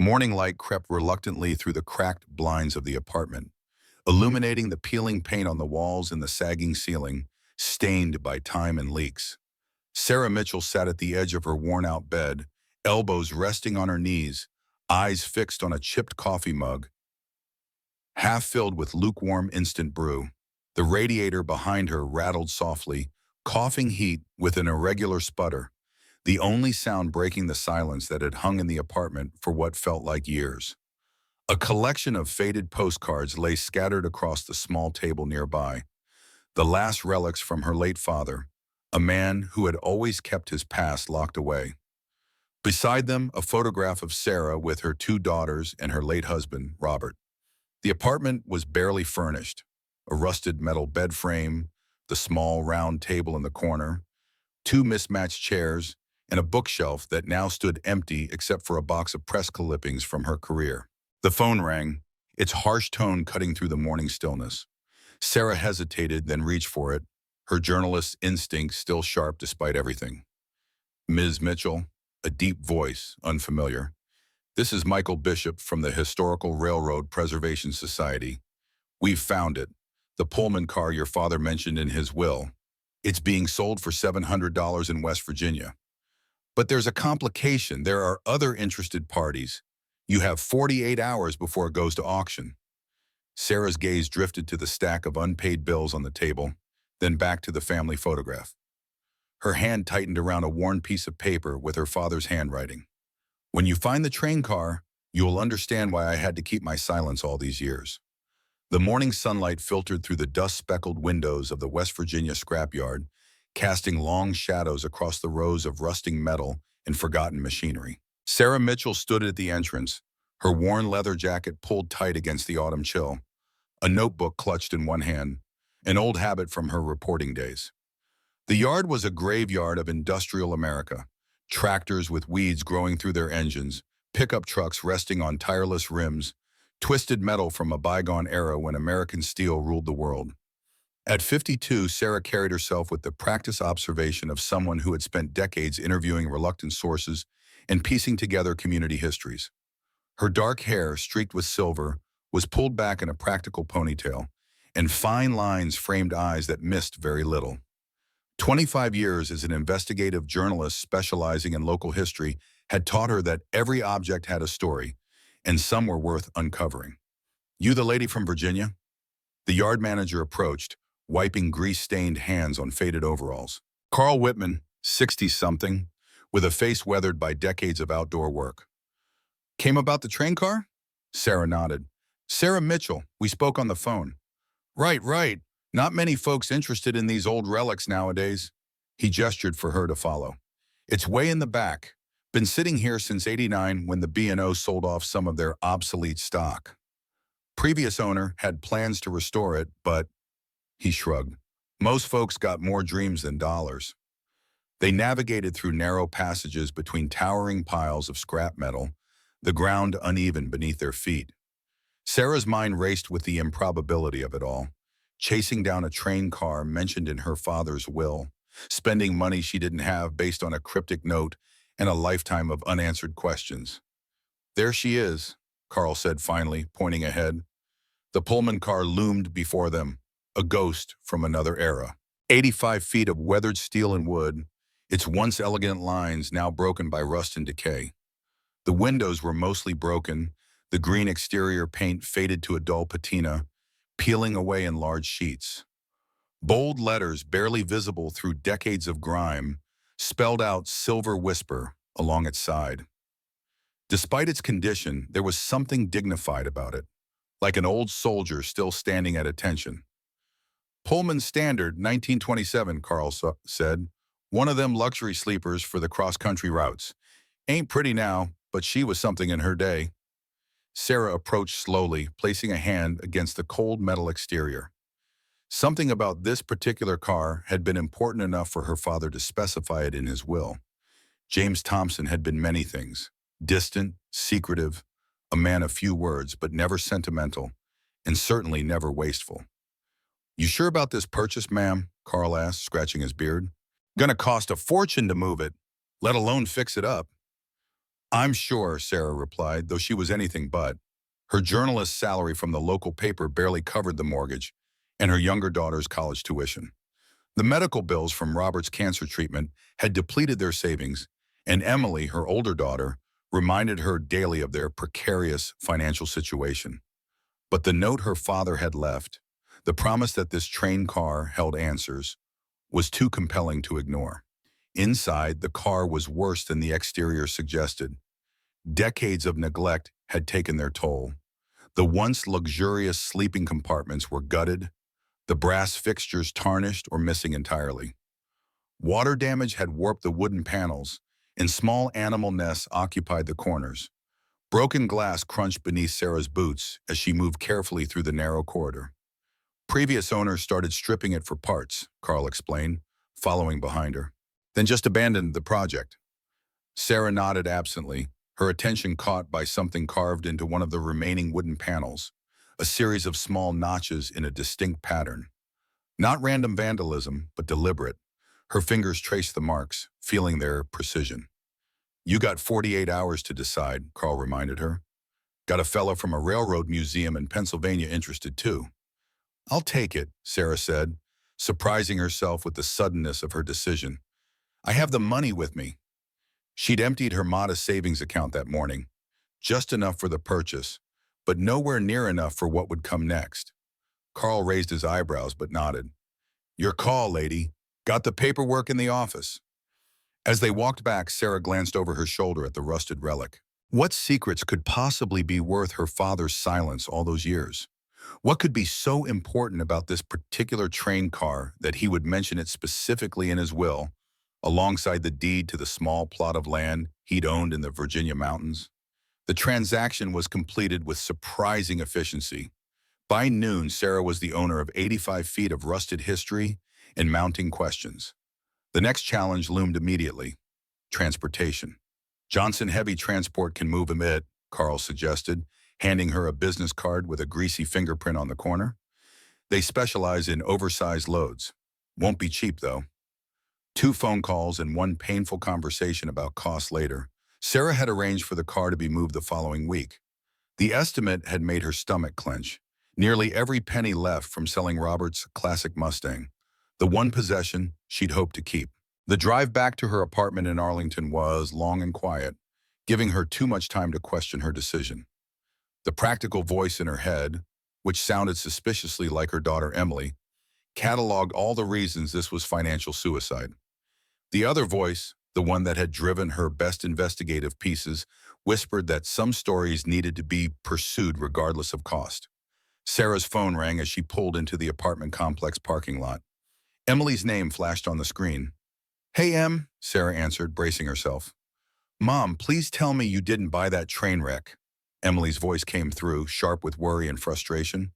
Morning light crept reluctantly through the cracked blinds of the apartment, illuminating the peeling paint on the walls and the sagging ceiling, stained by time and leaks. Sarah Mitchell sat at the edge of her worn-out bed, elbows resting on her knees, eyes fixed on a chipped coffee mug, half filled with lukewarm instant brew. The radiator behind her rattled softly, coughing heat with an irregular sputter, the only sound breaking the silence that had hung in the apartment for what felt like years. A collection of faded postcards lay scattered across the small table nearby, the last relics from her late father, a man who had always kept his past locked away. Beside them, a photograph of Sarah with her two daughters and her late husband, Robert. The apartment was barely furnished, a rusted metal bed frame, the small round table in the corner, two mismatched chairs, and a bookshelf that now stood empty except for a box of press clippings from her career. The phone rang, its harsh tone cutting through the morning stillness. Sarah hesitated, then reached for it, her journalist's instinct still sharp despite everything. "Ms. Mitchell," a deep voice, unfamiliar. "This is Michael Bishop from the Historical Railroad Preservation Society. We've found it, the Pullman car your father mentioned in his will. It's being sold for $700 in West Virginia. But there's a complication. There are other interested parties. You have 48 hours before it goes to auction." Sarah's gaze drifted to the stack of unpaid bills on the table, then back to the family photograph. Her hand tightened around a worn piece of paper with her father's handwriting. "When you find the train car, you'll understand why I had to keep my silence all these years." The morning sunlight filtered through the dust-speckled windows of the West Virginia scrapyard, casting long shadows across the rows of rusting metal and forgotten machinery. Sarah Mitchell stood at the entrance, her worn leather jacket pulled tight against the autumn chill, a notebook clutched in one hand, an old habit from her reporting days. The yard was a graveyard of industrial America, tractors with weeds growing through their engines, pickup trucks resting on tireless rims, twisted metal from a bygone era when American steel ruled the world. At 52, Sarah carried herself with the practiced observation of someone who had spent decades interviewing reluctant sources and piecing together community histories. Her dark hair, streaked with silver, was pulled back in a practical ponytail, and fine lines framed eyes that missed very little. 25 years as an investigative journalist specializing in local history had taught her that every object had a story, and some were worth uncovering. "You the lady from Virginia?" The yard manager approached, wiping grease-stained hands on faded overalls. Carl Whitman, 60-something, with a face weathered by decades of outdoor work. "Came about the train car?" Sarah nodded. "Sarah Mitchell, we spoke on the phone." Right. Not many folks interested in these old relics nowadays." He gestured for her to follow. "It's way in the back. Been sitting here since '89 when the B&O sold off some of their obsolete stock. Previous owner had plans to restore it, but," he shrugged, "most folks got more dreams than dollars." They navigated through narrow passages between towering piles of scrap metal, the ground uneven beneath their feet. Sarah's mind raced with the improbability of it all, chasing down a train car mentioned in her father's will, spending money she didn't have based on a cryptic note, and a lifetime of unanswered questions. "There she is," Carl said finally, pointing ahead. The Pullman car loomed before them, a ghost from another era. 85 feet of weathered steel and wood, its once elegant lines now broken by rust and decay. The windows were mostly broken, the green exterior paint faded to a dull patina, peeling away in large sheets. Bold letters, barely visible through decades of grime, spelled out "Silver Whisper" along its side. Despite its condition, there was something dignified about it, like an old soldier still standing at attention. "Pullman Standard, 1927, Carl said. "One of them luxury sleepers for the cross-country routes. Ain't pretty now, but she was something in her day." Sarah approached slowly, placing a hand against the cold metal exterior. Something about this particular car had been important enough for her father to specify it in his will. James Thompson had been many things: distant, secretive, a man of few words, but never sentimental, and certainly never wasteful. "You sure about this purchase, ma'am?" Carl asked, scratching his beard. "Gonna cost a fortune to move it, let alone fix it up." I'm sure, Sarah replied, though she was anything but. Her journalist's salary from the local paper barely covered the mortgage and her younger daughter's college tuition. The medical bills from Robert's cancer treatment had depleted their savings, and Emily, her older daughter, reminded her daily of their precarious financial situation. But the note her father had left, the promise that this train car held answers, was too compelling to ignore. Inside, the car was worse than the exterior suggested. Decades of neglect had taken their toll. The once luxurious sleeping compartments were gutted, the brass fixtures tarnished or missing entirely. Water damage had warped the wooden panels, and small animal nests occupied the corners. Broken glass crunched beneath Sarah's boots as she moved carefully through the narrow corridor. Previous owners started stripping it for parts, Carl explained, following behind her. Then just abandoned the project. Sarah nodded absently, her attention caught by something carved into one of the remaining wooden panels, a series of small notches in a distinct pattern. Not random vandalism, but deliberate. Her fingers traced the marks, feeling their precision. You got 48 hours to decide, Carl reminded her. Got a fellow from a railroad museum in Pennsylvania interested too. I'll take it, Sarah said, surprising herself with the suddenness of her decision. I have the money with me. She'd emptied her modest savings account that morning, just enough for the purchase, but nowhere near enough for what would come next. Carl raised his eyebrows but nodded. Your call, lady. Got the paperwork in the office. As they walked back, Sarah glanced over her shoulder at the rusted relic. What secrets could possibly be worth her father's silence all those years? What could be so important about this particular train car that he would mention it specifically in his will, alongside the deed to the small plot of land he'd owned in the Virginia mountains? The transaction was completed with surprising efficiency. By noon, Sarah was the owner of 85 feet of rusted history and mounting questions. The next challenge loomed immediately: transportation. Johnson Heavy Transport can move a bit, Carl suggested, handing her a business card with a greasy fingerprint on the corner. They specialize in oversized loads. Won't be cheap, though. 2 phone calls and 1 painful conversation about costs later, Sarah had arranged for the car to be moved the following week. The estimate had made her stomach clench. Nearly every penny left from selling Robert's classic Mustang, the one possession she'd hoped to keep. The drive back to her apartment in Arlington was long and quiet, giving her too much time to question her decision. The practical voice in her head, which sounded suspiciously like her daughter Emily, cataloged all the reasons this was financial suicide. The other voice, the one that had driven her best investigative pieces, whispered that some stories needed to be pursued regardless of cost. Sarah's phone rang as she pulled into the apartment complex parking lot. Emily's name flashed on the screen. Hey, Em, Sarah answered, bracing herself. Mom, please tell me you didn't buy that train wreck. Emily's voice came through, sharp with worry and frustration.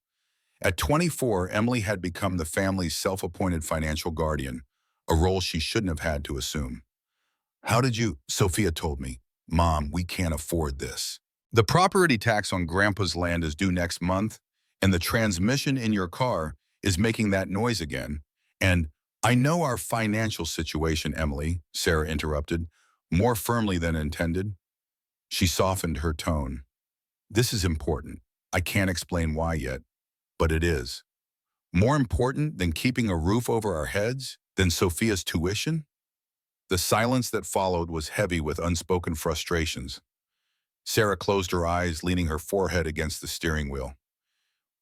At 24, Emily had become the family's self-appointed financial guardian, a role she shouldn't have had to assume. How did you? Sophia told me. Mom, we can't afford this. The property tax on Grandpa's land is due next month, and the transmission in your car is making that noise again. And I know our financial situation, Emily, Sarah interrupted, more firmly than intended. She softened her tone. This is important. I can't explain why yet, but it is. More important than keeping a roof over our heads, than Sophia's tuition? The silence that followed was heavy with unspoken frustrations. Sarah closed her eyes, leaning her forehead against the steering wheel.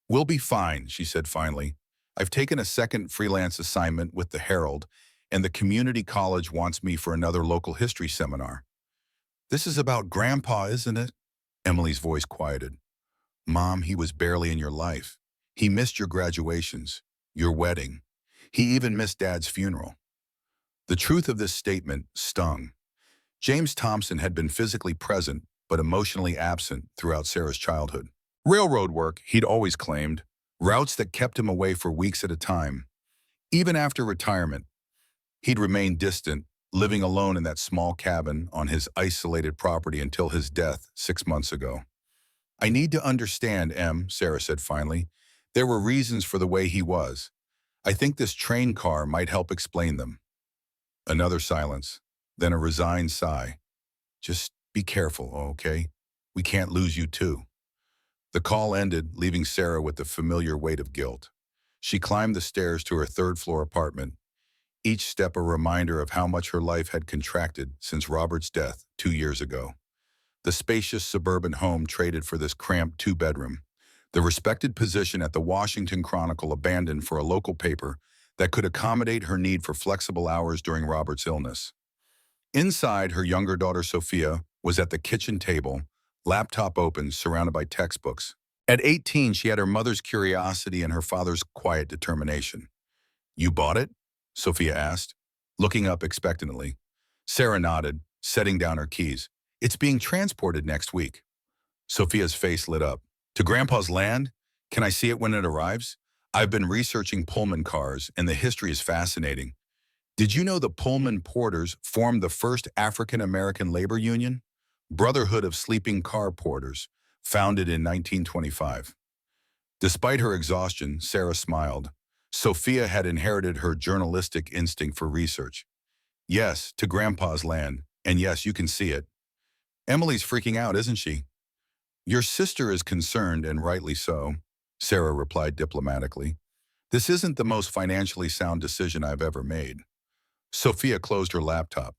We'll be fine, she said finally. I've taken a second freelance assignment with the Herald, and the community college wants me for another local history seminar. This is about Grandpa, isn't it? Emily's voice quieted. Mom, he was barely in your life. He missed your graduations, your wedding. He even missed Dad's funeral. The truth of this statement stung. James Thompson had been physically present, but emotionally absent throughout Sarah's childhood. Railroad work, he'd always claimed, routes that kept him away for weeks at a time. Even after retirement, he'd remained distant, living alone in that small cabin on his isolated property until his death 6 months ago. I need to understand, Em, Sarah said finally. There were reasons for the way he was. I think this train car might help explain them. Another silence, then a resigned sigh. Just Be careful, okay? We can't lose you too. The call ended, leaving Sarah with the familiar weight of guilt. She climbed the stairs to her third-floor apartment, each step a reminder of how much her life had contracted since Robert's death 2 years ago. The spacious suburban home traded for this cramped two-bedroom, the respected position at the Washington Chronicle abandoned for a local paper that could accommodate her need for flexible hours during Robert's illness. Inside, her younger daughter Sophia was at the kitchen table, laptop open, surrounded by textbooks. At 18, she had her mother's curiosity and her father's quiet determination. "You bought it?" Sophia asked, looking up expectantly. Sarah nodded, setting down her keys. "It's being transported next week." Sophia's face lit up. "To Grandpa's land? Can I see it when it arrives? I've been researching Pullman cars, and the history is fascinating. Did you know the Pullman Porters formed the first African-American labor union? Brotherhood of Sleeping Car Porters, founded in 1925. Despite her exhaustion, Sarah smiled. Sophia had inherited her journalistic instinct for research. "Yes, to Grandpa's land, and yes, you can see it." "Emily's freaking out, isn't she?" "Your sister is concerned, and rightly so," Sarah replied diplomatically. "This isn't the most financially sound decision I've ever made." Sophia closed her laptop.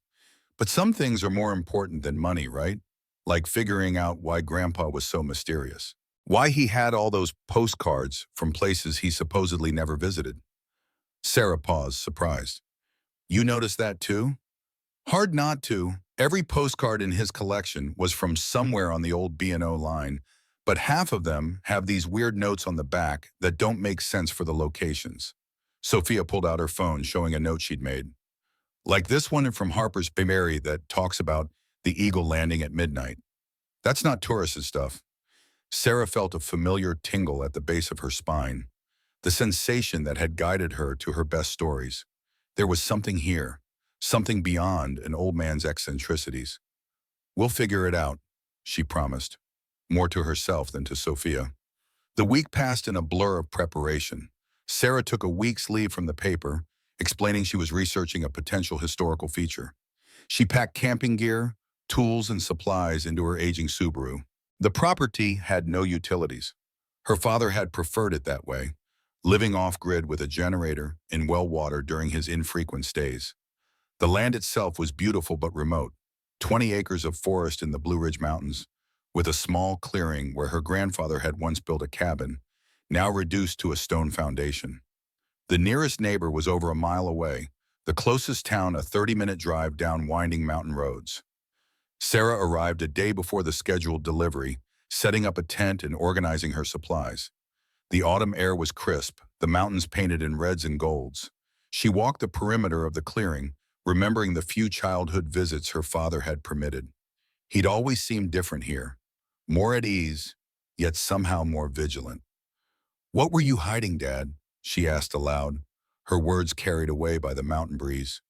"But some things are more important than money, right? Like figuring out why Grandpa was so mysterious. Why he had all those postcards from places he supposedly never visited." Sarah paused, surprised. "You noticed that too?" "Hard not to. Every postcard in his collection was from somewhere on the old B&O line, but half of them have these weird notes on the back that don't make sense for the locations." Sophia pulled out her phone, showing a note she'd made. "Like this one from Harper's Mary that talks about the Eagle landing at midnight. That's not tourist stuff." Sarah felt a familiar tingle at the base of her spine, the sensation that had guided her to her best stories. There was something here, something beyond an old man's eccentricities. "We'll figure it out," she promised, more to herself than to Sophia. The week passed in a blur of preparation. Sarah took a week's leave from the paper, explaining she was researching a potential historical feature. She packed camping gear, tools, and supplies into her aging Subaru. The property had no utilities. Her father had preferred it that way, living off-grid with a generator in well water during his infrequent stays. The land itself was beautiful but remote, 20 acres of forest in the Blue Ridge Mountains, with a small clearing where her grandfather had once built a cabin, now reduced to a stone foundation. The nearest neighbor was over a mile away, the closest town a 30-minute drive down winding mountain roads. Sarah arrived a day before the scheduled delivery, setting up a tent and organizing her supplies. The autumn air was crisp, the mountains painted in reds and golds. She walked the perimeter of the clearing, remembering the few childhood visits her father had permitted. He'd always seemed different here, more at ease, yet somehow more vigilant. "What were you hiding, Dad?" she asked aloud, her words carried away by the mountain breeze.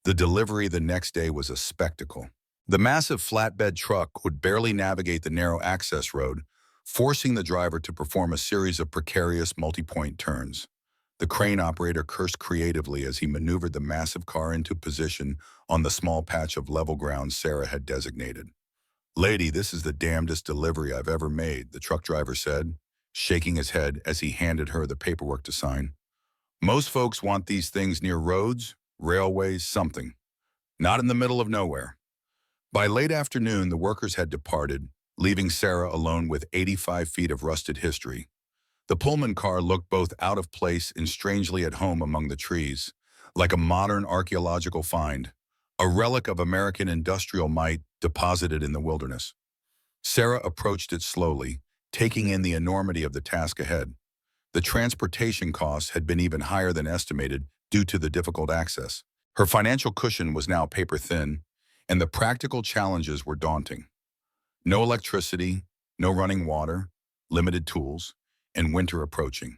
The delivery the next day was a spectacle. The massive flatbed truck would barely navigate the narrow access road, forcing the driver to perform a series of precarious multi-point turns. The crane operator cursed creatively as he maneuvered the massive car into position on the small patch of level ground Sarah had designated. "Lady, this is the damnedest delivery I've ever made," the truck driver said, shaking his head as he handed her the paperwork to sign. "Most folks want these things near roads, railways, something. Not in the middle of nowhere." By late afternoon, the workers had departed, leaving Sarah alone with 85 feet of rusted history. The Pullman car looked both out of place and strangely at home among the trees, like a modern archaeological find, a relic of American industrial might deposited in the wilderness. Sarah approached it slowly, taking in the enormity of the task ahead. The transportation costs had been even higher than estimated due to the difficult access. Her financial cushion was now paper-thin, and the practical challenges were daunting. No electricity, no running water, limited tools, and winter approaching.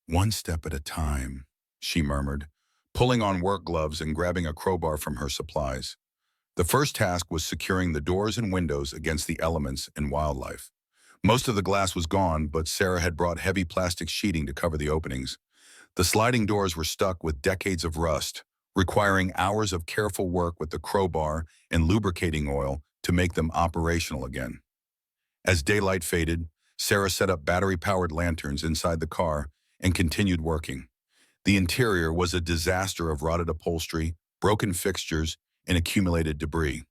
"One step at a time," she murmured, pulling on work gloves and grabbing a crowbar from her supplies. The first task was securing the doors and windows against the elements and wildlife. Most of the glass was gone, but Sarah had brought heavy plastic sheeting to cover the openings. The sliding doors were stuck with decades of rust, requiring hours of careful work with the crowbar and lubricating oil to make them operational again. As daylight faded, Sarah set up battery-powered lanterns inside the car and continued working. The interior was a disaster of rotted upholstery, broken fixtures, and accumulated debris.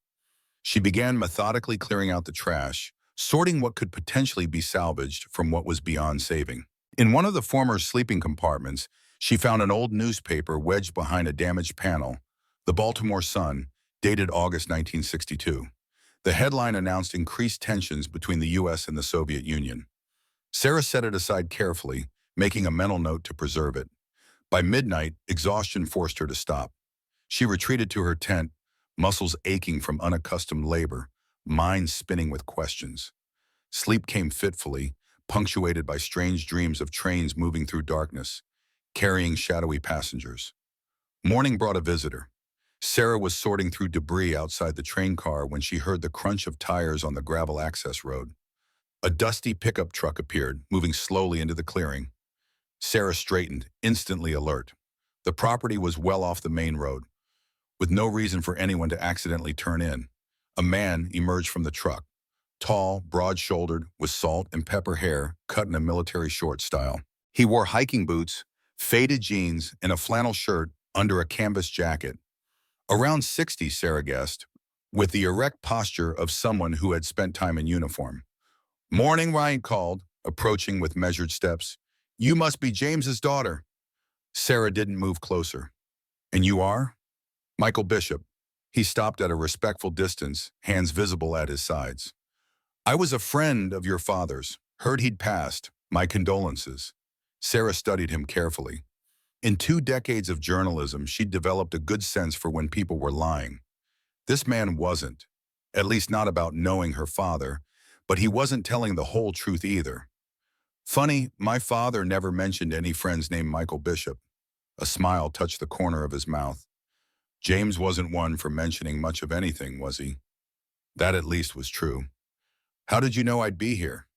She began methodically clearing out the trash, sorting what could potentially be salvaged from what was beyond saving. In one of the former sleeping compartments, she found an old newspaper wedged behind a damaged panel, the Baltimore Sun, dated August 1962. The headline announced increased tensions between the U.S. and the Soviet Union. Sarah set it aside carefully, making a mental note to preserve it. By midnight, exhaustion forced her to stop. She retreated to her tent, muscles aching from unaccustomed labor, mind spinning with questions. Sleep came fitfully, punctuated by strange dreams of trains moving through darkness, carrying shadowy passengers. Morning brought a visitor. Sarah was sorting through debris outside the train car when she heard the crunch of tires on the gravel access road. A dusty pickup truck appeared, moving slowly into the clearing. Sarah straightened, instantly alert. The property was well off the main road, with no reason for anyone to accidentally turn in. A man emerged from the truck, tall, broad-shouldered, with salt and pepper hair cut in a military short style. He wore hiking boots, faded jeans, and a flannel shirt under a canvas jacket. Around 60, Sarah guessed, with the erect posture of someone who had spent time in uniform. "Morning," Ryan called, approaching with measured steps. "You must be James's daughter." Sarah didn't move closer. "And you are?" "Michael Bishop." He stopped at a respectful distance, hands visible at his sides. "I was a friend of your father's. Heard he'd passed. My condolences." Sarah studied him carefully. In 2 decades of journalism, she'd developed a good sense for when people were lying. This man wasn't, at least not about knowing her father, but he wasn't telling the whole truth either. "Funny, my father never mentioned any friends named Michael Bishop." A smile touched the corner of his mouth. James wasn't one for mentioning much of anything, was he? That at least was true. "How did you know I'd be here?"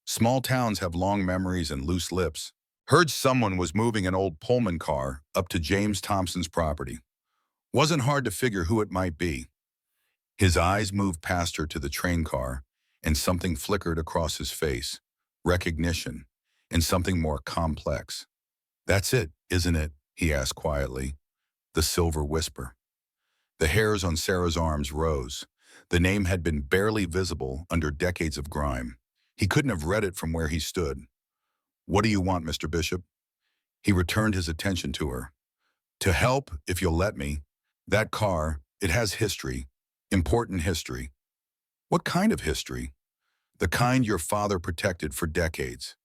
"Small towns have long memories and loose lips. Heard someone was moving an old Pullman car up to James Thompson's property. Wasn't hard to figure who it might be." His eyes moved past her to the train car, and something flickered across his face. Recognition, and something more complex. "That's it, isn't it?" he asked quietly. The silver whisper. The hairs on Sarah's arms rose. The name had been barely visible under decades of grime. He couldn't have read it from where he stood. "What do you want, Mr. Bishop?" He returned his attention to her. "To help, if you'll let me. That car, it has history. Important history." "What kind of history?" "The kind your father protected for decades."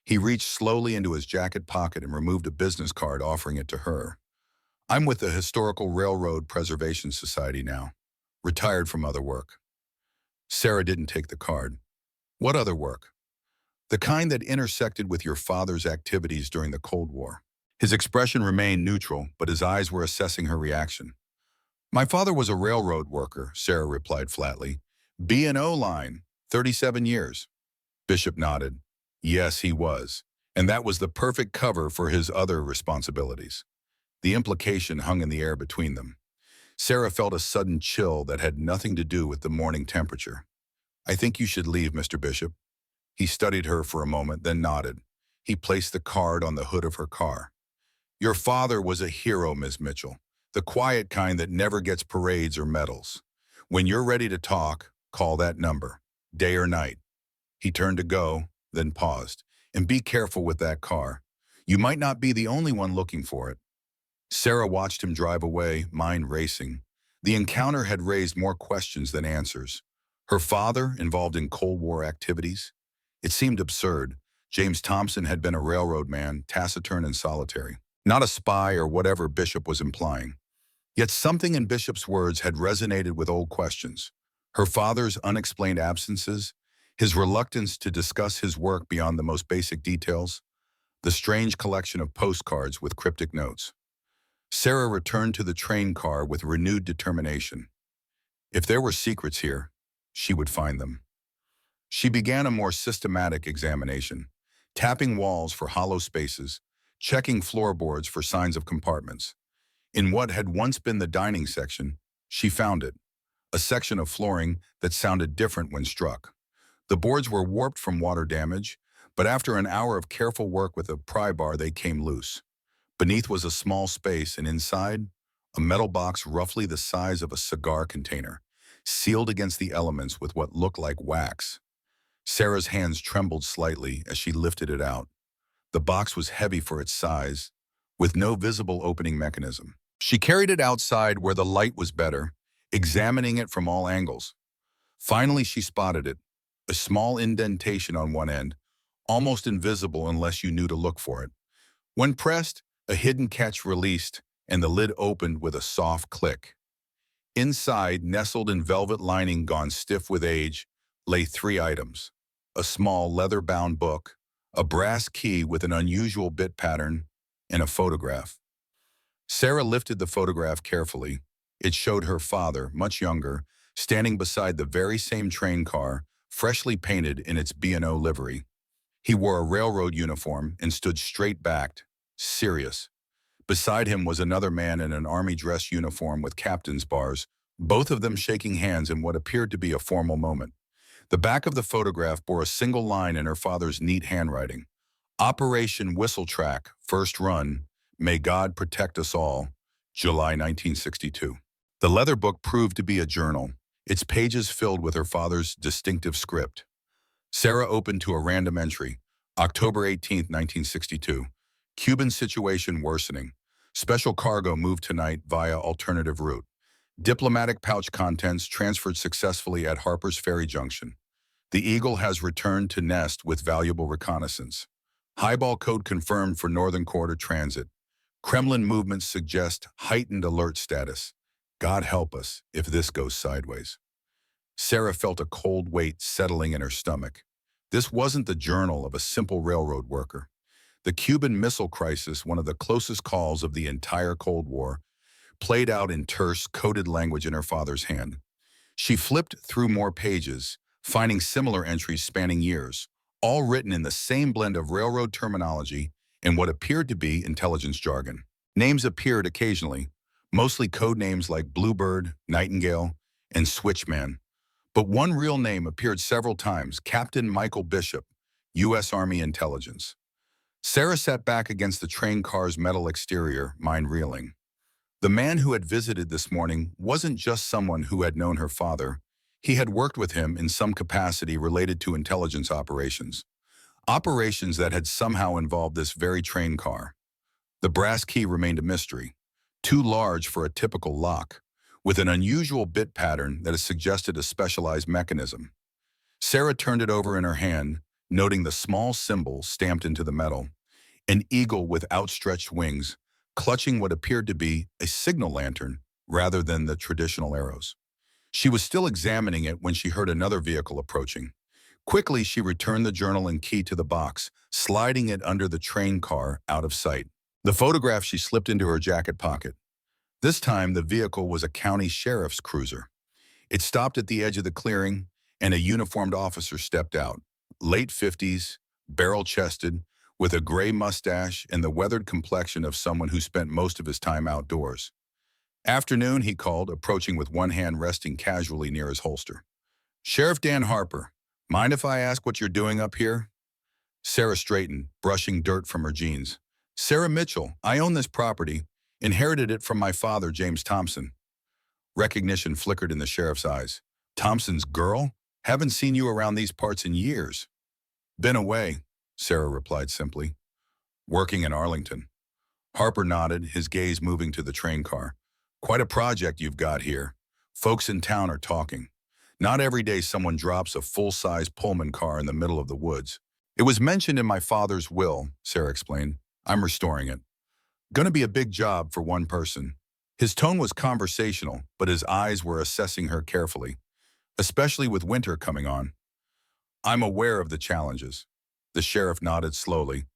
He reached slowly into his jacket pocket and removed a business card, offering it to her. "I'm with the Historical Railroad Preservation Society now. Retired from other work." Sarah didn't take the card. "What other work?" "The kind that intersected with your father's activities during the Cold War." His expression remained neutral, but his eyes were assessing her reaction. "My father was a railroad worker," Sarah replied flatly. "B&O line, 37 years. Bishop nodded. "Yes, he was. And that was the perfect cover for his other responsibilities." The implication hung in the air between them. Sarah felt a sudden chill that had nothing to do with the morning temperature. "I think you should leave, Mr. Bishop." He studied her for a moment, then nodded. He placed the card on the hood of her car. "Your father was a hero, Miss Mitchell. The quiet kind that never gets parades or medals. When you're ready to talk, call that number, day or night." He turned to go, then paused. "And be careful with that car. You might not be the only one looking for it." Sarah watched him drive away, mind racing. The encounter had raised more questions than answers. Her father involved in Cold War activities? It seemed absurd. James Thompson had been a railroad man, taciturn and solitary. Not a spy or whatever Bishop was implying. Yet something in Bishop's words had resonated with old questions. Her father's unexplained absences, his reluctance to discuss his work beyond the most basic details, the strange collection of postcards with cryptic notes. Sarah returned to the train car with renewed determination. If there were secrets here, she would find them. She began a more systematic examination, tapping walls for hollow spaces, checking floorboards for signs of compartments. In what had once been the dining section, she found it. a section of flooring that sounded different when struck. The boards were warped from water damage, but after an hour of careful work with a pry bar, they came loose. Beneath was a small space, and inside, a metal box roughly the size of a cigar container, sealed against the elements with what looked like wax. Sarah's hands trembled slightly as she lifted it out. The box was heavy for its size, with no visible opening mechanism. She carried it outside where the light was better, examining it from all angles. Finally, she spotted it, a small indentation on one end, almost invisible unless you knew to look for it. When pressed, a hidden catch released, and the lid opened with a soft click. Inside, nestled in velvet lining gone stiff with age, lay 3 items: a small leather-bound book, a brass key with an unusual bit pattern, and a photograph. Sarah lifted the photograph carefully. It showed her father, much younger, standing beside the very same train car, freshly painted in its B&O livery. He wore a railroad uniform and stood straight-backed, serious. Beside him was another man in an army dress uniform with captain's bars, both of them shaking hands in what appeared to be a formal moment. The back of the photograph bore a single line in her father's neat handwriting: Operation Whistle Track, First Run, May God Protect Us All, July 1962. The leather book proved to be a journal, its pages filled with her father's distinctive script. Sarah opened to a random entry: October 18, 1962. Cuban situation worsening. Special cargo moved tonight via alternative route. Diplomatic pouch contents transferred successfully at Harper's Ferry Junction. The Eagle has returned to nest with valuable reconnaissance. Highball code confirmed for Northern Quarter transit. Kremlin movements suggest heightened alert status. God help us if this goes sideways. Sarah felt a cold weight settling in her stomach. This wasn't the journal of a simple railroad worker. The Cuban Missile Crisis, one of the closest calls of the entire Cold War, played out in terse, coded language in her father's hand. She flipped through more pages, finding similar entries spanning years, all written in the same blend of railroad terminology and what appeared to be intelligence jargon. Names appeared occasionally, mostly code names like Bluebird, Nightingale, and Switchman. But one real name appeared several times: Captain Michael Bishop, U.S. Army Intelligence. Sarah sat back against the train car's metal exterior, mind reeling. The man who had visited this morning wasn't just someone who had known her father. He had worked with him in some capacity related to intelligence operations. Operations that had somehow involved this very train car. The brass key remained a mystery, too large for a typical lock, with an unusual bit pattern that suggested a specialized mechanism. Sarah turned it over in her hand, noting the small symbol stamped into the metal: an eagle with outstretched wings, clutching what appeared to be a signal lantern rather than the traditional arrows. She was still examining it when she heard another vehicle approaching. Quickly, she returned the journal and key to the box, sliding it under the train car out of sight. The photograph she slipped into her jacket pocket. This time, the vehicle was a county sheriff's cruiser. It stopped at the edge of the clearing, and a uniformed officer stepped out. Late 50s, barrel-chested, with a gray mustache and the weathered complexion of someone who spent most of his time outdoors. "Afternoon," he called, approaching with one hand resting casually near his holster. "Sheriff Dan Harper, mind if I ask what you're doing up here?" Sarah straightened, brushing dirt from her jeans. "Sarah Mitchell, I own this property. Inherited it from my father, James Thompson." Recognition flickered in the sheriff's eyes. "Thompson's girl? Haven't seen you around these parts in years." "Been away," Sarah replied simply. "Working in Arlington." Harper nodded, his gaze moving to the train car. "Quite a project you've got here. Folks in town are talking. Not every day someone drops a full-size Pullman car in the middle of the woods." "It was mentioned in my father's will," Sarah explained. "I'm restoring it. Gonna be a big job for one person." His tone was conversational, but his eyes were assessing her carefully, especially with winter coming on. "I'm aware of the challenges." The sheriff nodded slowly.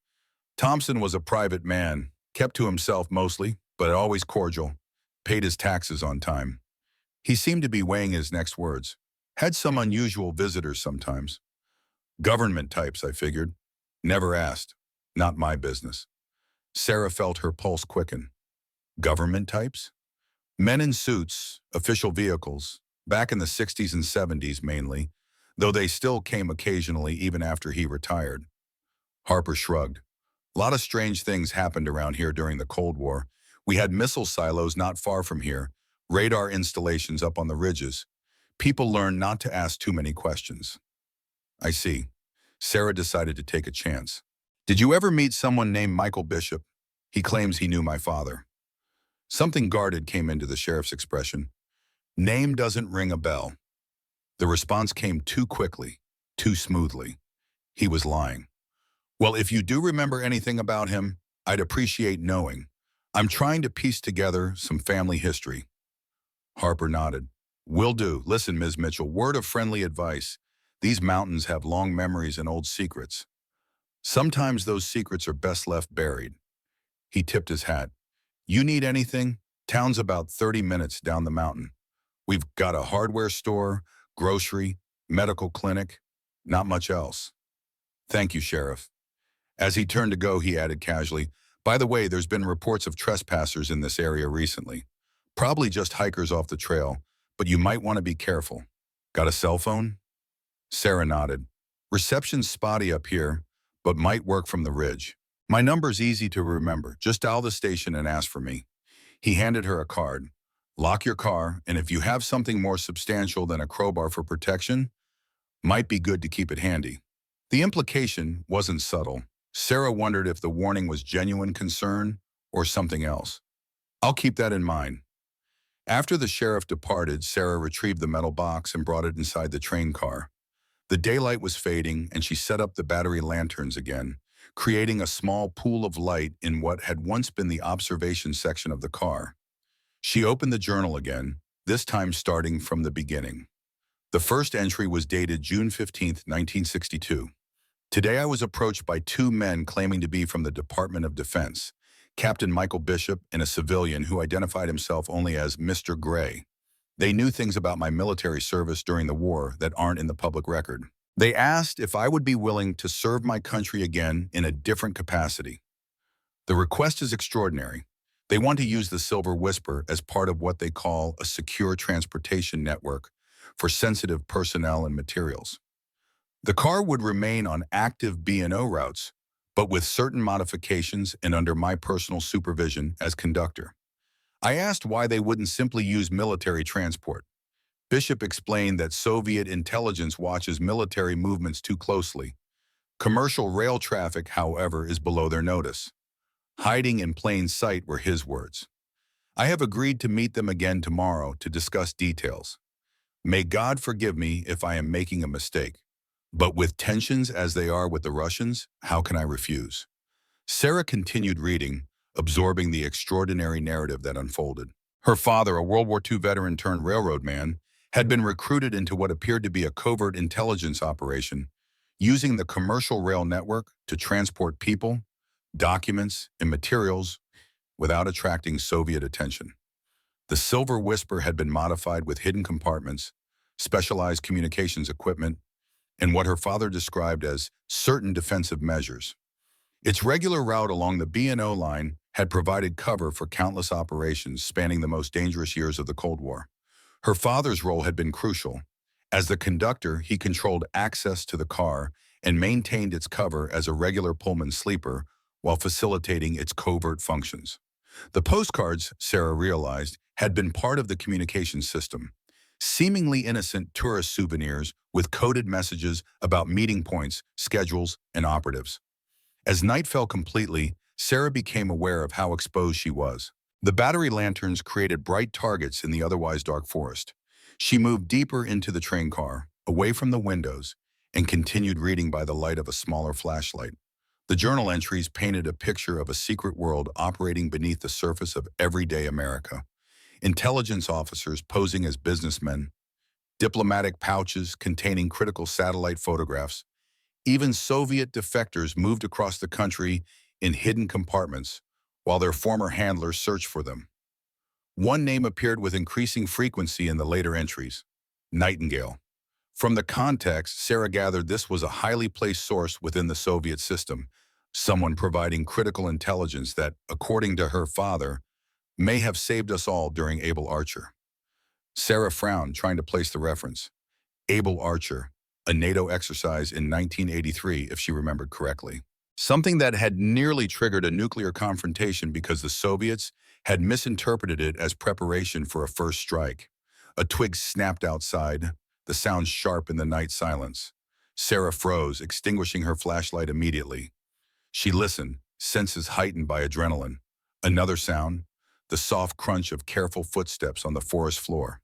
"Thompson was a private man, kept to himself mostly, but always cordial, paid his taxes on time." He seemed to be weighing his next words. "Had some unusual visitors sometimes. Government types, I figured. Never asked. Not my business." Sarah felt her pulse quicken. Government types? Men in suits, official vehicles, back in the 60s and 70s mainly, though they still came occasionally even after he retired. Harper shrugged. A lot of strange things happened around here during the Cold War. We had missile silos not far from here, radar installations up on the ridges. People learned not to ask too many questions. I see. Sarah decided to take a chance. Did you ever meet someone named Michael Bishop? He claims he knew my father. Something guarded came into the sheriff's expression. Name doesn't ring a bell. The response came too quickly, too smoothly. He was lying. Well, if you do remember anything about him, I'd appreciate knowing. I'm trying to piece together some family history. Harper nodded. Will do. Listen, Ms. Mitchell, word of friendly advice. These mountains have long memories and old secrets. Sometimes those secrets are best left buried. He tipped his hat. You need anything? Town's about 30 minutes down the mountain. We've got a hardware store, grocery, medical clinic, not much else. Thank you, Sheriff. As he turned to go, he added casually, by the way, there's been reports of trespassers in this area recently. Probably just hikers off the trail, but you might want to be careful. Got a cell phone? Sarah nodded. Reception's spotty up here, but might work from the ridge. My number's easy to remember. Just dial the station and ask for me. He handed her a card. Lock your car, and if you have something more substantial than a crowbar for protection, might be good to keep it handy. The implication wasn't subtle. Sarah wondered if the warning was genuine concern or something else. I'll keep that in mind. After the sheriff departed, Sarah retrieved the metal box and brought it inside the train car. The daylight was fading, and she set up the battery lanterns again, creating a small pool of light in what had once been the observation section of the car. She opened the journal again, this time starting from the beginning. The first entry was dated June 15, 1962. Today I was approached by two men claiming to be from the Department of Defense, Captain Michael Bishop and a civilian who identified himself only as Mr. Gray. They knew things about my military service during the war that aren't in the public record. They asked if I would be willing to serve my country again in a different capacity. The request is extraordinary. They want to use the Silver Whisper as part of what they call a secure transportation network for sensitive personnel and materials. The car would remain on active B&O routes, but with certain modifications and under my personal supervision as conductor. I asked why they wouldn't simply use military transport. Bishop explained that Soviet intelligence watches military movements too closely. Commercial rail traffic, however, is below their notice. Hiding in plain sight were his words. I have agreed to meet them again tomorrow to discuss details. May God forgive me if I am making a mistake. But with tensions as they are with the Russians, how can I refuse? Sarah continued reading, absorbing the extraordinary narrative that unfolded. Her father, a World War II veteran turned railroad man, had been recruited into what appeared to be a covert intelligence operation, using the commercial rail network to transport people, documents, and materials without attracting Soviet attention. The Silver Whisper had been modified with hidden compartments, specialized communications equipment, and what her father described as certain defensive measures. Its regular route along the B&O line had provided cover for countless operations spanning the most dangerous years of the Cold War. Her father's role had been crucial. As the conductor, he controlled access to the car and maintained its cover as a regular Pullman sleeper while facilitating its covert functions. The postcards, Sarah realized, had been part of the communication system. Seemingly innocent tourist souvenirs with coded messages about meeting points, schedules, and operatives. As night fell completely, Sarah became aware of how exposed she was. The battery lanterns created bright targets in the otherwise dark forest. She moved deeper into the train car, away from the windows, and continued reading by the light of a smaller flashlight. The journal entries painted a picture of a secret world operating beneath the surface of everyday America. Intelligence officers posing as businessmen, diplomatic pouches containing critical satellite photographs. Even Soviet defectors moved across the country in hidden compartments while their former handlers searched for them. One name appeared with increasing frequency in the later entries, Nightingale. From the context, Sarah gathered this was a highly placed source within the Soviet system, someone providing critical intelligence that, according to her father, may have saved us all during Able Archer. Sarah frowned, trying to place the reference. Able Archer, a NATO exercise in 1983, if she remembered correctly. Something that had nearly triggered a nuclear confrontation because the Soviets had misinterpreted it as preparation for a first strike. A twig snapped outside, the sound sharp in the night silence. Sarah froze, extinguishing her flashlight immediately. She listened, senses heightened by adrenaline. Another sound, the soft crunch of careful footsteps on the forest floor.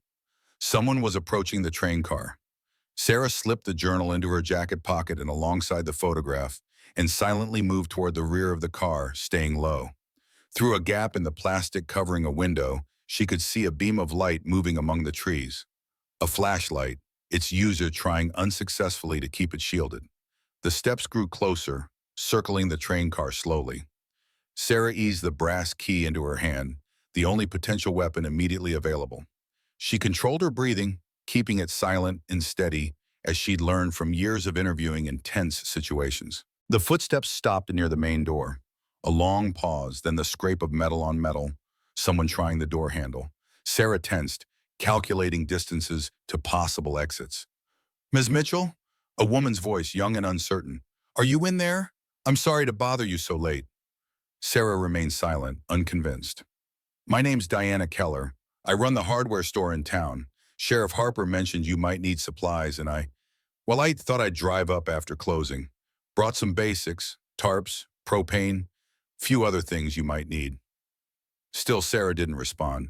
Someone was approaching the train car. Sarah slipped the journal into her jacket pocket and alongside the photograph and silently moved toward the rear of the car, staying low. Through a gap in the plastic covering a window, she could see a beam of light moving among the trees. A flashlight, its user trying unsuccessfully to keep it shielded. The steps grew closer, circling the train car slowly. Sarah eased the brass key into her hand, the only potential weapon immediately available. She controlled her breathing, keeping it silent and steady as she'd learned from years of interviewing in tense situations. The footsteps stopped near the main door. A long pause, then the scrape of metal on metal, someone trying the door handle. Sarah tensed, calculating distances to possible exits. "Ms. Mitchell?" A woman's voice, young and uncertain. "Are you in there? I'm sorry to bother you so late." Sarah remained silent, unconvinced. "My name's Diana Keller. I run the hardware store in town. Sheriff Harper mentioned you might need supplies and I thought I'd drive up after closing. Brought some basics, tarps, propane, few other things you might need." Still, Sarah didn't respond.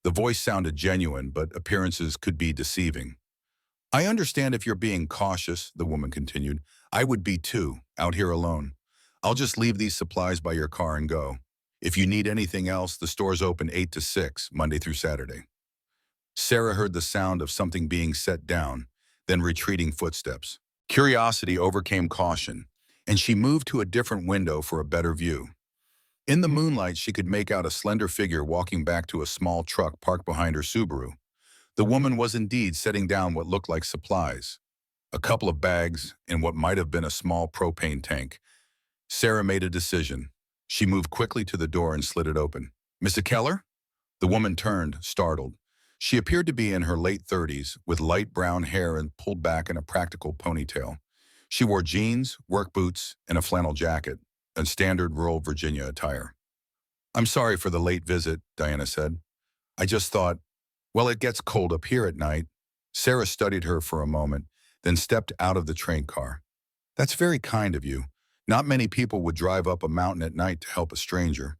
The voice sounded genuine, but appearances could be deceiving. "I understand if you're being cautious," the woman continued. "I would be too, out here alone. I'll just leave these supplies by your car and go. If you need anything else, the store's open 8 to 6, Monday through Saturday." Sarah heard the sound of something being set down, then retreating footsteps. Curiosity overcame caution, and she moved to a different window for a better view. In the moonlight, she could make out a slender figure walking back to a small truck parked behind her Subaru. The woman was indeed setting down what looked like supplies. A couple of bags and what might have been a small propane tank. Sarah made a decision. She moved quickly to the door and slid it open. "Mr. Keller?" The woman turned, startled. She appeared to be in her late 30s, with light brown hair and pulled back in a practical ponytail. She wore jeans, work boots, and a flannel jacket, a standard rural Virginia attire. "I'm sorry for the late visit," Diana said. "I just thought, well, it gets cold up here at night." Sarah studied her for a moment, then stepped out of the train car. "That's very kind of you. Not many people would drive up a mountain at night to help a stranger."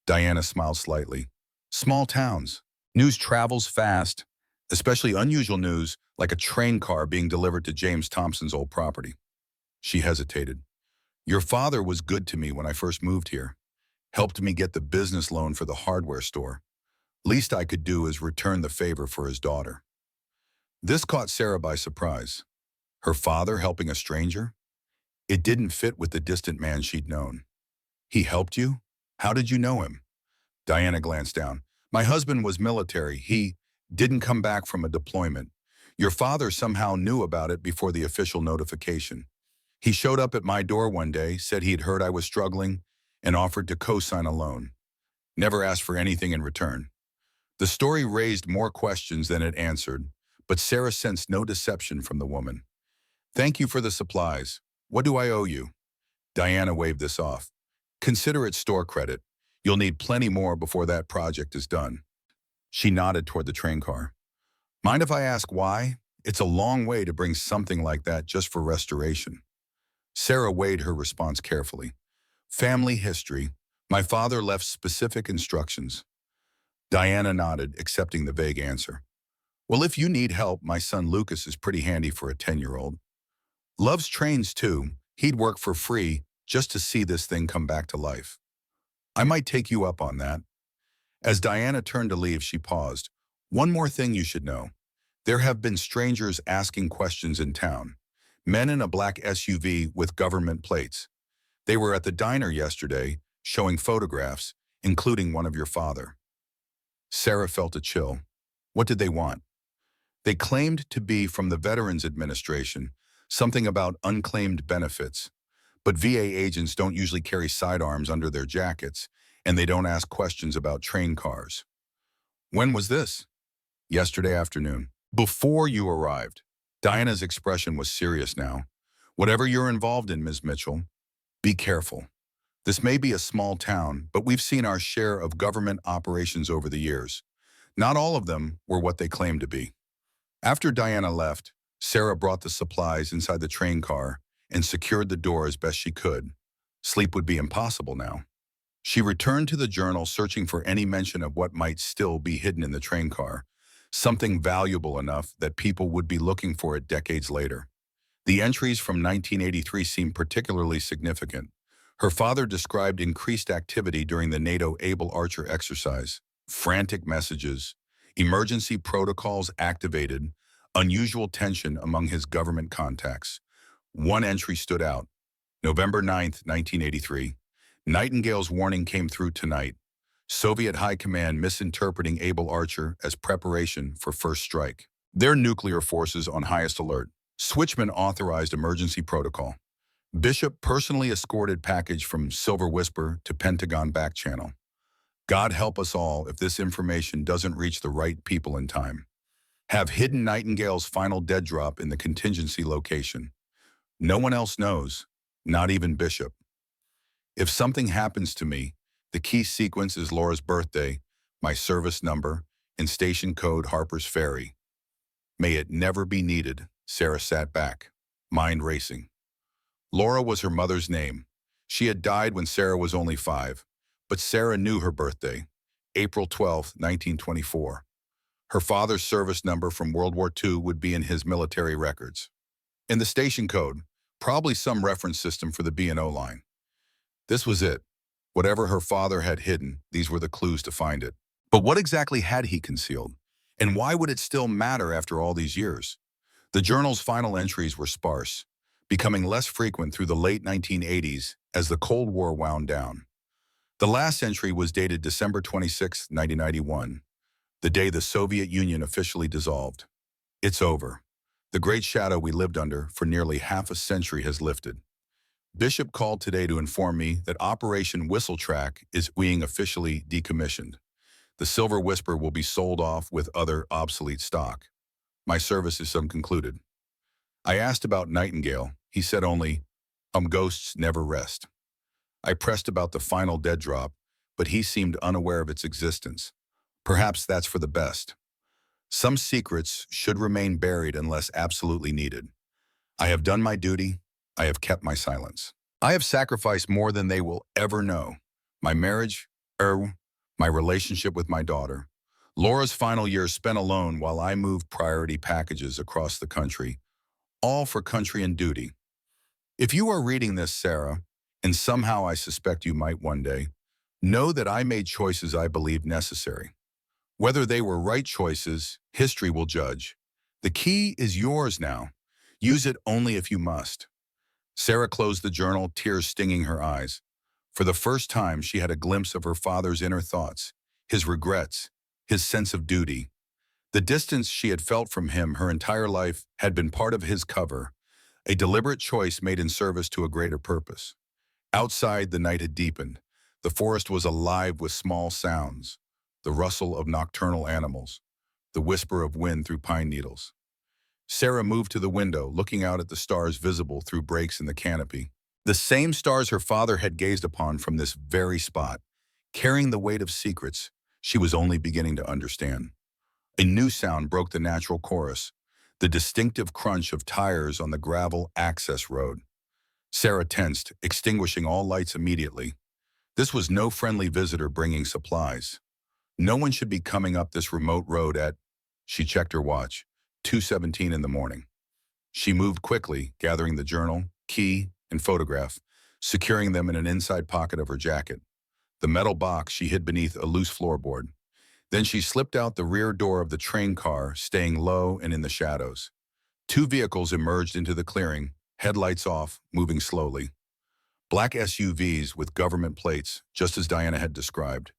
Diana smiled slightly. "Small towns. News travels fast, especially unusual news like a train car being delivered to James Thompson's old property." She hesitated. "Your father was good to me when I first moved here. Helped me get the business loan for the hardware store. Least I could do is return the favor for his daughter." This caught Sarah by surprise. Her father helping a stranger? It didn't fit with the distant man she'd known. "He helped you? How did you know him?" Diana glanced down. "My husband was military. He didn't come back from a deployment. Your father somehow knew about it before the official notification. He showed up at my door one day, said he'd heard I was struggling, and offered to co-sign a loan. Never asked for anything in return." The story raised more questions than it answered, but Sarah sensed no deception from the woman. "Thank you for the supplies. What do I owe you?" Diana waved this off. "Consider it store credit. You'll need plenty more before that project is done." She nodded toward the train car. "Mind if I ask why? It's a long way to bring something like that just for restoration." Sarah weighed her response carefully. "Family history. My father left specific instructions." Diana nodded, accepting the vague answer. "Well, if you need help, my son Lucas is pretty handy for a 10-year-old. Loves trains too. He'd work for free just to see this thing come back to life. I might take you up on that." As Diana turned to leave, she paused. "One more thing you should know. There have been strangers asking questions in town. Men in a black SUV with government plates. They were at the diner yesterday, showing photographs, including one of your father." Sarah felt a chill. What did they want? They claimed to be from the Veterans Administration, something about unclaimed benefits. But VA agents don't usually carry sidearms under their jackets, and they don't ask questions about train cars. "When was this?" yesterday afternoon, before you arrived. Diana's expression was serious now. Whatever you're involved in, Ms. Mitchell, be careful. This may be a small town, but we've seen our share of government operations over the years. Not all of them were what they claimed to be. After Diana left, Sarah brought the supplies inside the train car and secured the door as best she could. Sleep would be impossible now. She returned to the journal searching for any mention of what might still be hidden in the train car, something valuable enough that people would be looking for it decades later. The entries from 1983 seemed particularly significant. Her father described increased activity during the NATO Able Archer exercise, frantic messages, emergency protocols activated, unusual tension among his government contacts. One entry stood out. November 9th, 1983. Nightingale's warning came through tonight. Soviet High Command misinterpreting Able Archer as preparation for first strike. Their nuclear forces on highest alert. Switchman authorized emergency protocol. Bishop personally escorted package from Silver Whisper to Pentagon back channel. God help us all if this information doesn't reach the right people in time. Have hidden Nightingale's final dead drop in the contingency location. No one else knows, not even Bishop. If something happens to me, the key sequence is Laura's birthday, my service number, and station code Harper's Ferry. May it never be needed. Sarah sat back, mind racing. Laura was her mother's name. She had died when Sarah was only 5, but Sarah knew her birthday, April 12, 1924. Her father's service number from World War II would be in his military records. In the station code, probably some reference system for the B&O line. This was it. Whatever her father had hidden, these were the clues to find it. But what exactly had he concealed? And why would it still matter after all these years? The journal's final entries were sparse, becoming less frequent through the late 1980s as the Cold War wound down. The last entry was dated December 26, 1991, the day the Soviet Union officially dissolved. It's over. The great shadow we lived under for nearly half a century has lifted. Bishop called today to inform me that Operation Whistletrack is being officially decommissioned. The Silver Whisper will be sold off with other obsolete stock. My service is concluded. I asked about Nightingale. He said only, ghosts never rest. I pressed about the final dead drop, but he seemed unaware of its existence. Perhaps that's for the best. Some secrets should remain buried unless absolutely needed. I have done my duty. I have kept my silence. I have sacrificed more than they will ever know. My marriage, my relationship with my daughter. Laura's final years spent alone while I moved priority packages across the country, all for country and duty. If you are reading this, Sarah, and somehow I suspect you might one day, know that I made choices I believed necessary. Whether they were right choices, history will judge. The key is yours now. Use it only if you must. Sarah closed the journal, tears stinging her eyes. For the first time, she had a glimpse of her father's inner thoughts, his regrets, his sense of duty. The distance she had felt from him her entire life had been part of his cover, a deliberate choice made in service to a greater purpose. Outside, the night had deepened. The forest was alive with small sounds, the rustle of nocturnal animals, the whisper of wind through pine needles. Sarah moved to the window, looking out at the stars visible through breaks in the canopy. The same stars her father had gazed upon from this very spot, carrying the weight of secrets she was only beginning to understand. A new sound broke the natural chorus, the distinctive crunch of tires on the gravel access road. Sarah tensed, extinguishing all lights immediately. This was no friendly visitor bringing supplies. No one should be coming up this remote road at, she checked her watch, 2:17 in the morning. She moved quickly, gathering the journal, key, and photograph, securing them in an inside pocket of her jacket. The metal box she hid beneath a loose floorboard. Then she slipped out the rear door of the train car, staying low and in the shadows. 2 vehicles emerged into the clearing, headlights off, moving slowly. Black SUVs with government plates, just as Diana had described.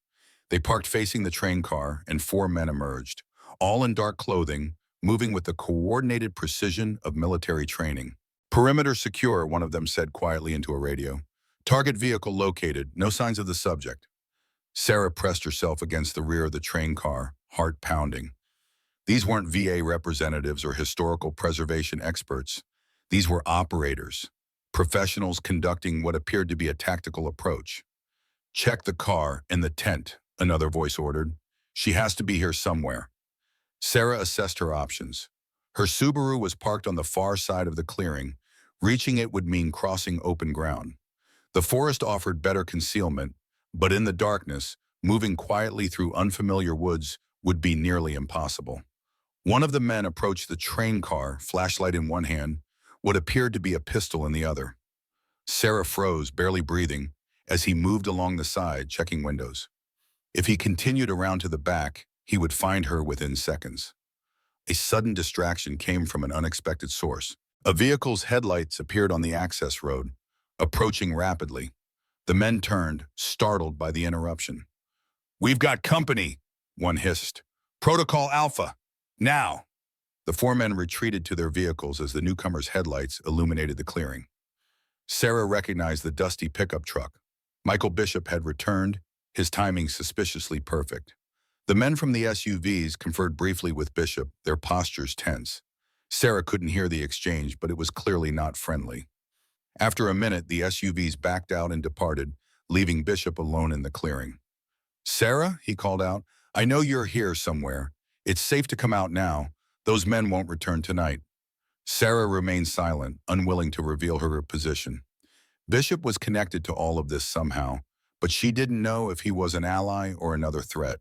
They parked facing the train car, and 4 men emerged, all in dark clothing, moving with the coordinated precision of military training. Perimeter secure, one of them said quietly into a radio. Target vehicle located, no signs of the subject. Sarah pressed herself against the rear of the train car, heart pounding. These weren't VA representatives or historical preservation experts. These were operators, professionals conducting what appeared to be a tactical approach. "Check the car and the tent," another voice ordered. "She has to be here somewhere." Sarah assessed her options. Her Subaru was parked on the far side of the clearing. Reaching it would mean crossing open ground. The forest offered better concealment, but in the darkness, moving quietly through unfamiliar woods would be nearly impossible. One of the men approached the train car, flashlight in one hand, what appeared to be a pistol in the other. Sarah froze, barely breathing, as he moved along the side, checking windows. If he continued around to the back, he would find her within seconds. A sudden distraction came from an unexpected source. A vehicle's headlights appeared on the access road, approaching rapidly. The men turned, startled by the interruption. "We've got company," one hissed. "Protocol Alpha, now!" The four men retreated to their vehicles as the newcomers' headlights illuminated the clearing. Sarah recognized the dusty pickup truck. Michael Bishop had returned, his timing suspiciously perfect. The men from the SUVs conferred briefly with Bishop, their postures tense. Sarah couldn't hear the exchange, but it was clearly not friendly. After a minute, the SUVs backed out and departed, leaving Bishop alone in the clearing. "Sarah," he called out, "I know you're here somewhere. It's safe to come out now. Those men won't return tonight." Sarah remained silent, unwilling to reveal her position. Bishop was connected to all of this somehow, but she didn't know if he was an ally or another threat.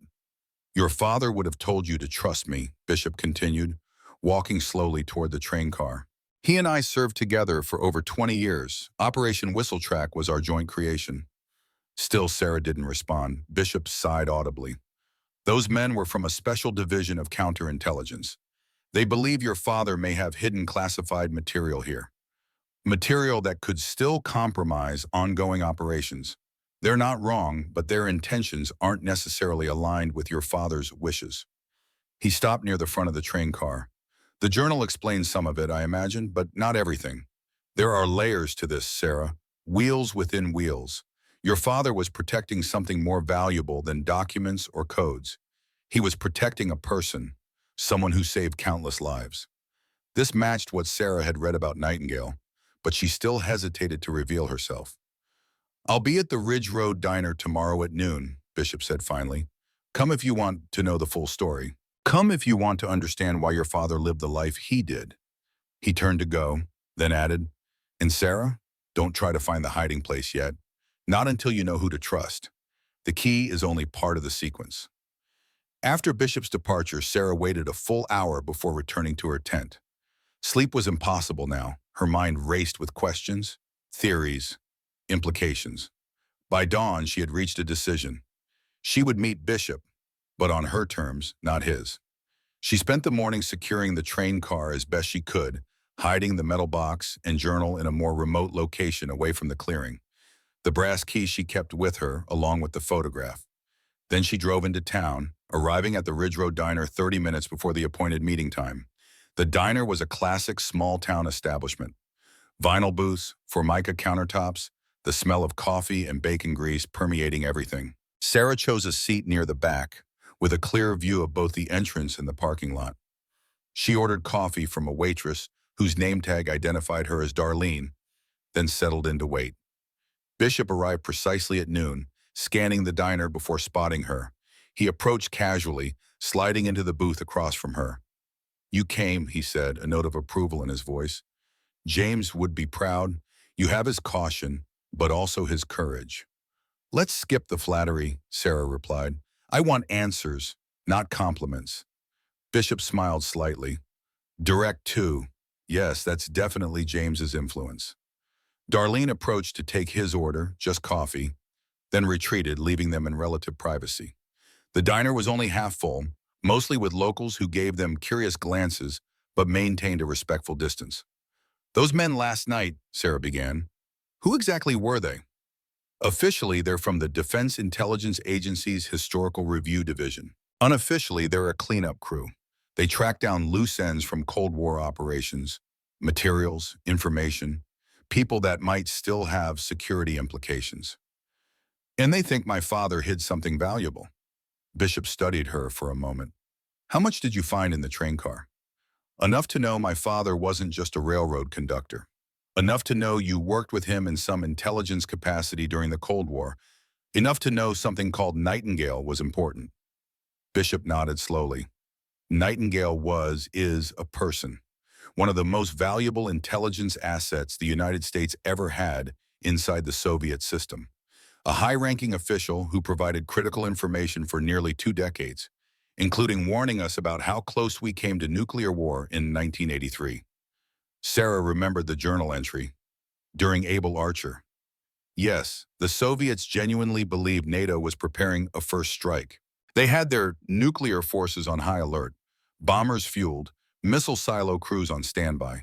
"Your father would have told you to trust me," Bishop continued, walking slowly toward the train car. "He and I served together for over 20 years. Operation Whistletrack was our joint creation." Still, Sarah didn't respond. Bishop sighed audibly. "Those men were from a special division of counterintelligence. They believe your father may have hidden classified material here. Material that could still compromise ongoing operations. They're not wrong, but their intentions aren't necessarily aligned with your father's wishes." He stopped near the front of the train car. "The journal explains some of it, I imagine, but not everything. There are layers to this, Sarah. Wheels within wheels. Your father was protecting something more valuable than documents or codes. He was protecting a person, someone who saved countless lives." This matched what Sarah had read about Nightingale, but she still hesitated to reveal herself. "I'll be at the Ridge Road Diner tomorrow at noon," Bishop said finally. "Come if you want to know the full story. Come if you want to understand why your father lived the life he did." He turned to go, then added, "And Sarah, don't try to find the hiding place yet. Not until you know who to trust. The key is only part of the sequence." After Bishop's departure, Sarah waited a full hour before returning to her tent. Sleep was impossible now. Her mind raced with questions, theories, implications. By dawn, she had reached a decision. She would meet Bishop, but on her terms, not his. She spent the morning securing the train car as best she could, hiding the metal box and journal in a more remote location away from the clearing. The brass key she kept with her, along with the photograph. Then she drove into town, arriving at the Ridge Road Diner 30 minutes before the appointed meeting time. The diner was a classic small-town establishment. Vinyl booths, formica countertops, the smell of coffee and bacon grease permeating everything. Sarah chose a seat near the back, with a clear view of both the entrance and the parking lot. She ordered coffee from a waitress whose name tag identified her as Darlene, then settled in to wait. Bishop arrived precisely at noon, scanning the diner before spotting her. He approached casually, sliding into the booth across from her. "You came," he said, a note of approval in his voice. "James would be proud. You have his caution, but also his courage." "Let's skip the flattery," Sarah replied. "I want answers, not compliments." Bishop smiled slightly. "Direct too. Yes, that's definitely James's influence." Darlene approached to take his order, just coffee, then retreated, leaving them in relative privacy. The diner was only half full, mostly with locals who gave them curious glances but maintained a respectful distance. "Those men last night," Sarah began. "Who exactly were they?" "Officially, they're from the Defense Intelligence Agency's Historical Review Division. Unofficially, they're a cleanup crew. They track down loose ends from Cold War operations, materials, information, people that might still have security implications. And they think my father hid something valuable." Bishop studied her for a moment. How much did you find in the train car? Enough to know my father wasn't just a railroad conductor. Enough to know you worked with him in some intelligence capacity during the Cold War. Enough to know something called Nightingale was important. Bishop nodded slowly. Nightingale is a person. One of the most valuable intelligence assets the United States ever had inside the Soviet system. A high-ranking official who provided critical information for nearly 2 decades, including warning us about how close we came to nuclear war in 1983. Sarah remembered the journal entry. During Able Archer. Yes, the Soviets genuinely believed NATO was preparing a first strike. They had their nuclear forces on high alert, bombers fueled, missile silo crews on standby.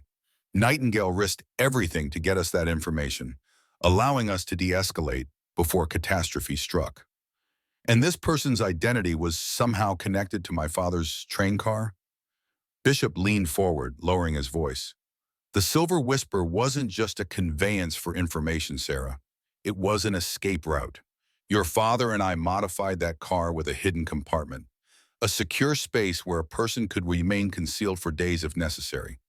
Nightingale risked everything to get us that information, allowing us to de-escalate before catastrophe struck. And this person's identity was somehow connected to my father's train car? Bishop leaned forward, lowering his voice. The Silver Whisper wasn't just a conveyance for information, Sarah. It was an escape route. Your father and I modified that car with a hidden compartment, a secure space where a person could remain concealed for days if necessary.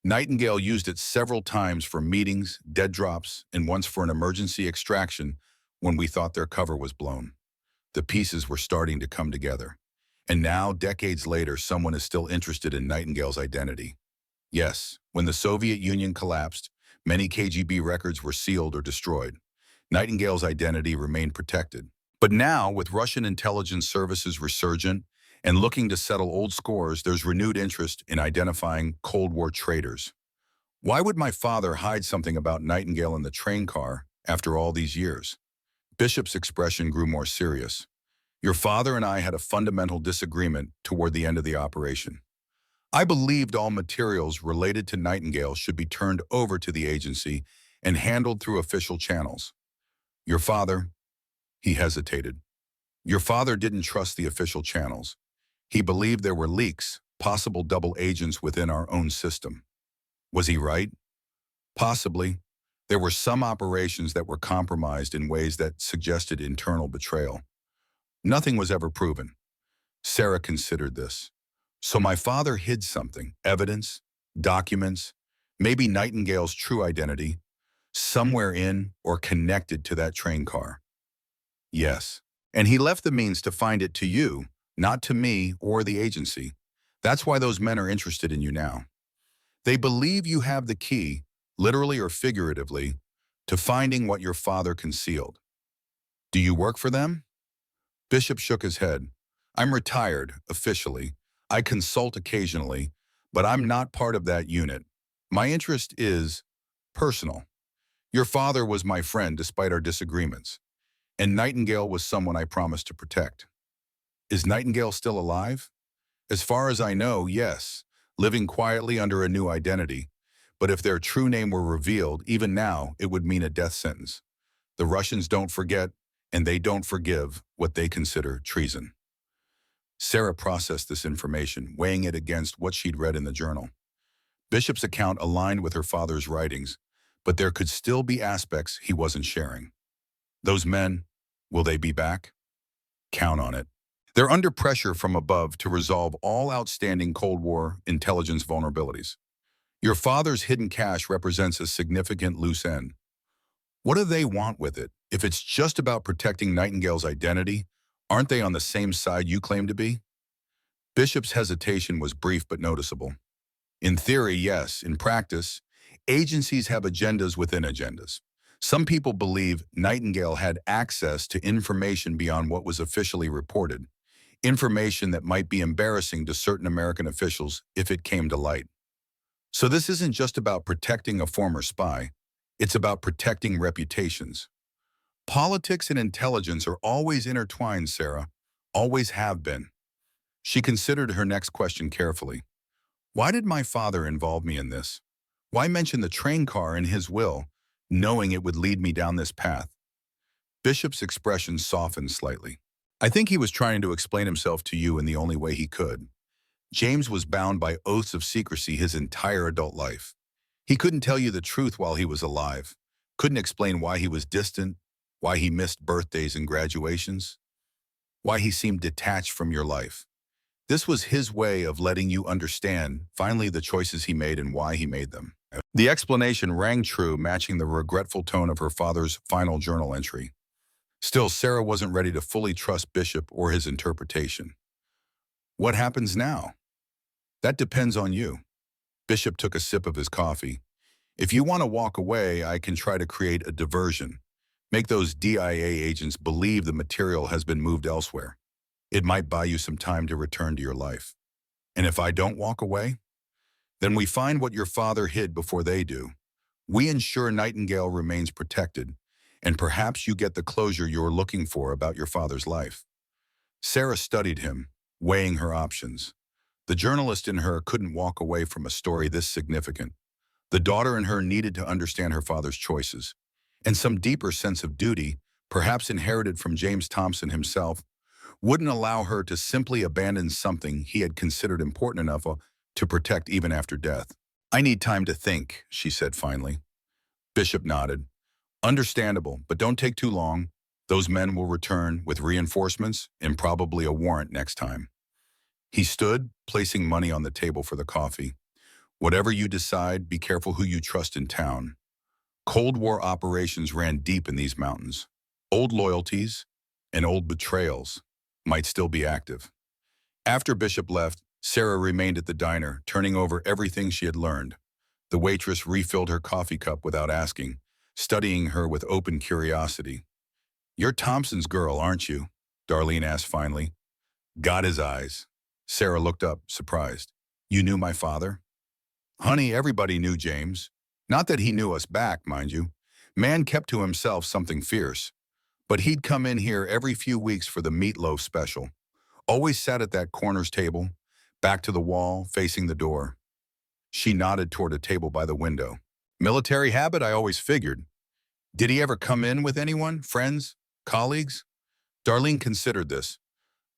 Nightingale used it several times for meetings, dead drops, and once for an emergency extraction when we thought their cover was blown. The pieces were starting to come together. And now, decades later, someone is still interested in Nightingale's identity. Yes, when the Soviet Union collapsed, many KGB records were sealed or destroyed. Nightingale's identity remained protected. But now, with Russian intelligence services resurgent and looking to settle old scores, there's renewed interest in identifying Cold War traitors. Why would my father hide something about Nightingale in the train car after all these years? Bishop's expression grew more serious. Your father and I had a fundamental disagreement toward the end of the operation. I believed all materials related to Nightingale should be turned over to the agency and handled through official channels. Your father, he hesitated. Your father didn't trust the official channels. He believed there were leaks, possible double agents within our own system. Was he right? Possibly. There were some operations that were compromised in ways that suggested internal betrayal. Nothing was ever proven. Sarah considered this. So my father hid something, evidence, documents, maybe Nightingale's true identity, somewhere in or connected to that train car. Yes. And he left the means to find it to you, not to me or the agency. That's why those men are interested in you now. They believe you have the key, literally or figuratively, to finding what your father concealed. Do you work for them? Bishop shook his head. I'm retired, officially. I consult occasionally, but I'm not part of that unit. My interest is personal. Your father was my friend despite our disagreements, and Nightingale was someone I promised to protect. Is Nightingale still alive? As far as I know, yes, living quietly under a new identity. But if their true name were revealed, even now, it would mean a death sentence. The Russians don't forget, and they don't forgive what they consider treason. Sarah processed this information, weighing it against what she'd read in the journal. Bishop's account aligned with her father's writings, but there could still be aspects he wasn't sharing. Those men, will they be back? Count on it. They're under pressure from above to resolve all outstanding Cold War intelligence vulnerabilities. Your father's hidden cache represents a significant loose end. What do they want with it? If it's just about protecting Nightingale's identity, aren't they on the same side you claim to be? Bishop's hesitation was brief but noticeable. In theory, yes. In practice, agencies have agendas within agendas. Some people believe Nightingale had access to information beyond what was officially reported, information that might be embarrassing to certain American officials if it came to light. So this isn't just about protecting a former spy, it's about protecting reputations. Politics and intelligence are always intertwined, Sarah, always have been. She considered her next question carefully. Why did my father involve me in this? Why mention the train car in his will, knowing it would lead me down this path? Bishop's expression softened slightly. I think he was trying to explain himself to you in the only way he could. James was bound by oaths of secrecy his entire adult life. He couldn't tell you the truth while he was alive, couldn't explain why he was distant, why he missed birthdays and graduations, why he seemed detached from your life. This was his way of letting you understand, finally, the choices he made and why he made them. The explanation rang true, matching the regretful tone of her father's final journal entry. Still, Sarah wasn't ready to fully trust Bishop or his interpretation. What happens now? That depends on you. Bishop took a sip of his coffee. If you want to walk away, I can try to create a diversion. Make those DIA agents believe the material has been moved elsewhere. It might buy you some time to return to your life. And if I don't walk away, then we find what your father hid before they do. We ensure Nightingale remains protected, and perhaps you get the closure you're looking for about your father's life. Sarah studied him, weighing her options. The journalist in her couldn't walk away from a story this significant. The daughter in her needed to understand her father's choices, and some deeper sense of duty, perhaps inherited from James Thompson himself, wouldn't allow her to simply abandon something he had considered important enough to protect even after death. I need time to think, she said finally. Bishop nodded. Understandable, but don't take too long. Those men will return with reinforcements and probably a warrant next time. He stood, placing money on the table for the coffee. Whatever you decide, be careful who you trust in town. Cold War operations ran deep in these mountains. Old loyalties and old betrayals might still be active. After Bishop left, Sarah remained at the diner, turning over everything she had learned. The waitress refilled her coffee cup without asking, studying her with open curiosity. "You're Thompson's girl, aren't you?" Darlene asked finally. Got his eyes. Sarah looked up, surprised. "You knew my father?" "Honey, everybody knew James. Not that he knew us back, mind you. Man kept to himself something fierce. But he'd come in here every few weeks for the meatloaf special. Always sat at that corner's table, back to the wall, facing the door." She nodded toward a table by the window. "Military habit, I always figured. Did he ever come in with anyone? Friends? Colleagues?" Darlene considered this.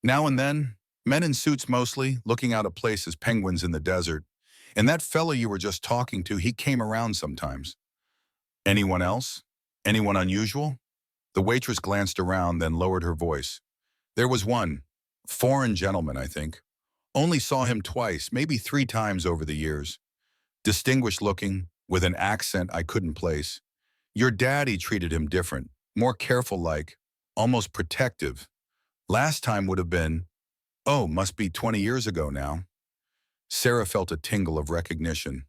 "Now and then, men in suits mostly, looking out of place as penguins in the desert. And that fella you were just talking to, he came around sometimes." "Anyone else? Anyone unusual?" The waitress glanced around, then lowered her voice. "There was one. Foreign gentleman, I think. Only saw him twice, maybe 3 times over the years. Distinguished looking, with an accent I couldn't place. Your daddy treated him different, more careful-like, almost protective. Last time would have been, oh, must be 20 years ago now." Sarah felt a tingle of recognition.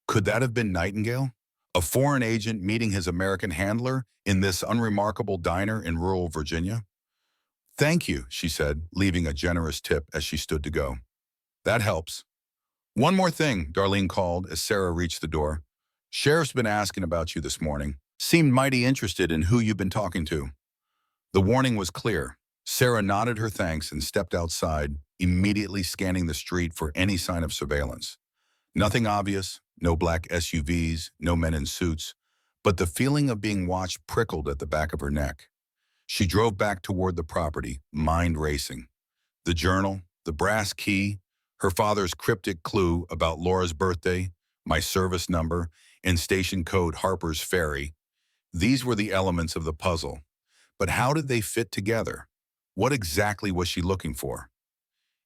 Could that have been Nightingale? A foreign agent meeting his American handler in this unremarkable diner in rural Virginia? "Thank you," she said, leaving a generous tip as she stood to go. "That helps." "One more thing," Darlene called as Sarah reached the door. "Sheriff's been asking about you this morning. Seemed mighty interested in who you've been talking to." The warning was clear. Sarah nodded her thanks and stepped outside, immediately scanning the street for any sign of surveillance. Nothing obvious, no black SUVs, no men in suits, but the feeling of being watched prickled at the back of her neck. She drove back toward the property, mind racing. The journal, the brass key, her father's cryptic clue about Laura's birthday, my service number, and station code Harper's Ferry. These were the elements of the puzzle. But how did they fit together? What exactly was she looking for?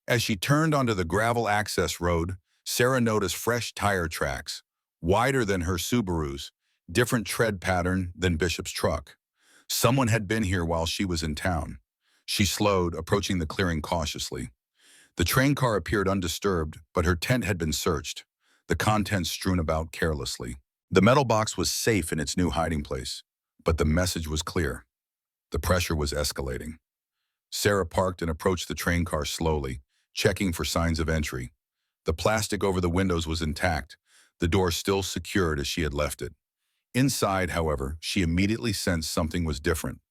As she turned onto the gravel access road, Sarah noticed fresh tire tracks, wider than her Subaru's, different tread pattern than Bishop's truck. Someone had been here while she was in town. She slowed, approaching the clearing cautiously. The train car appeared undisturbed, but her tent had been searched, the contents strewn about carelessly. The metal box was safe in its new hiding place, but the message was clear. The pressure was escalating. Sarah parked and approached the train car slowly, checking for signs of entry. The plastic over the windows was intact, the door still secured as she had left it. Inside, however, she immediately sensed something was different.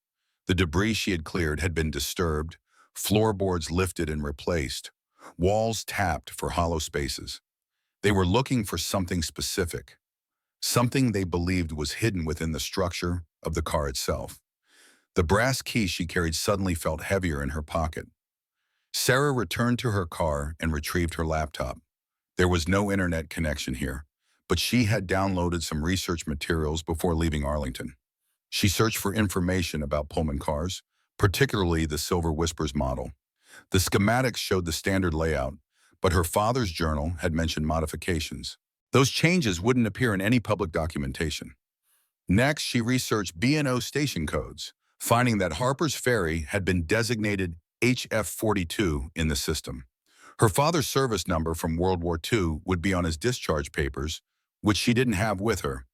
The debris she had cleared had been disturbed, floorboards lifted and replaced, walls tapped for hollow spaces. They were looking for something specific, something they believed was hidden within the structure of the car itself. The brass key she carried suddenly felt heavier in her pocket. Sarah returned to her car and retrieved her laptop. There was no internet connection here, but she had downloaded some research materials before leaving Arlington. She searched for information about Pullman cars, particularly the Silver Whispers model. The schematics showed the standard layout, but her father's journal had mentioned modifications. Those changes wouldn't appear in any public documentation. Next, she researched B&O station codes, finding that Harper's Ferry had been designated HF42 in the system. Her father's service number from World War II would be on his discharge papers, which she didn't have with her,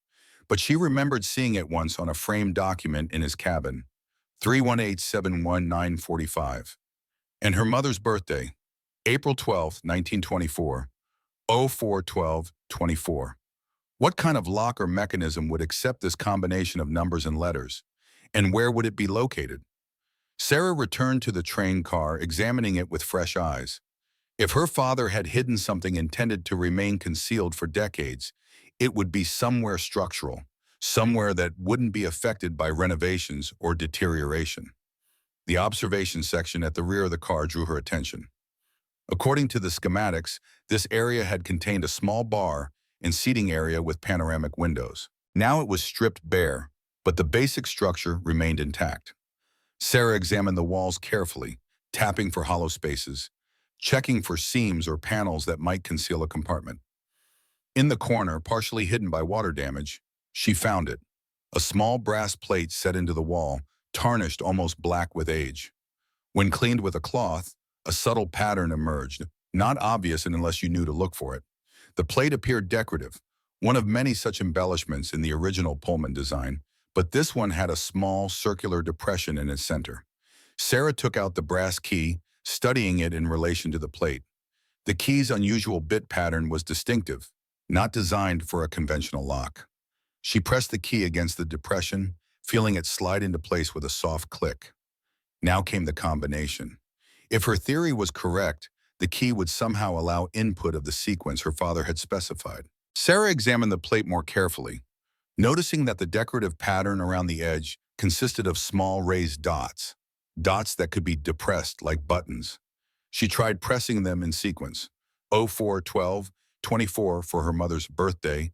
but she remembered seeing it once on a framed document in his cabin, 318-71945. And her mother's birthday, April 12, 1924, 04-12-24. What kind of lock or mechanism would accept this combination of numbers and letters? And where would it be located? Sarah returned to the train car, examining it with fresh eyes. If her father had hidden something intended to remain concealed for decades, it would be somewhere structural, somewhere that wouldn't be affected by renovations or deterioration. The observation section at the rear of the car drew her attention. According to the schematics, this area had contained a small bar and seating area with panoramic windows. Now it was stripped bare, but the basic structure remained intact. Sarah examined the walls carefully, tapping for hollow spaces, checking for seams or panels that might conceal a compartment. In the corner, partially hidden by water damage, she found it, a small brass plate set into the wall, tarnished almost black with age. When cleaned with a cloth, a subtle pattern emerged, not obvious unless you knew to look for it. The plate appeared decorative, one of many such embellishments in the original Pullman design, but this one had a small circular depression in its center. Sarah took out the brass key, studying it in relation to the plate. The key's unusual bit pattern was distinctive, not designed for a conventional lock. She pressed the key against the depression, feeling it slide into place with a soft click. Now came the combination. If her theory was correct, the key would somehow allow input of the sequence her father had specified. Sarah examined the plate more carefully, noticing that the decorative pattern around the edge consisted of small raised dots, dots that could be depressed like buttons. She tried pressing them in sequence, 04-12-24 for her mother's birthday,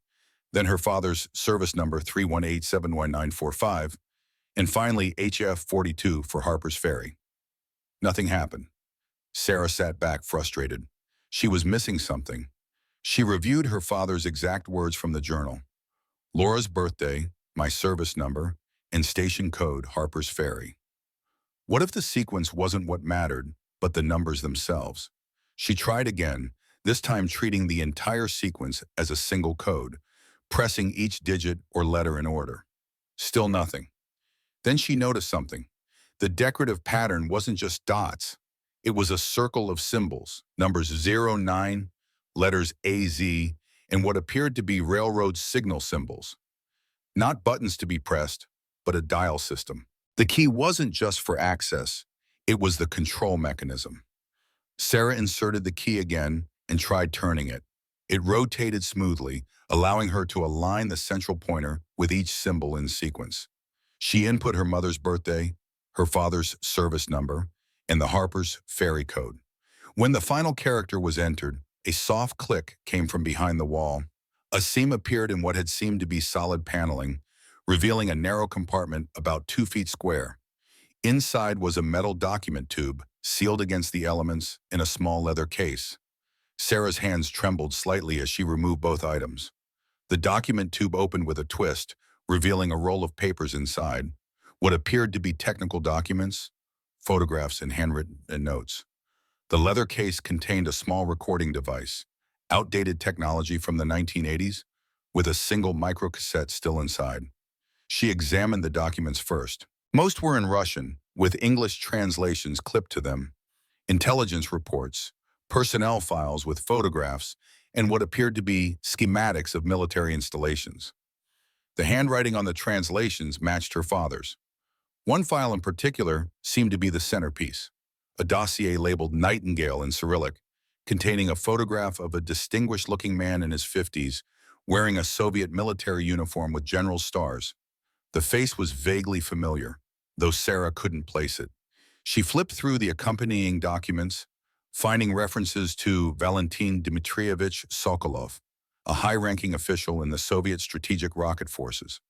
then her father's service number 318-71945, and finally HF42 for Harper's Ferry. Nothing happened. Sarah sat back frustrated. She was missing something. She reviewed her father's exact words from the journal. Laura's birthday, my service number, and station code Harper's Ferry. What if the sequence wasn't what mattered, but the numbers themselves? She tried again, this time treating the entire sequence as a single code, pressing each digit or letter in order. Still nothing. Then she noticed something. The decorative pattern wasn't just dots. It was a circle of symbols, numbers 09, letters AZ, and what appeared to be railroad signal symbols. Not buttons to be pressed, but a dial system. The key wasn't just for access, it was the control mechanism. Sarah inserted the key again and tried turning it. It rotated smoothly, allowing her to align the central pointer with each symbol in sequence. She input her mother's birthday, her father's service number, and the Harper's Ferry code. When the final character was entered, a soft click came from behind the wall. A seam appeared in what had seemed to be solid paneling, revealing a narrow compartment about 2 feet square. Inside was a metal document tube, sealed against the elements in a small leather case. Sarah's hands trembled slightly as she removed both items. The document tube opened with a twist, revealing a roll of papers inside, what appeared to be technical documents, photographs, and handwritten notes. The leather case contained a small recording device, outdated technology from the 1980s, with a single microcassette still inside. She examined the documents first. Most were in Russian, with English translations clipped to them, intelligence reports, personnel files with photographs, and what appeared to be schematics of military installations. The handwriting on the translations matched her father's. One file in particular seemed to be the centerpiece, a dossier labeled Nightingale in Cyrillic, containing a photograph of a distinguished-looking man in his 50s wearing a Soviet military uniform with general stars. The face was vaguely familiar, though Sarah couldn't place it. She flipped through the accompanying documents, finding references to Valentin Dmitrievich Sokolov, a high-ranking official in the Soviet Strategic Rocket Forces.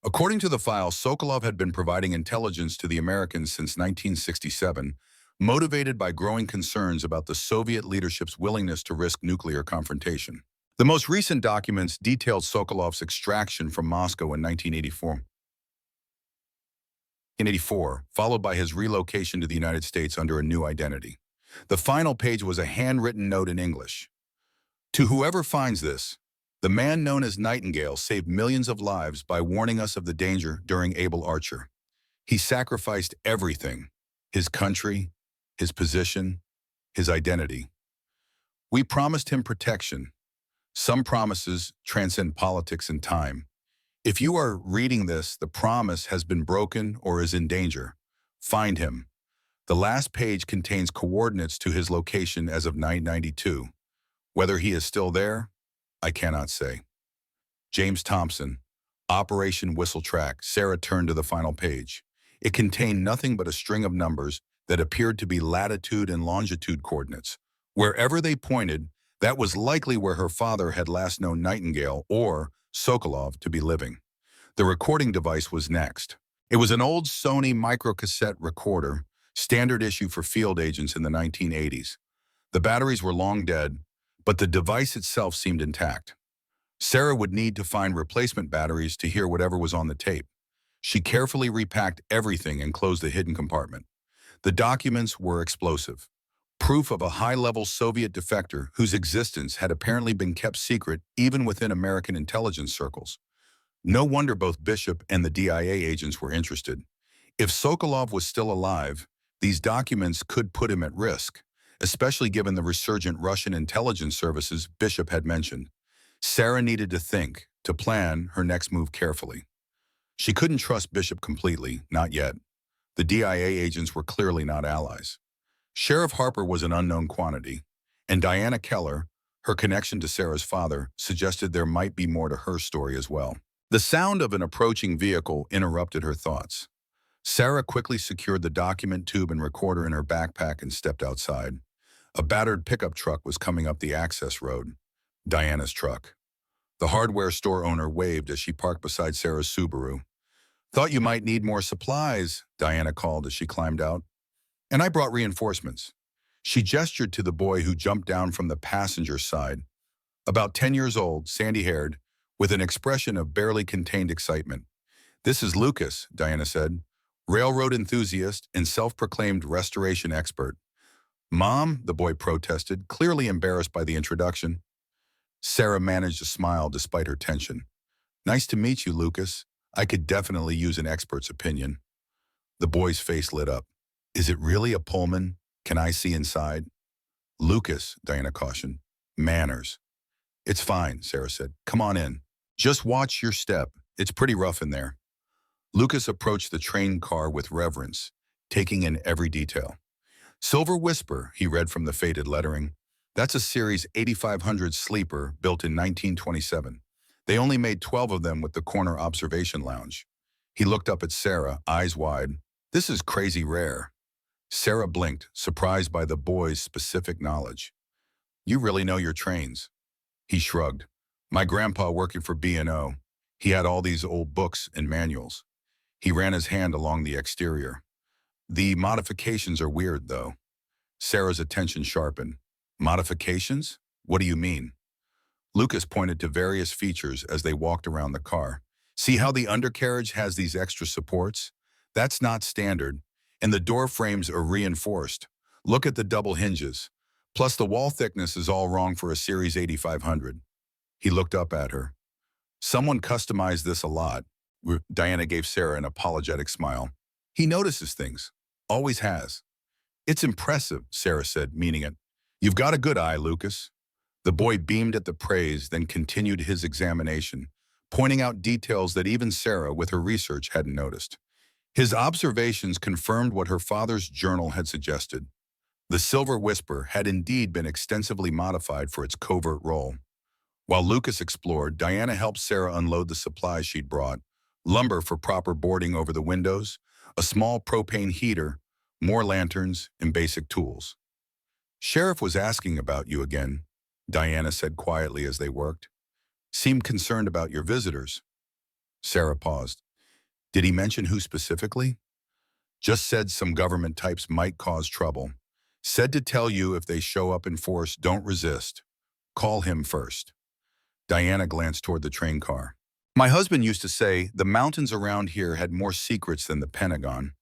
According to the file, Sokolov had been providing intelligence to the Americans since 1967, motivated by growing concerns about the Soviet leadership's willingness to risk nuclear confrontation. The most recent documents detailed Sokolov's extraction from Moscow in 1984, followed by his relocation to the United States under a new identity. The final page was a handwritten note in English. To whoever finds this, the man known as Nightingale saved millions of lives by warning us of the danger during Able Archer. He sacrificed everything, his country, his position, his identity. We promised him protection. Some promises transcend politics and time. If you are reading this, the promise has been broken or is in danger. Find him. The last page contains coordinates to his location as of 992. Whether he is still there, I cannot say. James Thompson, Operation Whistle Track. Sarah turned to the final page. It contained nothing but a string of numbers that appeared to be latitude and longitude coordinates. Wherever they pointed, that was likely where her father had last known Nightingale or Sokolov to be living. The recording device was next. It was an old Sony microcassette recorder, standard issue for field agents in the 1980s. The batteries were long dead, but the device itself seemed intact. Sarah would need to find replacement batteries to hear whatever was on the tape. She carefully repacked everything and closed the hidden compartment. The documents were explosive. Proof of a high-level Soviet defector whose existence had apparently been kept secret even within American intelligence circles. No wonder both Bishop and the DIA agents were interested. If Sokolov was still alive, these documents could put him at risk, especially given the resurgent Russian intelligence services Bishop had mentioned. Sarah needed to think, to plan her next move carefully. She couldn't trust Bishop completely, not yet. The DIA agents were clearly not allies. Sheriff Harper was an unknown quantity, and Diana Keller, her connection to Sarah's father, suggested there might be more to her story as well. The sound of an approaching vehicle interrupted her thoughts. Sarah quickly secured the document tube and recorder in her backpack and stepped outside. A battered pickup truck was coming up the access road. Diana's truck. The hardware store owner waved as she parked beside Sarah's Subaru. "Thought you might need more supplies," Diana called as she climbed out. "And I brought reinforcements." She gestured to the boy who jumped down from the passenger side. About 10 years old, sandy-haired, with an expression of barely contained excitement. "This is Lucas," Diana said, "railroad enthusiast and self-proclaimed restoration expert." "Mom," the boy protested, clearly embarrassed by the introduction. Sarah managed a smile despite her tension. "Nice to meet you, Lucas. I could definitely use an expert's opinion." The boy's face lit up. "Is it really a Pullman? Can I see inside?" "Lucas," Diana cautioned. "Manners." "It's fine," Sarah said. "Come on in. Just watch your step. It's pretty rough in there." Lucas approached the train car with reverence, taking in every detail. "Silver Whisper," he read from the faded lettering. "That's a Series 8500 sleeper built in 1927. They only made 12 of them with the corner observation lounge." He looked up at Sarah, eyes wide. "This is crazy rare." Sarah blinked, surprised by the boy's specific knowledge. "You really know your trains." He shrugged. "My grandpa working for B&O. He had all these old books and manuals." He ran his hand along the exterior. "The modifications are weird, though." Sarah's attention sharpened. "Modifications? What do you mean?" Lucas pointed to various features as they walked around the car. "See how the undercarriage has these extra supports? That's not standard, and the door frames are reinforced. Look at the double hinges. Plus the wall thickness is all wrong for a Series 8500. He looked up at her. "Someone customized this a lot." Diana gave Sarah an apologetic smile. "He notices things. Always has." "It's impressive," Sarah said, meaning it. "You've got a good eye, Lucas." The boy beamed at the praise, then continued his examination, pointing out details that even Sarah, with her research, hadn't noticed. His observations confirmed what her father's journal had suggested. The Silver Whisper had indeed been extensively modified for its covert role. While Lucas explored, Diana helped Sarah unload the supplies she'd brought: lumber for proper boarding over the windows, a small propane heater, more lanterns, and basic tools. "Sheriff was asking about you again," Diana said quietly as they worked. "Seemed concerned about your visitors." Sarah paused. "Did he mention who specifically?" Just said some government types might cause trouble. Said to tell you if they show up in force, don't resist. Call him first. Diana glanced toward the train car. My husband used to say the mountains around here had more secrets than the Pentagon.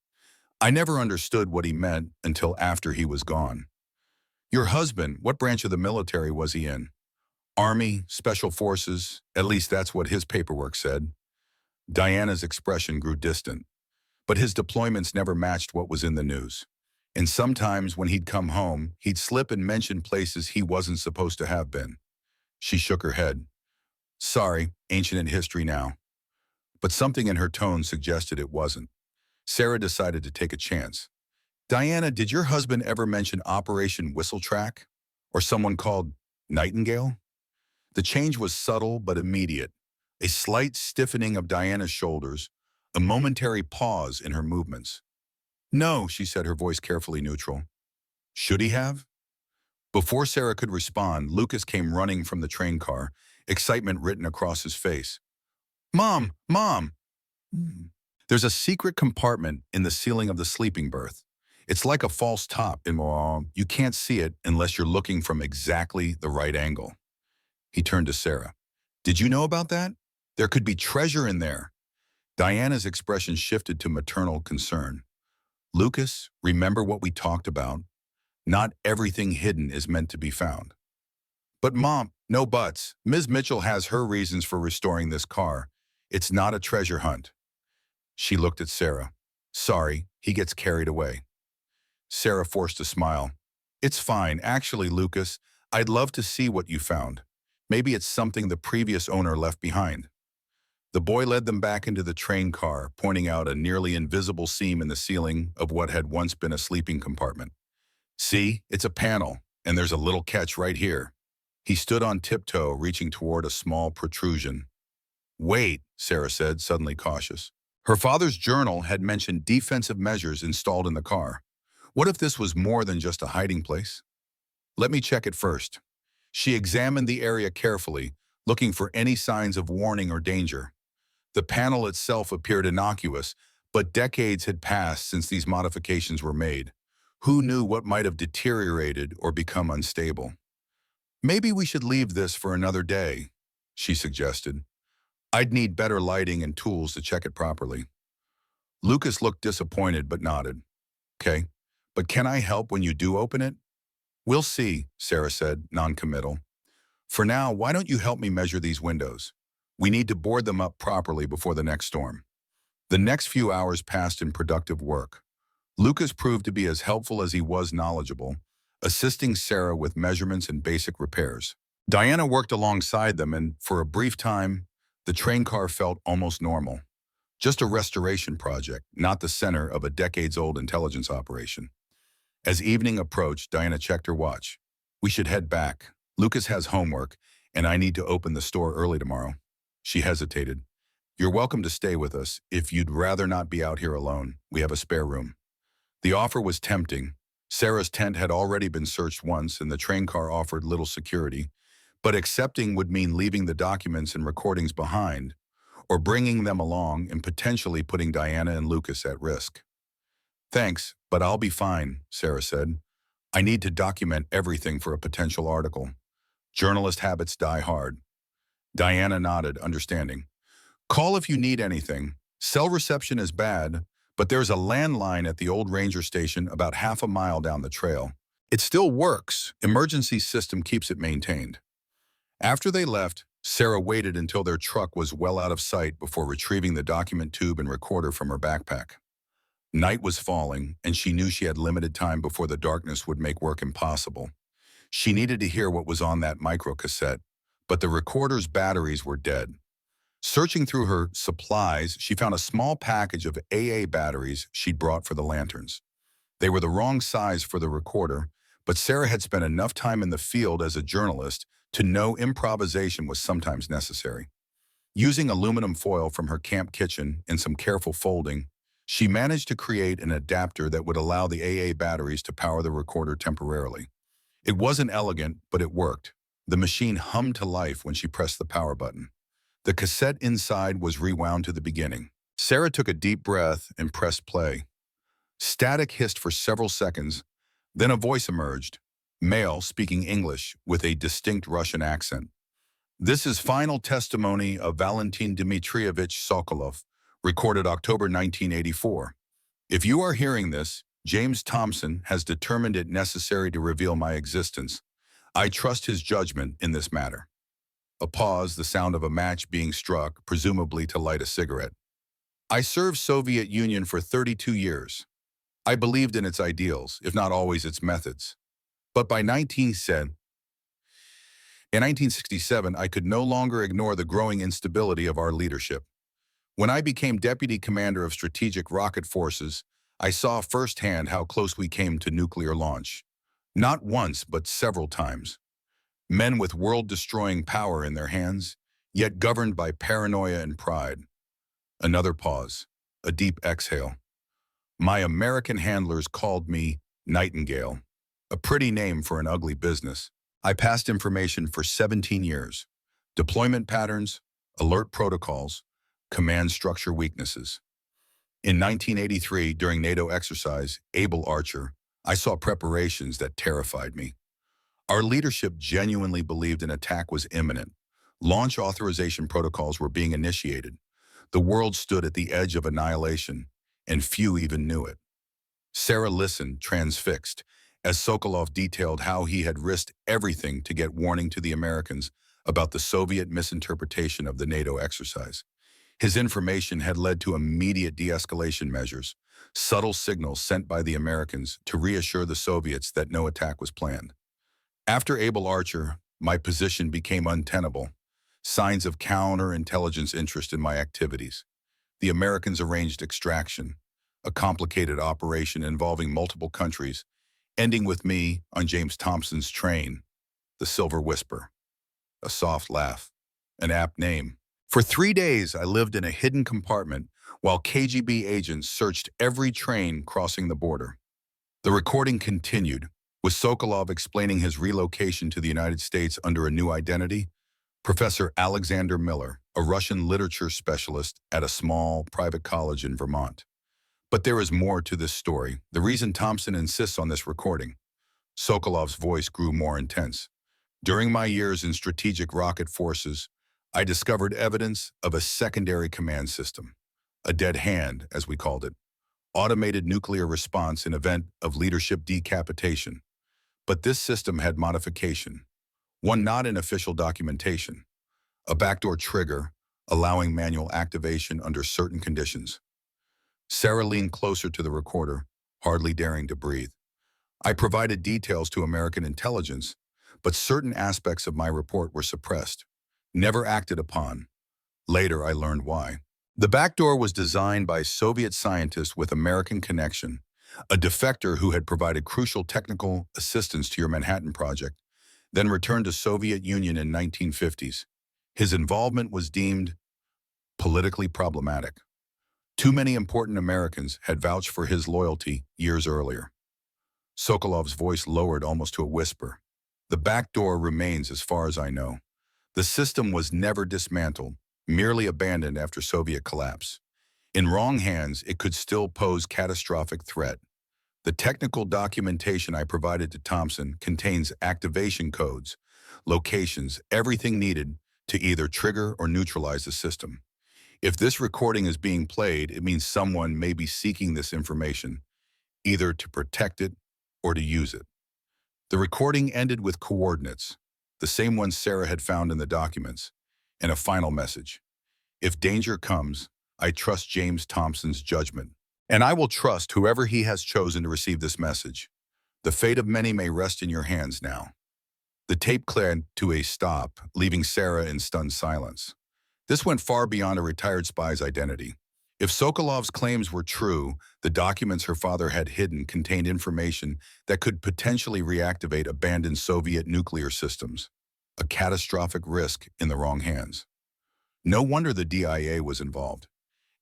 I never understood what he meant until after he was gone. Your husband, what branch of the military was he in? Army, Special Forces, at least that's what his paperwork said. Diana's expression grew distant, but his deployments never matched what was in the news. And sometimes when he'd come home, he'd slip and mention places he wasn't supposed to have been. She shook her head. Sorry, ancient in history now. But something in her tone suggested it wasn't. Sarah decided to take a chance. Diana, did your husband ever mention Operation Whistletrack? Or someone called Nightingale? The change was subtle but immediate. A slight stiffening of Diana's shoulders, a momentary pause in her movements. No, she said, her voice carefully neutral. Should he have? Before Sarah could respond, Lucas came running from the train car, excitement written across his face. Mom! Mom! There's a secret compartment in the ceiling of the sleeping berth. It's like a false top, and you can't see it unless you're looking from exactly the right angle. He turned to Sarah. Did you know about that? There could be treasure in there. Diana's expression shifted to maternal concern. Lucas, remember what we talked about? Not everything hidden is meant to be found. But Mom, no buts. Ms. Mitchell has her reasons for restoring this car. It's not a treasure hunt. She looked at Sarah. Sorry, he gets carried away. Sarah forced a smile. It's fine. Actually, Lucas, I'd love to see what you found. Maybe it's something the previous owner left behind. The boy led them back into the train car, pointing out a nearly invisible seam in the ceiling of what had once been a sleeping compartment. See, it's a panel, and there's a little catch right here. He stood on tiptoe, reaching toward a small protrusion. Wait, Sarah said, suddenly cautious. Her father's journal had mentioned defensive measures installed in the car. What if this was more than just a hiding place? Let me check it first. She examined the area carefully, looking for any signs of warning or danger. The panel itself appeared innocuous, but decades had passed since these modifications were made. Who knew what might have deteriorated or become unstable? Maybe we should leave this for another day, she suggested. I'd need better lighting and tools to check it properly. Lucas looked disappointed but nodded. Okay, but can I help when you do open it? We'll see, Sarah said, non-committal. For now, why don't you help me measure these windows? We need to board them up properly before the next storm. The next few hours passed in productive work. Lucas proved to be as helpful as he was knowledgeable, assisting Sarah with measurements and basic repairs. Diana worked alongside them, and for a brief time, the train car felt almost normal. Just a restoration project, not the center of a decades-old intelligence operation. As evening approached, Diana checked her watch. We should head back. Lucas has homework, and I need to open the store early tomorrow. She hesitated. You're welcome to stay with us. If you'd rather not be out here alone, we have a spare room. The offer was tempting. Sarah's tent had already been searched once, and the train car offered little security. But accepting would mean leaving the documents and recordings behind, or bringing them along and potentially putting Diana and Lucas at risk. Thanks, but I'll be fine, Sarah said. I need to document everything for a potential article. Journalist habits die hard. Diana nodded, understanding. Call if you need anything. Cell reception is bad, but there's a landline at the old ranger station about half a mile down the trail. It still works. Emergency system keeps it maintained. After they left, Sarah waited until their truck was well out of sight before retrieving the document tube and recorder from her backpack. Night was falling, and she knew she had limited time before the darkness would make work impossible. She needed to hear what was on that microcassette, but the recorder's batteries were dead. Searching through her supplies, she found a small package of AA batteries she'd brought for the lanterns. They were the wrong size for the recorder, but Sarah had spent enough time in the field as a journalist to know improvisation was sometimes necessary. Using aluminum foil from her camp kitchen and some careful folding, she managed to create an adapter that would allow the AA batteries to power the recorder temporarily. It wasn't elegant, but it worked. The machine hummed to life when she pressed the power button. The cassette inside was rewound to the beginning. Sarah took a deep breath and pressed play. Static hissed for several seconds, then a voice emerged, male speaking English with a distinct Russian accent. This is final testimony of Valentin Dmitrievich Sokolov, recorded October 1984. If you are hearing this, James Thompson has determined it necessary to reveal my existence. I trust his judgment in this matter. A pause, the sound of a match being struck, presumably to light a cigarette. I served Soviet Union for 32 years. I believed in its ideals, if not always its methods. But by 1967, I could no longer ignore the growing instability of our leadership. When I became Deputy Commander of Strategic Rocket Forces, I saw firsthand how close we came to nuclear launch. Not once, but several times. Men with world-destroying power in their hands, yet governed by paranoia and pride. Another pause, a deep exhale. My American handlers called me Nightingale, a pretty name for an ugly business. I passed information for 17 years. Deployment patterns, alert protocols, command structure weaknesses. In 1983, during NATO exercise, Able Archer, I saw preparations that terrified me. Our leadership genuinely believed an attack was imminent. Launch authorization protocols were being initiated. The world stood at the edge of annihilation, and few even knew it. Sarah listened, transfixed, as Sokolov detailed how he had risked everything to get warning to the Americans about the Soviet misinterpretation of the NATO exercise. His information had led to immediate de-escalation measures, subtle signals sent by the Americans to reassure the Soviets that no attack was planned. After Able Archer, my position became untenable. Signs of counterintelligence interest in my activities. The Americans arranged extraction, a complicated operation involving multiple countries, ending with me on James Thompson's train, the Silver Whisper. A soft laugh, an apt name. For 3 days, I lived in a hidden compartment while KGB agents searched every train crossing the border. The recording continued, with Sokolov explaining his relocation to the United States under a new identity. Professor Alexander Miller, a Russian literature specialist at a small private college in Vermont. But there is more to this story. The reason Thompson insists on this recording. Sokolov's voice grew more intense. During my years in strategic rocket forces, I discovered evidence of a secondary command system, a dead hand, as we called it, automated nuclear response in event of leadership decapitation. But this system had modification, one not in official documentation, a backdoor trigger allowing manual activation under certain conditions. Sarah leaned closer to the recorder, hardly daring to breathe. I provided details to American intelligence, but certain aspects of my report were suppressed, never acted upon. Later, I learned why. The backdoor was designed by Soviet scientists with American connection, a defector who had provided crucial technical assistance to your Manhattan Project, then returned to Soviet Union in 1950s. His involvement was deemed politically problematic. Too many important Americans had vouched for his loyalty years earlier. Sokolov's voice lowered almost to a whisper. The back door remains as far as I know. The system was never dismantled, merely abandoned after Soviet collapse. In wrong hands, it could still pose catastrophic threat. The technical documentation I provided to Thompson contains activation codes, locations, everything needed to either trigger or neutralize the system. If this recording is being played, it means someone may be seeking this information, either to protect it or to use it. The recording ended with coordinates, the same ones Sarah had found in the documents, and a final message. If danger comes, I trust James Thompson's judgment, and I will trust whoever he has chosen to receive this message. The fate of many may rest in your hands now. The tape cleared to a stop, leaving Sarah in stunned silence. This went far beyond a retired spy's identity. If Sokolov's claims were true, the documents her father had hidden contained information that could potentially reactivate abandoned Soviet nuclear systems, a catastrophic risk in the wrong hands. No wonder the DIA was involved,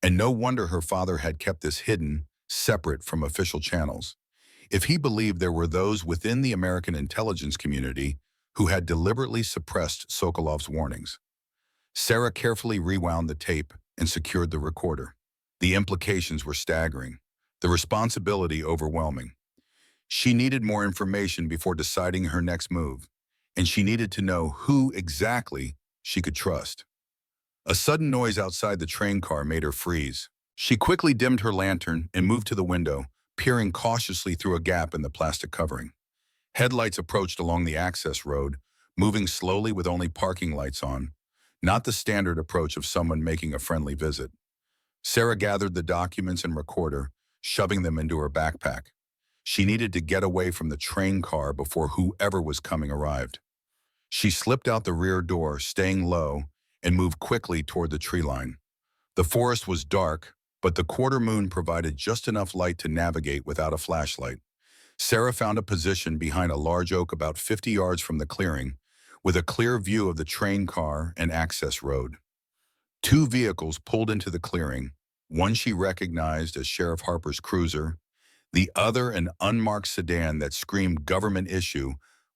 and no wonder her father had kept this hidden, separate from official channels. If he believed there were those within the American intelligence community who had deliberately suppressed Sokolov's warnings. Sarah carefully rewound the tape and secured the recorder. The implications were staggering. the responsibility overwhelming. She needed more information before deciding her next move, and she needed to know who exactly she could trust. A sudden noise outside the train car made her freeze. She quickly dimmed her lantern and moved to the window, peering cautiously through a gap in the plastic covering. Headlights approached along the access road, moving slowly with only parking lights on, not the standard approach of someone making a friendly visit. Sarah gathered the documents and recorder, shoving them into her backpack. She needed to get away from the train car before whoever was coming arrived. She slipped out the rear door, staying low, and moved quickly toward the tree line. The forest was dark, but the quarter moon provided just enough light to navigate without a flashlight. Sarah found a position behind a large oak about 50 yards from the clearing, with a clear view of the train car and access road. Two vehicles pulled into the clearing, one she recognized as Sheriff Harper's cruiser, the other an unmarked sedan that screamed government issue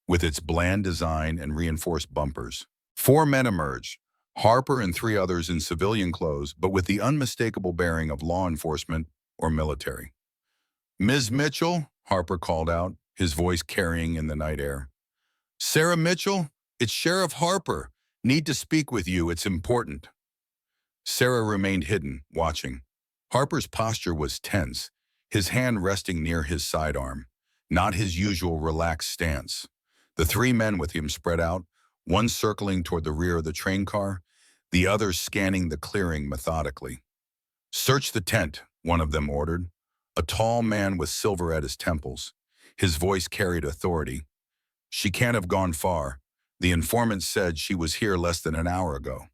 with its bland design and reinforced bumpers. Four men emerged, Harper and three others in civilian clothes, but with the unmistakable bearing of law enforcement or military. "Ms. Mitchell," Harper called out, his voice carrying in the night air. "Sarah Mitchell, it's Sheriff Harper. Need to speak with you, it's important." Sarah remained hidden, watching. Harper's posture was tense, his hand resting near his sidearm, not his usual relaxed stance. The three men with him spread out, one circling toward the rear of the train car, the other scanning the clearing methodically. "Search the tent," one of them ordered, a tall man with silver at his temples. His voice carried authority. "She can't have gone far. The informant said she was here less than an hour ago."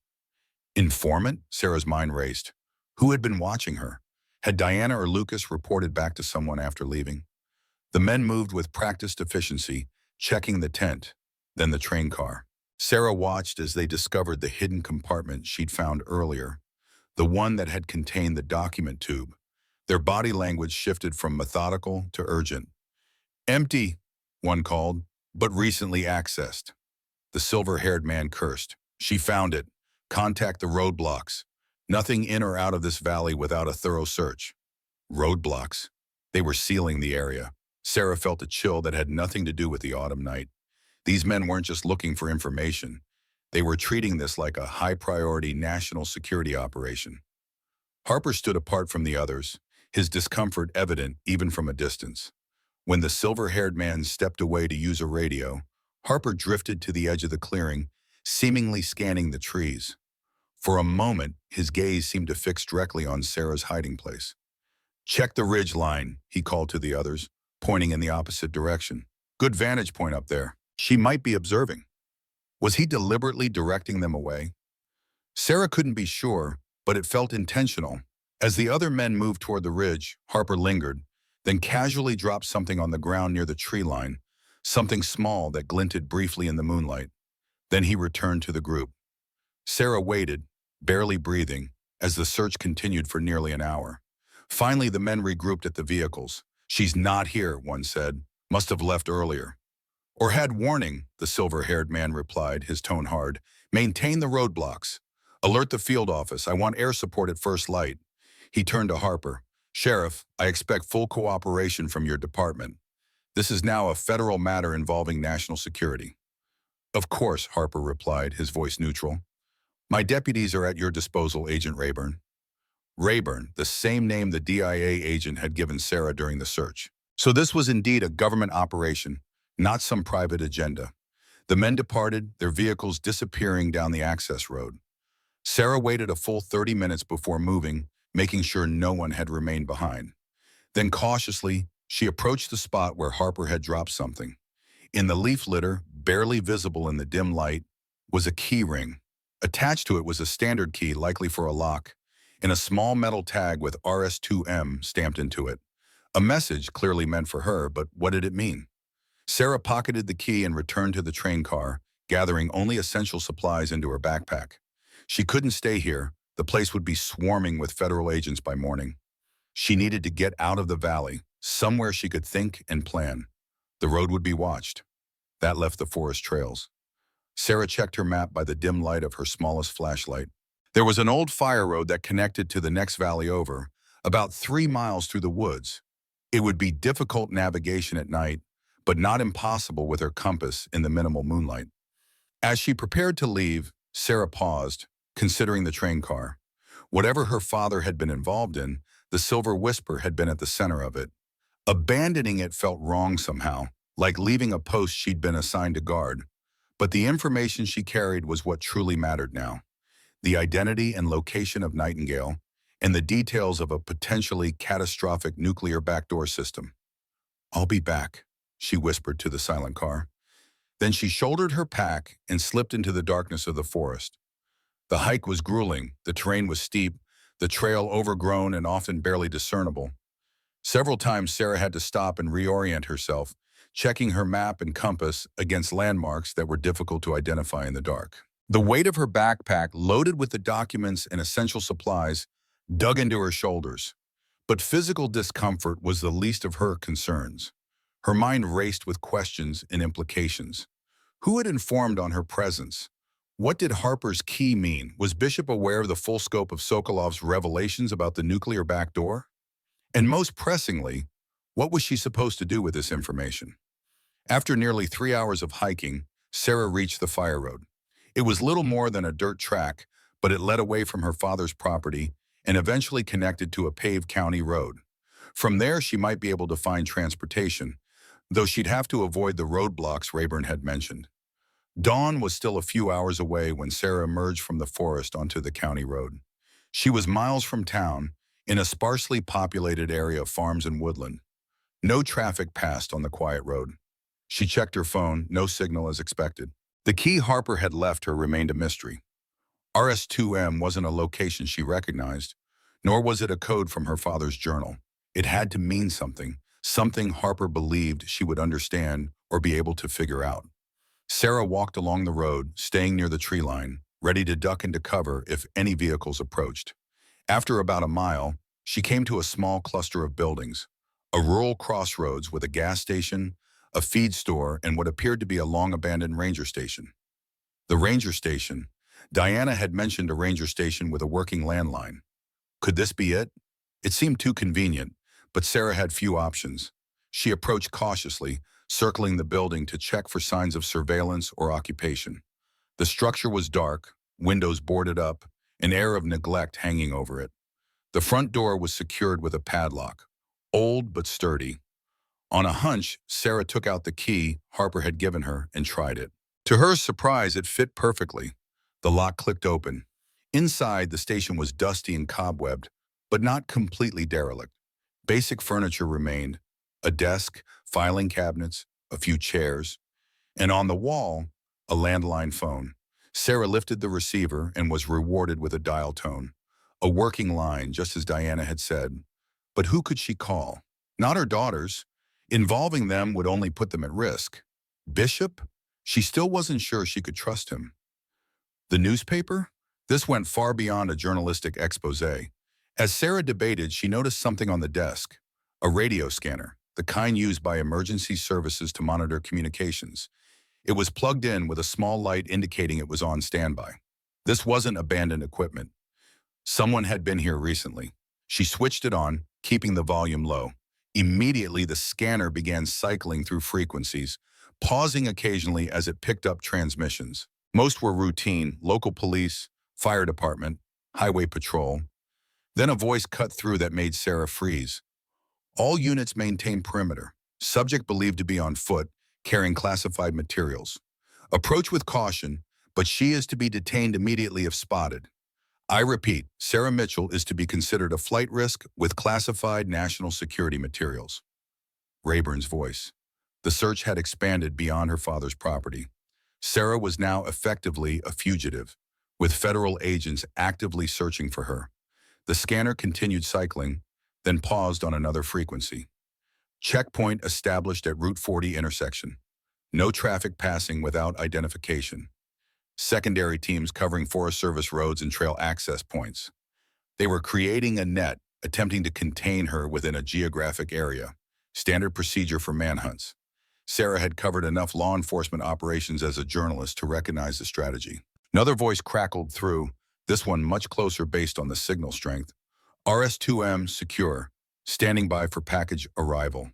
Informant? Sarah's mind raced. Who had been watching her? Had Diana or Lucas reported back to someone after leaving? The men moved with practiced efficiency, checking the tent, then the train car. Sarah watched as they discovered the hidden compartment she'd found earlier, the one that had contained the document tube. Their body language shifted from methodical to urgent. "Empty," one called, "but recently accessed." The silver-haired man cursed. "She found it. Contact the roadblocks. Nothing in or out of this valley without a thorough search." Roadblocks. They were sealing the area. Sarah felt a chill that had nothing to do with the autumn night. These men weren't just looking for information. They were treating this like a high-priority national security operation. Harper stood apart from the others, his discomfort evident even from a distance. When the silver-haired man stepped away to use a radio, Harper drifted to the edge of the clearing, seemingly scanning the trees. For a moment, his gaze seemed to fix directly on Sarah's hiding place. "Check the ridge line," he called to the others, pointing in the opposite direction. "Good vantage point up there. She might be observing." Was he deliberately directing them away? Sarah couldn't be sure, but it felt intentional. As the other men moved toward the ridge, Harper lingered, then casually dropped something on the ground near the tree line, something small that glinted briefly in the moonlight. Then he returned to the group. Sarah waited, barely breathing, as the search continued for nearly an hour. Finally, the men regrouped at the vehicles. "She's not here," one said. "Must have left earlier." "Or had warning," the silver-haired man replied, his tone hard. "Maintain the roadblocks. Alert the field office. I want air support at first light." He turned to Harper. "Sheriff, I expect full cooperation from your department. This is now a federal matter involving national security." "Of course," Harper replied, his voice neutral. "My deputies are at your disposal, Agent Rayburn." Rayburn, the same name the DIA agent had given Sarah during the search. So this was indeed a government operation, not some private agenda. The men departed, their vehicles disappearing down the access road. Sarah waited a full 30 minutes before moving, making sure no one had remained behind. Then cautiously, she approached the spot where Harper had dropped something. In the leaf litter, barely visible in the dim light, was a key ring. Attached to it was a standard key, likely for a lock, and a small metal tag with RS2M stamped into it. A message clearly meant for her, but what did it mean? Sarah pocketed the key and returned to the train car, gathering only essential supplies into her backpack. She couldn't stay here. The place would be swarming with federal agents by morning. She needed to get out of the valley, somewhere she could think and plan. The road would be watched. That left the forest trails. Sarah checked her map by the dim light of her smallest flashlight. There was an old fire road that connected to the next valley over, about 3 miles through the woods. It would be difficult navigation at night, but not impossible with her compass in the minimal moonlight. As she prepared to leave, Sarah paused, considering the train car. Whatever her father had been involved in, the Silver Whisper had been at the center of it. Abandoning it felt wrong somehow, like leaving a post she'd been assigned to guard. But the information she carried was what truly mattered now. The identity and location of Nightingale, and the details of a potentially catastrophic nuclear backdoor system. "I'll be back," she whispered to the silent car. Then she shouldered her pack and slipped into the darkness of the forest. The hike was grueling, the terrain was steep, the trail overgrown and often barely discernible. Several times Sarah had to stop and reorient herself, checking her map and compass against landmarks that were difficult to identify in the dark. The weight of her backpack, loaded with the documents and essential supplies, dug into her shoulders. But physical discomfort was the least of her concerns. Her mind raced with questions and implications. Who had informed on her presence? What did Harper's key mean? Was Bishop aware of the full scope of Sokolov's revelations about the nuclear backdoor? And most pressingly, what was she supposed to do with this information? After nearly 3 hours of hiking, Sarah reached the fire road. It was little more than a dirt track, but it led away from her father's property and eventually connected to a paved county road. From there, she might be able to find transportation, though she'd have to avoid the roadblocks Rayburn had mentioned. Dawn was still a few hours away when Sarah emerged from the forest onto the county road. She was miles from town, in a sparsely populated area of farms and woodland. No traffic passed on the quiet road. She checked her phone, no signal as expected. The key Harper had left her remained a mystery. RS-2M wasn't a location she recognized, nor was it a code from her father's journal. It had to mean something, something Harper believed she would understand or be able to figure out. Sarah walked along the road, staying near the tree line, ready to duck into cover if any vehicles approached. After about a mile, she came to a small cluster of buildings, a rural crossroads with a gas station, a feed store, and what appeared to be a long-abandoned ranger station. The ranger station. Diana had mentioned a ranger station with a working landline. Could this be it? It seemed too convenient, but Sarah had few options. She approached cautiously, circling the building to check for signs of surveillance or occupation. The structure was dark, windows boarded up, an air of neglect hanging over it. The front door was secured with a padlock, old but sturdy. On a hunch, Sarah took out the key Harper had given her and tried it. To her surprise, it fit perfectly. The lock clicked open. Inside, the station was dusty and cobwebbed, but not completely derelict. Basic furniture remained: a desk, filing cabinets, a few chairs, and on the wall, a landline phone. Sarah lifted the receiver and was rewarded with a dial tone. A working line, just as Diana had said. But who could she call? Not her daughters. Involving them would only put them at risk. Bishop? She still wasn't sure she could trust him. The newspaper? This went far beyond a journalistic exposé. As Sarah debated, she noticed something on the desk. A radio scanner, the kind used by emergency services to monitor communications. It was plugged in with a small light indicating it was on standby. This wasn't abandoned equipment. Someone had been here recently. She switched it on, keeping the volume low. Immediately, the scanner began cycling through frequencies, pausing occasionally as it picked up transmissions. Most were routine: local police, fire department, highway patrol. Then a voice cut through that made Sarah freeze. All units maintain perimeter. Subject believed to be on foot, carrying classified materials. Approach with caution, but she is to be detained immediately if spotted. I repeat, Sarah Mitchell is to be considered a flight risk with classified national security materials. Rayburn's voice. The search had expanded beyond her father's property. Sarah was now effectively a fugitive, with federal agents actively searching for her. The scanner continued cycling, then paused on another frequency. Checkpoint established at Route 40 intersection. No traffic passing without identification. Secondary teams covering Forest Service roads and trail access points. They were creating a net, attempting to contain her within a geographic area. Standard procedure for manhunts. Sarah had covered enough law enforcement operations as a journalist to recognize the strategy. Another voice crackled through, this one much closer based on the signal strength. RS-2M secure, standing by for package arrival.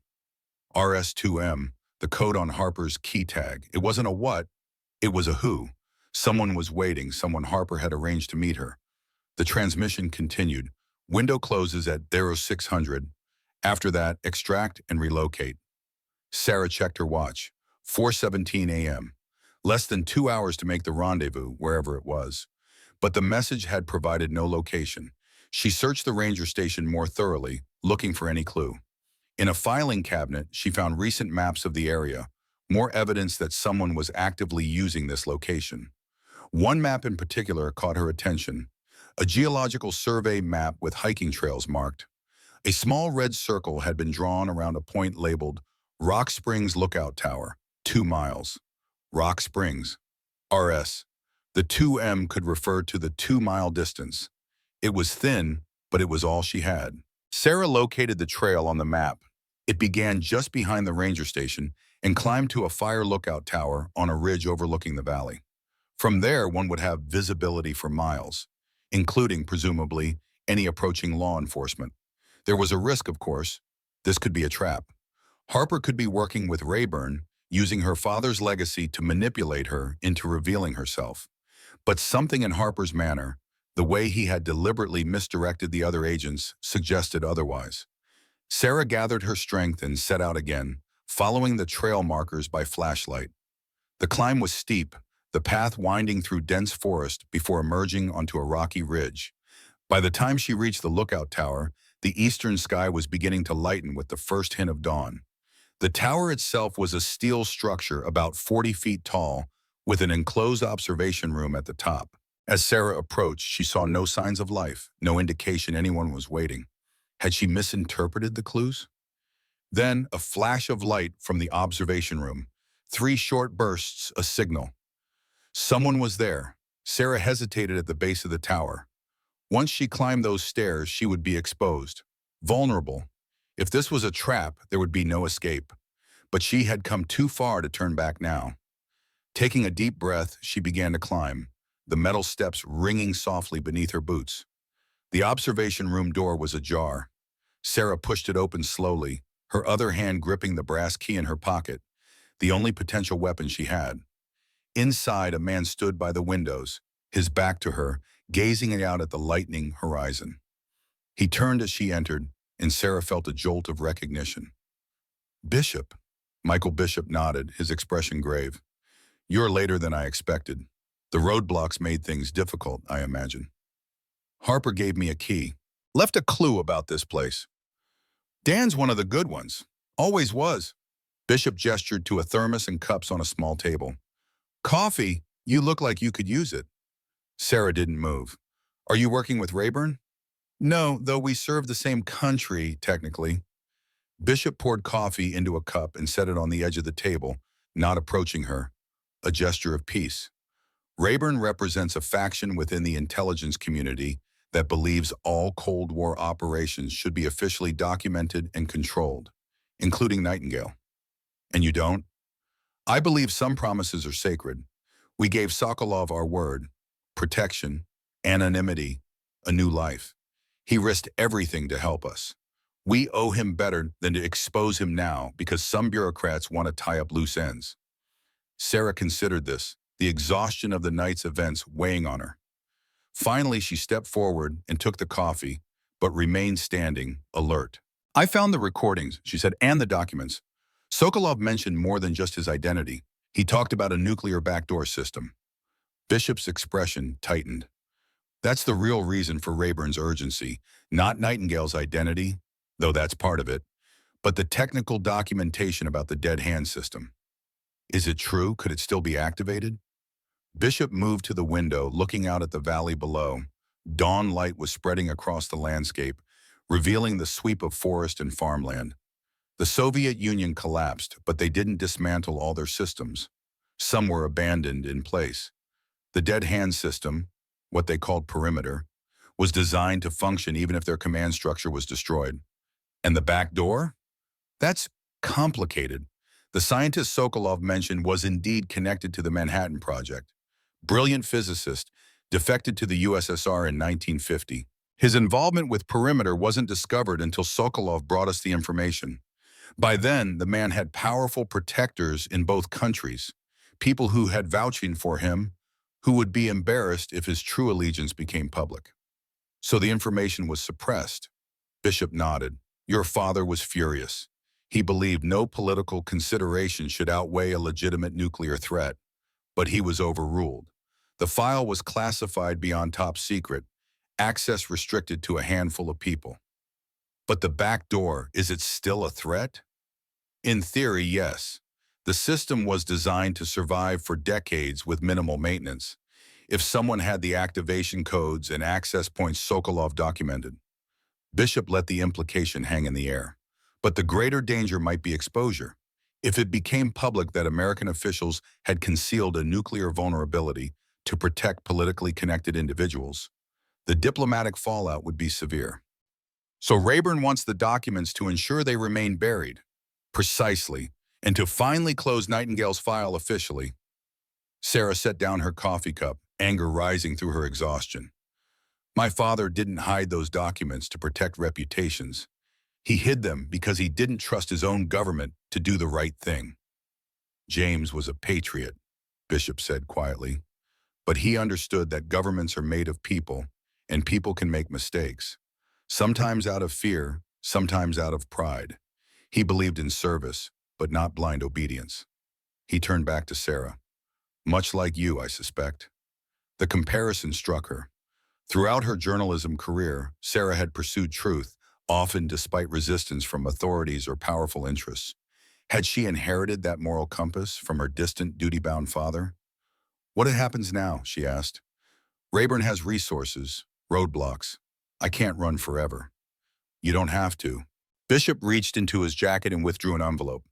RS-2M, the code on Harper's key tag. It wasn't a what, it was a who. Someone was waiting, someone Harper had arranged to meet her. The transmission continued. Window closes at 0600. After that, extract and relocate. Sarah checked her watch. 4:17 a.m. Less than 2 hours to make the rendezvous, wherever it was. But the message had provided no location. She searched the ranger station more thoroughly, looking for any clue. In a filing cabinet, she found recent maps of the area, more evidence that someone was actively using this location. One map in particular caught her attention, a geological survey map with hiking trails marked. A small red circle had been drawn around a point labeled Rock Springs Lookout Tower, 2 miles. Rock Springs, RS. The 2M could refer to the 2-mile distance. It was thin, but it was all she had. Sarah located the trail on the map. It began just behind the ranger station and climbed to a fire lookout tower on a ridge overlooking the valley. From there, one would have visibility for miles, including, presumably, any approaching law enforcement. There was a risk, of course. This could be a trap. Harper could be working with Rayburn, using her father's legacy to manipulate her into revealing herself. But something in Harper's manner, the way he had deliberately misdirected the other agents, suggested otherwise. Sarah gathered her strength and set out again, following the trail markers by flashlight. The climb was steep, the path winding through dense forest before emerging onto a rocky ridge. By the time she reached the lookout tower, the eastern sky was beginning to lighten with the first hint of dawn. The tower itself was a steel structure about 40 feet tall, with an enclosed observation room at the top. As Sarah approached, she saw no signs of life, no indication anyone was waiting. Had she misinterpreted the clues? Then, a flash of light from the observation room. 3 short bursts, a signal. Someone was there. Sarah hesitated at the base of the tower. Once she climbed those stairs, she would be exposed. Vulnerable. If this was a trap, there would be no escape. But she had come too far to turn back now. Taking a deep breath, she began to climb, the metal steps ringing softly beneath her boots. The observation room door was ajar. Sarah pushed it open slowly, her other hand gripping the brass key in her pocket, the only potential weapon she had. Inside, a man stood by the windows, his back to her, gazing out at the lightening horizon. He turned as she entered, and Sarah felt a jolt of recognition. "Bishop." Michael Bishop nodded, his expression grave. "You're later than I expected. The roadblocks made things difficult, I imagine." Harper gave me a key. Left a clue about this place. "Dan's one of the good ones. Always was." Bishop gestured to a thermos and cups on a small table. "Coffee? You look like you could use it." Sarah didn't move. "Are you working with Rayburn?" "No, though we serve the same country, technically." Bishop poured coffee into a cup and set it on the edge of the table, not approaching her, a gesture of peace. Rayburn represents a faction within the intelligence community that believes all Cold War operations should be officially documented and controlled, including Nightingale. And you don't? "I believe some promises are sacred. We gave Sokolov our word, protection, anonymity, a new life. He risked everything to help us. We owe him better than to expose him now because some bureaucrats want to tie up loose ends." Sarah considered this, the exhaustion of the night's events weighing on her. Finally, she stepped forward and took the coffee, but remained standing, alert. "I found the recordings," she said, "and the documents. Sokolov mentioned more than just his identity. He talked about a nuclear backdoor system." Bishop's expression tightened. "That's the real reason for Rayburn's urgency, not Nightingale's identity, though that's part of it, but the technical documentation about the dead hand system. Is it true? Could it still be activated?" Bishop moved to the window, looking out at the valley below. Dawn light was spreading across the landscape, revealing the sweep of forest and farmland. The Soviet Union collapsed, but they didn't dismantle all their systems. Some were abandoned in place. The dead hand system, what they called perimeter, was designed to function even if their command structure was destroyed. And the back door? That's complicated. The scientist Sokolov mentioned was indeed connected to the Manhattan Project. Brilliant physicist, defected to the USSR in 1950. His involvement with Perimeter wasn't discovered until Sokolov brought us the information. By then, the man had powerful protectors in both countries, people who had vouching for him, who would be embarrassed if his true allegiance became public. So the information was suppressed. Bishop nodded. Your father was furious. He believed no political consideration should outweigh a legitimate nuclear threat, but he was overruled. The file was classified beyond top secret, access restricted to a handful of people. But the back door, is it still a threat? In theory, yes. The system was designed to survive for decades with minimal maintenance. If someone had the activation codes and access points Sokolov documented, Bishop let the implication hang in the air. But the greater danger might be exposure. If it became public that American officials had concealed a nuclear vulnerability to protect politically connected individuals, the diplomatic fallout would be severe. So Rayburn wants the documents to ensure they remain buried. Precisely. And to finally close Nightingale's file officially. Sarah set down her coffee cup, anger rising through her exhaustion. My father didn't hide those documents to protect reputations. He hid them because he didn't trust his own government to do the right thing. James was a patriot, Bishop said quietly, but he understood that governments are made of people, and people can make mistakes. Sometimes out of fear, sometimes out of pride. He believed in service, but not blind obedience. He turned back to Sarah. Much like you, I suspect. The comparison struck her. Throughout her journalism career, Sarah had pursued truth, often despite resistance from authorities or powerful interests. Had she inherited that moral compass from her distant, duty-bound father? What happens now, she asked. Rayburn has resources, roadblocks. I can't run forever. You don't have to. Bishop reached into his jacket and withdrew an envelope.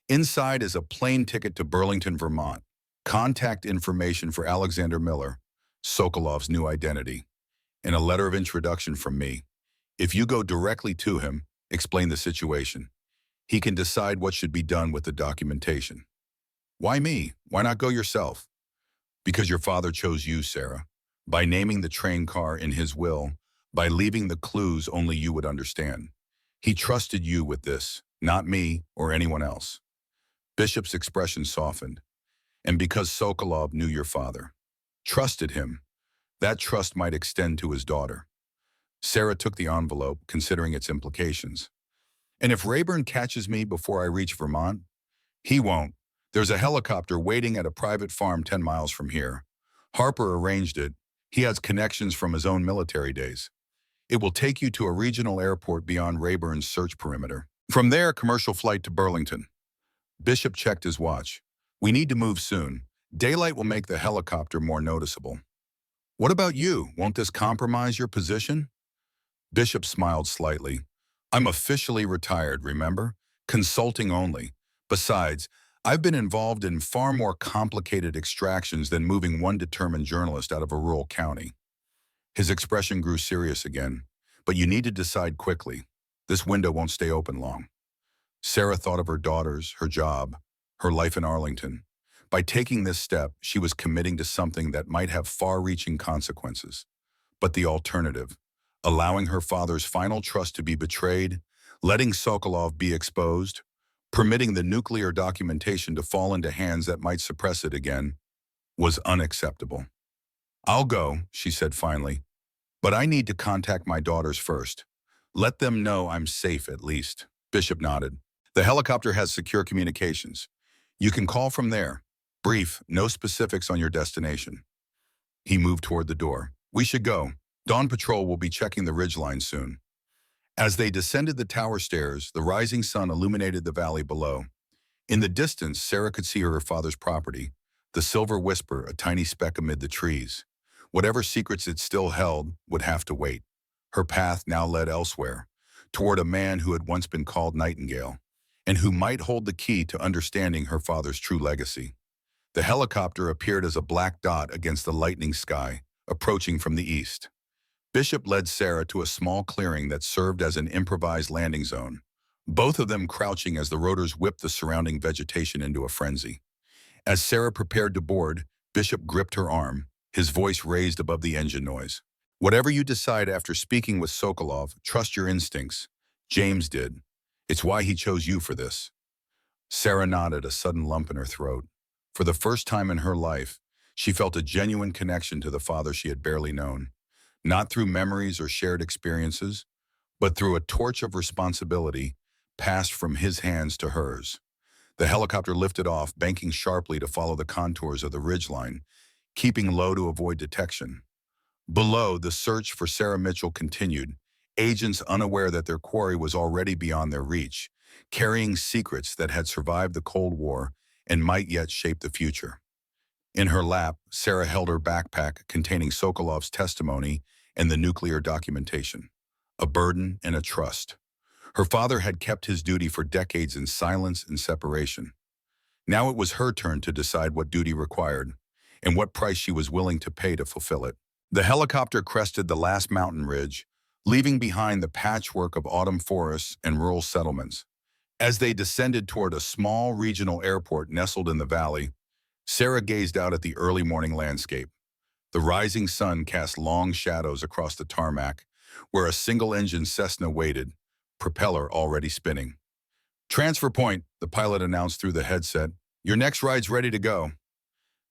Inside is a plane ticket to Burlington, Vermont. Contact information for Alexander Miller, Sokolov's new identity, and a letter of introduction from me. If you go directly to him, explain the situation. He can decide what should be done with the documentation. Why me? Why not go yourself? Because your father chose you, Sarah. By naming the train car in his will, by leaving the clues only you would understand. He trusted you with this, not me or anyone else. Bishop's expression softened. And because Sokolov knew your father, trusted him, that trust might extend to his daughter. Sarah took the envelope, considering its implications. And if Rayburn catches me before I reach Vermont? He won't. There's a helicopter waiting at a private farm 10 miles from here. Harper arranged it. He has connections from his own military days. It will take you to a regional airport beyond Rayburn's search perimeter. From there, commercial flight to Burlington. Bishop checked his watch. We need to move soon. Daylight will make the helicopter more noticeable. What about you? Won't this compromise your position? Bishop smiled slightly. I'm officially retired, remember? Consulting only. Besides, I've been involved in far more complicated extractions than moving one determined journalist out of a rural county. His expression grew serious again. But you need to decide quickly. This window won't stay open long. Sarah thought of her daughters, her job, her life in Arlington. By taking this step, she was committing to something that might have far-reaching consequences. But the alternative, allowing her father's final trust to be betrayed, letting Sokolov be exposed, permitting the nuclear documentation to fall into hands that might suppress it again, was unacceptable. I'll go, she said finally, but I need to contact my daughters first. Let them know I'm safe at least. Bishop nodded. The helicopter has secure communications. You can call from there. Brief, no specifics on your destination. He moved toward the door. We should go. Dawn Patrol will be checking the ridgeline soon. As they descended the tower stairs, the rising sun illuminated the valley below. In the distance, Sarah could see her father's property, the Silver Whisper, a tiny speck amid the trees. Whatever secrets it still held would have to wait. Her path now led elsewhere, toward a man who had once been called Nightingale, and who might hold the key to understanding her father's true legacy. The helicopter appeared as a black dot against the lightning sky, approaching from the east. Bishop led Sarah to a small clearing that served as an improvised landing zone, both of them crouching as the rotors whipped the surrounding vegetation into a frenzy. As Sarah prepared to board, Bishop gripped her arm, his voice raised above the engine noise. Whatever you decide after speaking with Sokolov, trust your instincts. James did. It's why he chose you for this. Sarah nodded, a sudden lump in her throat. For the first time in her life, she felt a genuine connection to the father she had barely known. Not through memories or shared experiences, but through a torch of responsibility passed from his hands to hers. The helicopter lifted off, banking sharply to follow the contours of the ridgeline, keeping low to avoid detection. Below, the search for Sarah Mitchell continued, agents unaware that their quarry was already beyond their reach, carrying secrets that had survived the Cold War and might yet shape the future. In her lap, Sarah held her backpack containing Sokolov's testimony and the nuclear documentation, a burden and a trust. Her father had kept his duty for decades in silence and separation. Now it was her turn to decide what duty required and what price she was willing to pay to fulfill it. The helicopter crested the last mountain ridge, leaving behind the patchwork of autumn forests and rural settlements. As they descended toward a small regional airport nestled in the valley, Sarah gazed out at the early morning landscape. The rising sun cast long shadows across the tarmac, where a single-engine Cessna waited, propeller already spinning. "Transfer point," the pilot announced through the headset. "Your next ride's ready to go."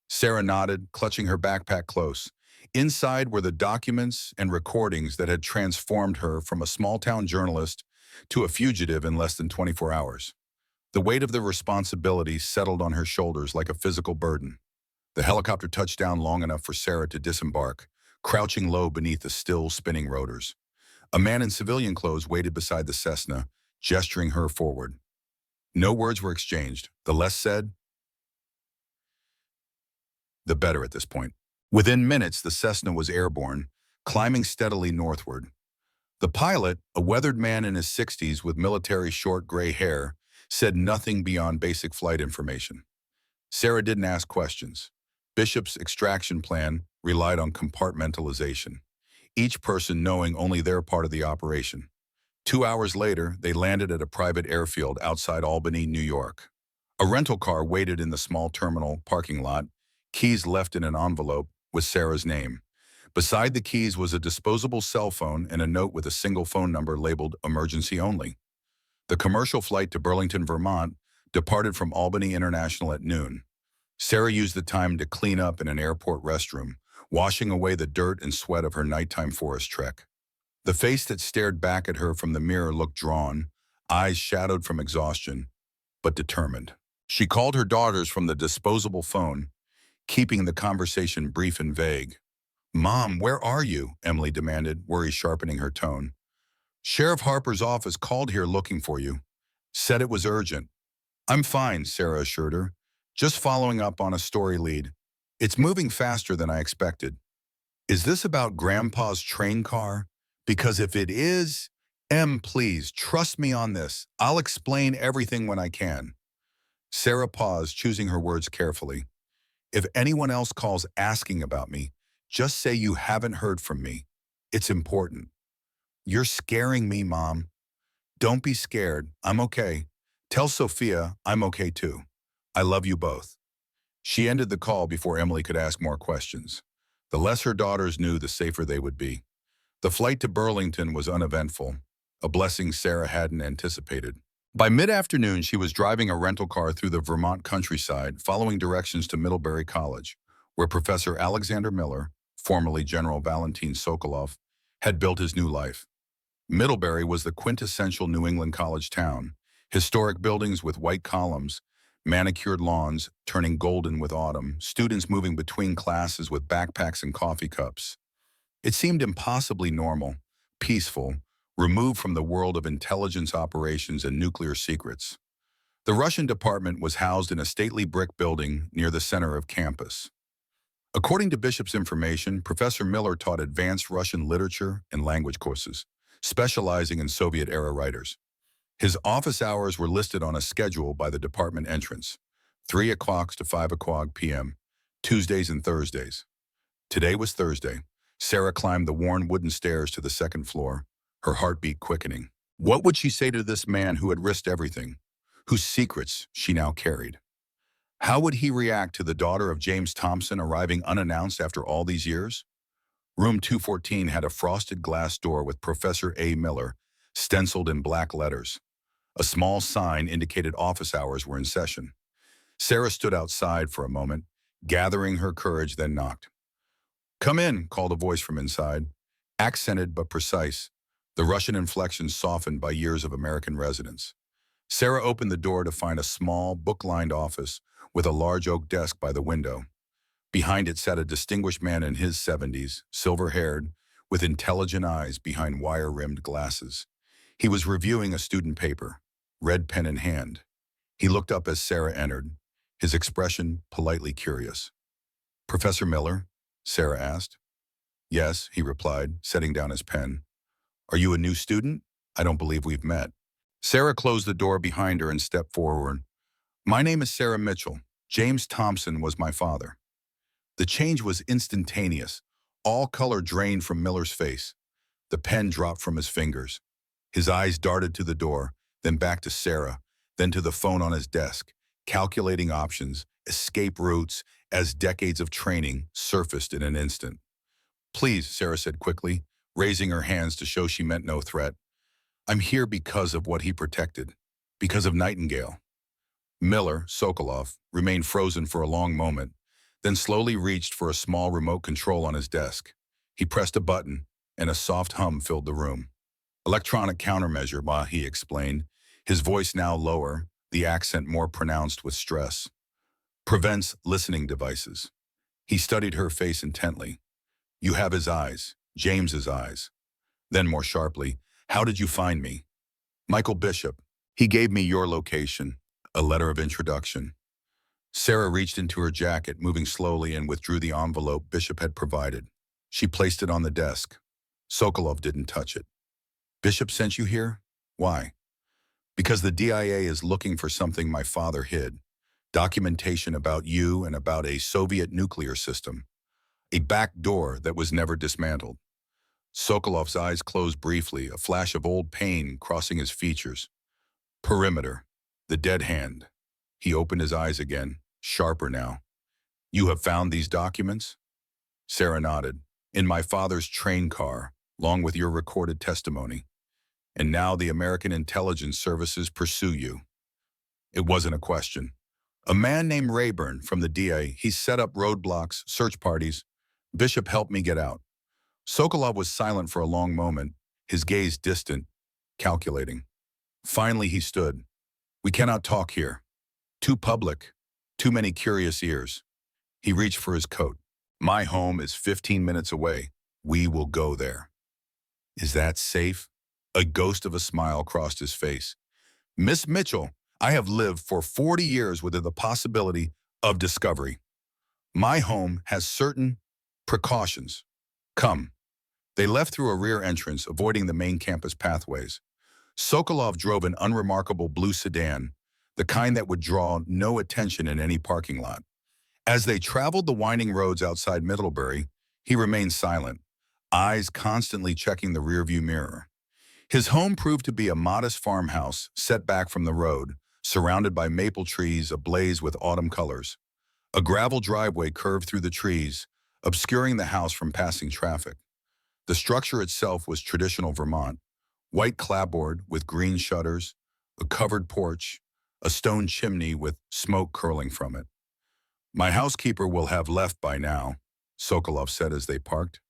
Sarah nodded, clutching her backpack close. Inside were the documents and recordings that had transformed her from a small-town journalist to a fugitive in less than 24 hours. The weight of the responsibility settled on her shoulders like a physical burden. The helicopter touched down long enough for Sarah to disembark, crouching low beneath the still spinning rotors. A man in civilian clothes waited beside the Cessna, gesturing her forward. No words were exchanged. The less said, the better at this point. Within minutes, the Cessna was airborne, climbing steadily northward. The pilot, a weathered man in his 60s with military short gray hair, said nothing beyond basic flight information. Sarah didn't ask questions. Bishop's extraction plan relied on compartmentalization, each person knowing only their part of the operation. 2 hours later, they landed at a private airfield outside Albany, New York. A rental car waited in the small terminal parking lot, keys left in an envelope with Sarah's name. Beside the keys was a disposable cell phone and a note with a single phone number labeled "Emergency Only." The commercial flight to Burlington, Vermont, departed from Albany International at noon. Sarah used the time to clean up in an airport restroom, washing away the dirt and sweat of her nighttime forest trek. The face that stared back at her from the mirror looked drawn, eyes shadowed from exhaustion, but determined. She called her daughters from the disposable phone, keeping the conversation brief and vague. "Mom, where are you?" Emily demanded, worry sharpening her tone. "Sheriff Harper's office called here looking for you. Said it was urgent." "I'm fine," Sarah assured her. "Just following up on a story lead. It's moving faster than I expected." "Is this about Grandpa's train car? Because if it is, please, trust me on this. I'll explain everything when I can." Sarah paused, choosing her words carefully. "If anyone else calls asking about me, just say you haven't heard from me. It's important." "You're scaring me, Mom." "Don't be scared. I'm okay. Tell Sophia I'm okay too. I love you both." She ended the call before Emily could ask more questions. The less her daughters knew, the safer they would be. The flight to Burlington was uneventful, a blessing Sarah hadn't anticipated. By mid-afternoon, she was driving a rental car through the Vermont countryside, following directions to Middlebury College, where Professor Alexander Miller, formerly General Valentin Sokolov, had built his new life. Middlebury was the quintessential New England college town, historic buildings with white columns, manicured lawns turning golden with autumn, students moving between classes with backpacks and coffee cups. It seemed impossibly normal, peaceful, removed from the world of intelligence operations and nuclear secrets. The Russian department was housed in a stately brick building near the center of campus. According to Bishop's information, Professor Miller taught advanced Russian literature and language courses, specializing in Soviet-era writers. His office hours were listed on a schedule by the department entrance, 3 o'clock to 5 o'clock p.m., Tuesdays and Thursdays. Today was Thursday. Sarah climbed the worn wooden stairs to the second floor, her heartbeat quickening. What would she say to this man who had risked everything, whose secrets she now carried? How would he react to the daughter of James Thompson arriving unannounced after all these years? Room 214 had a frosted glass door with Professor A. Miller stenciled in black letters. A small sign indicated office hours were in session. Sarah stood outside for a moment, gathering her courage, then knocked. "Come in," called a voice from inside. Accented but precise, the Russian inflection softened by years of American residence. Sarah opened the door to find a small, book-lined office with a large oak desk by the window. Behind it sat a distinguished man in his 70s, silver-haired, with intelligent eyes behind wire-rimmed glasses. He was reviewing a student paper, red pen in hand. He looked up as Sarah entered, his expression politely curious. "Professor Miller?" Sarah asked. "Yes," he replied, setting down his pen. "Are you a new student? I don't believe we've met." Sarah closed the door behind her and stepped forward. "My name is Sarah Mitchell. James Thompson was my father." The change was instantaneous. All color drained from Miller's face. The pen dropped from his fingers. His eyes darted to the door, then back to Sarah, then to the phone on his desk, calculating options, escape routes, as decades of training surfaced in an instant. "Please," Sarah said quickly, raising her hands to show she meant no threat. "I'm here because of what he protected, because of Nightingale." Miller, Sokolov, remained frozen for a long moment, then slowly reached for a small remote control on his desk. He pressed a button, and a soft hum filled the room. "Electronic countermeasure," he explained, his voice now lower, the accent more pronounced with stress. "Prevents listening devices." He studied her face intently. "You have his eyes, James's eyes." Then more sharply, "How did you find me?" "Michael Bishop. He gave me your location, a letter of introduction." Sarah reached into her jacket, moving slowly, and withdrew the envelope Bishop had provided. She placed it on the desk. Sokolov didn't touch it. "Bishop sent you here? Why?" "Because the DIA is looking for something my father hid. Documentation about you and about a Soviet nuclear system. A back door that was never dismantled." Sokolov's eyes closed briefly, a flash of old pain crossing his features. "Perimeter. The dead hand." He opened his eyes again, sharper now. "You have found these documents?" Sarah nodded. "In my father's train car, along with your recorded testimony. And now the American intelligence services pursue you." It wasn't a question. "A man named Rayburn from the DA, he set up roadblocks, search parties. Bishop helped me get out." Sokolov was silent for a long moment, his gaze distant, calculating. Finally he stood. "We cannot talk here. Too public. Too many curious ears." He reached for his coat. "My home is 15 minutes away. We will go there." "Is that safe?" A ghost of a smile crossed his face. "Miss Mitchell, I have lived for 40 years with the possibility of discovery. My home has certain precautions. Come." They left through a rear entrance, avoiding the main campus pathways. Sokolov drove an unremarkable blue sedan, the kind that would draw no attention in any parking lot. As they traveled the winding roads outside Middlebury, he remained silent, eyes constantly checking the rearview mirror. His home proved to be a modest farmhouse set back from the road, surrounded by maple trees ablaze with autumn colors. A gravel driveway curved through the trees, obscuring the house from passing traffic. The structure itself was traditional Vermont, white clapboard with green shutters, a covered porch, a stone chimney with smoke curling from it. "My housekeeper will have left by now," Sokolov said as they parked.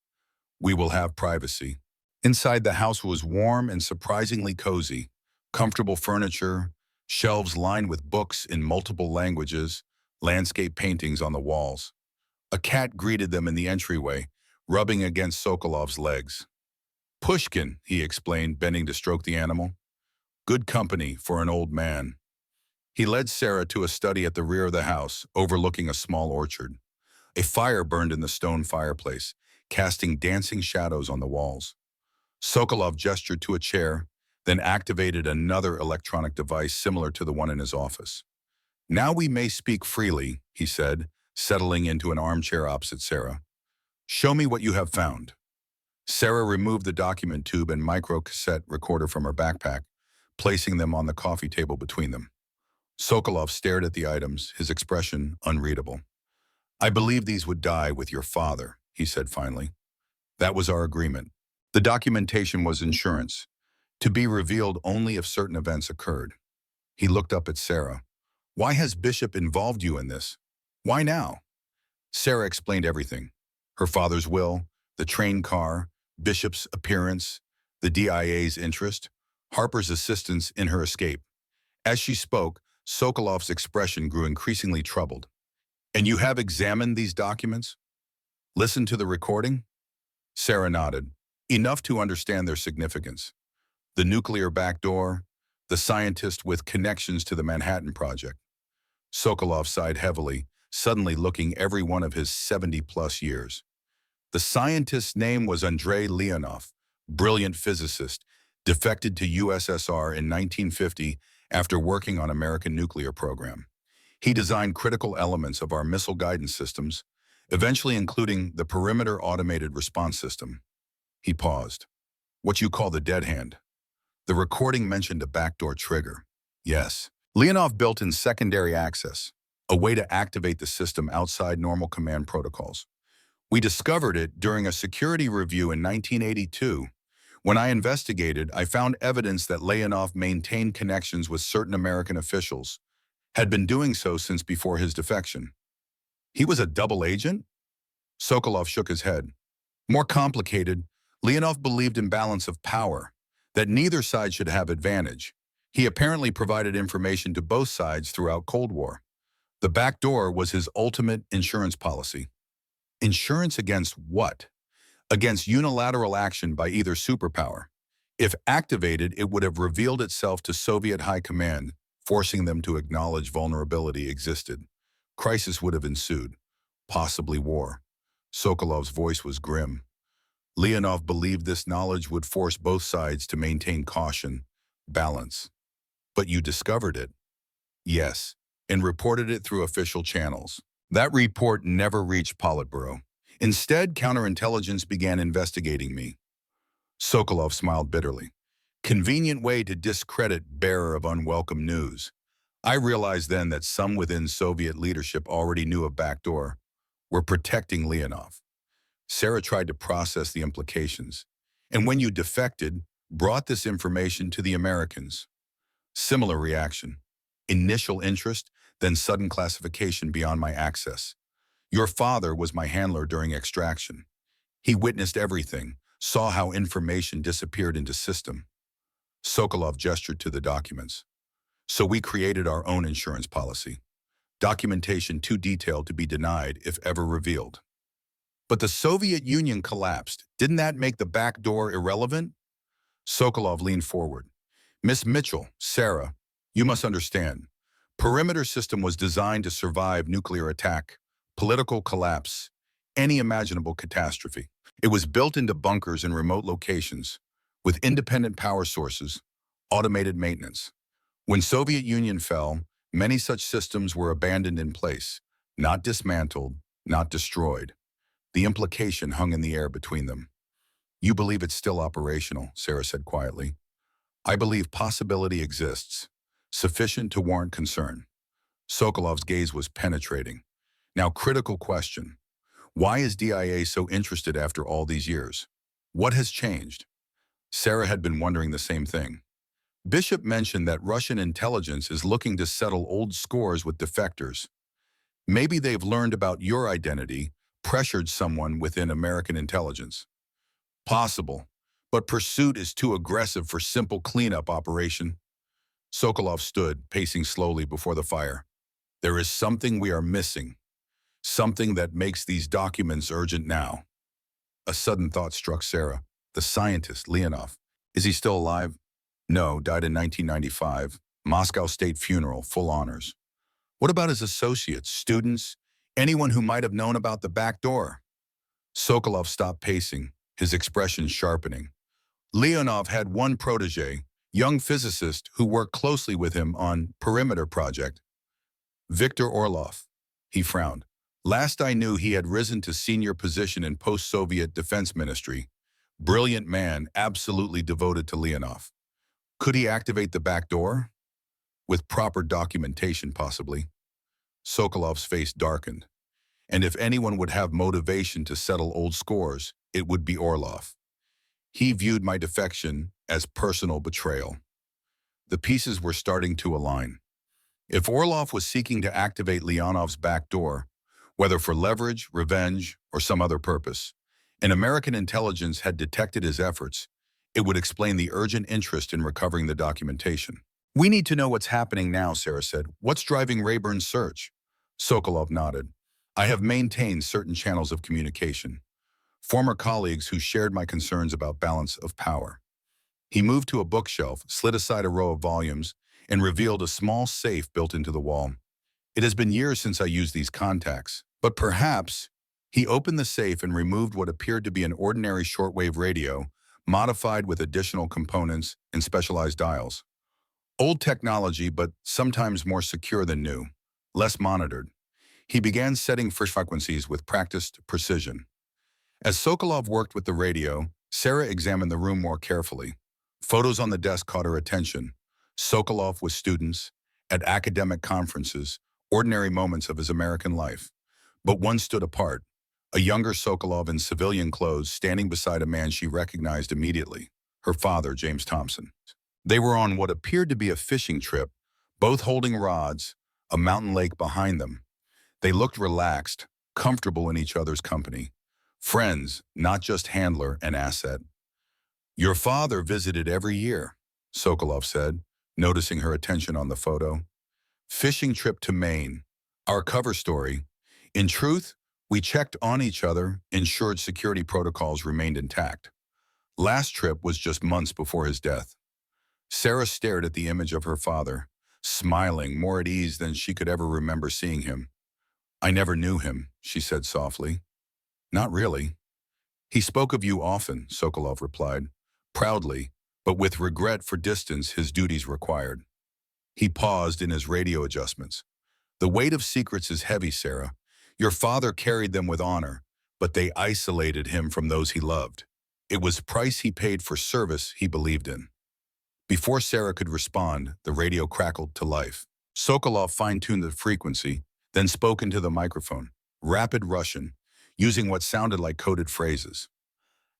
"We will have privacy." Inside, the house was warm and surprisingly cozy. Comfortable furniture, shelves lined with books in multiple languages, landscape paintings on the walls. A cat greeted them in the entryway, rubbing against Sokolov's legs. "Pushkin," he explained, bending to stroke the animal. "Good company for an old man." He led Sarah to a study at the rear of the house, overlooking a small orchard. A fire burned in the stone fireplace, casting dancing shadows on the walls. Sokolov gestured to a chair, then activated another electronic device similar to the one in his office. "Now we may speak freely," he said, settling into an armchair opposite Sarah. "Show me what you have found." Sarah removed the document tube and micro-cassette recorder from her backpack, placing them on the coffee table between them. Sokolov stared at the items, his expression unreadable. "I believe these would die with your father," he said finally. That was our agreement. The documentation was insurance, to be revealed only if certain events occurred. He looked up at Sarah. Why has Bishop involved you in this? Why now? Sarah explained everything. Her father's will, the train car, Bishop's appearance, the DIA's interest, Harper's assistance in her escape. As she spoke, Sokolov's expression grew increasingly troubled. And you have examined these documents? Listened to the recording? Sarah nodded, enough to understand their significance. The nuclear backdoor, the scientist with connections to the Manhattan Project. Sokolov sighed heavily, suddenly looking every one of his 70-plus years. The scientist's name was Andrei Leonov, brilliant physicist, defected to USSR in 1950 after working on American nuclear program. He designed critical elements of our missile guidance systems, eventually including the perimeter automated response system. He paused. What you call the dead hand. The recording mentioned a backdoor trigger. Yes. Leonov built in secondary access, a way to activate the system outside normal command protocols. We discovered it during a security review in 1982. When I investigated, I found evidence that Leonov maintained connections with certain American officials, had been doing so since before his defection. He was a double agent? Sokolov shook his head. More complicated, Leonov believed in balance of power, that neither side should have advantage. He apparently provided information to both sides throughout Cold War. The back door was his ultimate insurance policy. Insurance against what? Against unilateral action by either superpower. If activated, it would have revealed itself to Soviet high command, forcing them to acknowledge vulnerability existed. Crisis would have ensued, possibly war. Sokolov's voice was grim. Leonov believed this knowledge would force both sides to maintain caution, balance. But you discovered it. Yes, and reported it through official channels. That report never reached Politburo. Instead, counterintelligence began investigating me. Sokolov smiled bitterly. Convenient way to discredit bearer of unwelcome news. I realized then that some within Soviet leadership already knew a backdoor, were protecting Leonov. Sarah tried to process the implications. And when you defected, brought this information to the Americans. Similar reaction. Initial interest, then sudden classification beyond my access. Your father was my handler during extraction. He witnessed everything, saw how information disappeared into system. Sokolov gestured to the documents. So we created our own insurance policy. Documentation too detailed to be denied if ever revealed. But the Soviet Union collapsed. Didn't that make the back door irrelevant? Sokolov leaned forward. Miss Mitchell, Sarah, you must understand. Perimeter system was designed to survive nuclear attack, political collapse, any imaginable catastrophe. It was built into bunkers in remote locations, with independent power sources, automated maintenance. When Soviet Union fell, many such systems were abandoned in place, not dismantled, not destroyed. The implication hung in the air between them. You believe it's still operational, Sarah said quietly. I believe possibility exists, sufficient to warrant concern. Sokolov's gaze was penetrating. Now, critical question. Why is DIA so interested after all these years? What has changed? Sarah had been wondering the same thing. Bishop mentioned that Russian intelligence is looking to settle old scores with defectors. Maybe they've learned about your identity, pressured someone within American intelligence. Possible, but pursuit is too aggressive for simple cleanup operation. Sokolov stood, pacing slowly before the fire. There is something we are missing, something that makes these documents urgent now. A sudden thought struck Sarah. The scientist, Leonov. Is he still alive? No, died in 1995. Moscow State funeral, full honors. What about his associates, students, anyone who might have known about the back door? Sokolov stopped pacing, his expression sharpening. Leonov had one protege, young physicist who worked closely with him on Perimeter Project. Viktor Orlov. He frowned. Last I knew, he had risen to senior position in post-Soviet Defense Ministry. Brilliant man, absolutely devoted to Leonov. Could he activate the back door? With proper documentation, possibly. Sokolov's face darkened. And if anyone would have motivation to settle old scores, it would be Orlov. He viewed my defection as personal betrayal. The pieces were starting to align. If Orlov was seeking to activate Leonov's back door, whether for leverage, revenge, or some other purpose, and American intelligence had detected his efforts, it would explain the urgent interest in recovering the documentation. "We need to know what's happening now," Sarah said. "What's driving Rayburn's search?" Sokolov nodded. "I have maintained certain channels of communication. Former colleagues who shared my concerns about balance of power." He moved to a bookshelf, slid aside a row of volumes, and revealed a small safe built into the wall. "It has been years since I used these contacts, but perhaps—" He opened the safe and removed what appeared to be an ordinary shortwave radio, modified with additional components and specialized dials. Old technology, but sometimes more secure than new, less monitored. He began setting frequencies with practiced precision. As Sokolov worked with the radio, Sarah examined the room more carefully. Photos on the desk caught her attention. Sokolov with students, at academic conferences, ordinary moments of his American life. But one stood apart. A younger Sokolov in civilian clothes standing beside a man she recognized immediately, her father, James Thompson. They were on what appeared to be a fishing trip, both holding rods, a mountain lake behind them. They looked relaxed, comfortable in each other's company. Friends, not just handler and asset. "Your father visited every year," Sokolov said, noticing her attention on the photo. "Fishing trip to Maine. Our cover story. In truth, we checked on each other, ensured security protocols remained intact. Last trip was just months before his death." Sarah stared at the image of her father, smiling, more at ease than she could ever remember seeing him. "I never knew him," she said softly. "Not really." "He spoke of you often," Sokolov replied, proudly, but with regret for distance his duties required. He paused in his radio adjustments. "The weight of secrets is heavy, Sarah. Your father carried them with honor, but they isolated him from those he loved. It was the price he paid for service he believed in." Before Sarah could respond, the radio crackled to life. Sokolov fine-tuned the frequency, then spoke into the microphone, rapid Russian, using what sounded like coded phrases.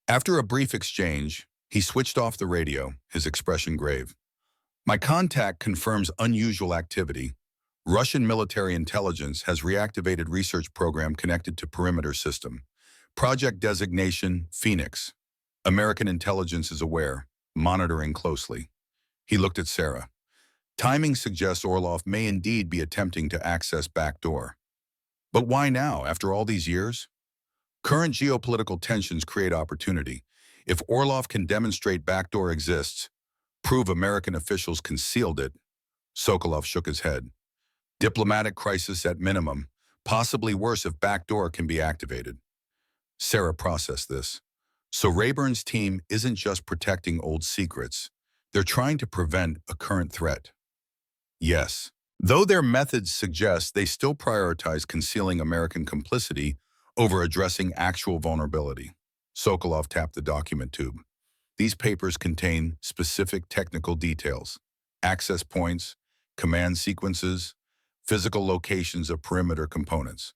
After a brief exchange, he switched off the radio, his expression grave. "My contact confirms unusual activity. Russian military intelligence has reactivated research program connected to perimeter system. Project designation, Phoenix. American intelligence is aware, monitoring closely." He looked at Sarah. "Timing suggests Orlov may indeed be attempting to access backdoor. But why now, after all these years?" "Current geopolitical tensions create opportunity. If Orlov can demonstrate backdoor exists, prove American officials concealed it." Sokolov shook his head. "Diplomatic crisis at minimum, possibly worse if backdoor can be activated." Sarah processed this. So Rayburn's team isn't just protecting old secrets. They're trying to prevent a current threat. Yes. Though their methods suggest they still prioritize concealing American complicity over addressing actual vulnerability. Sokolov tapped the document tube. "These papers contain specific technical details, access points, command sequences, physical locations of perimeter components,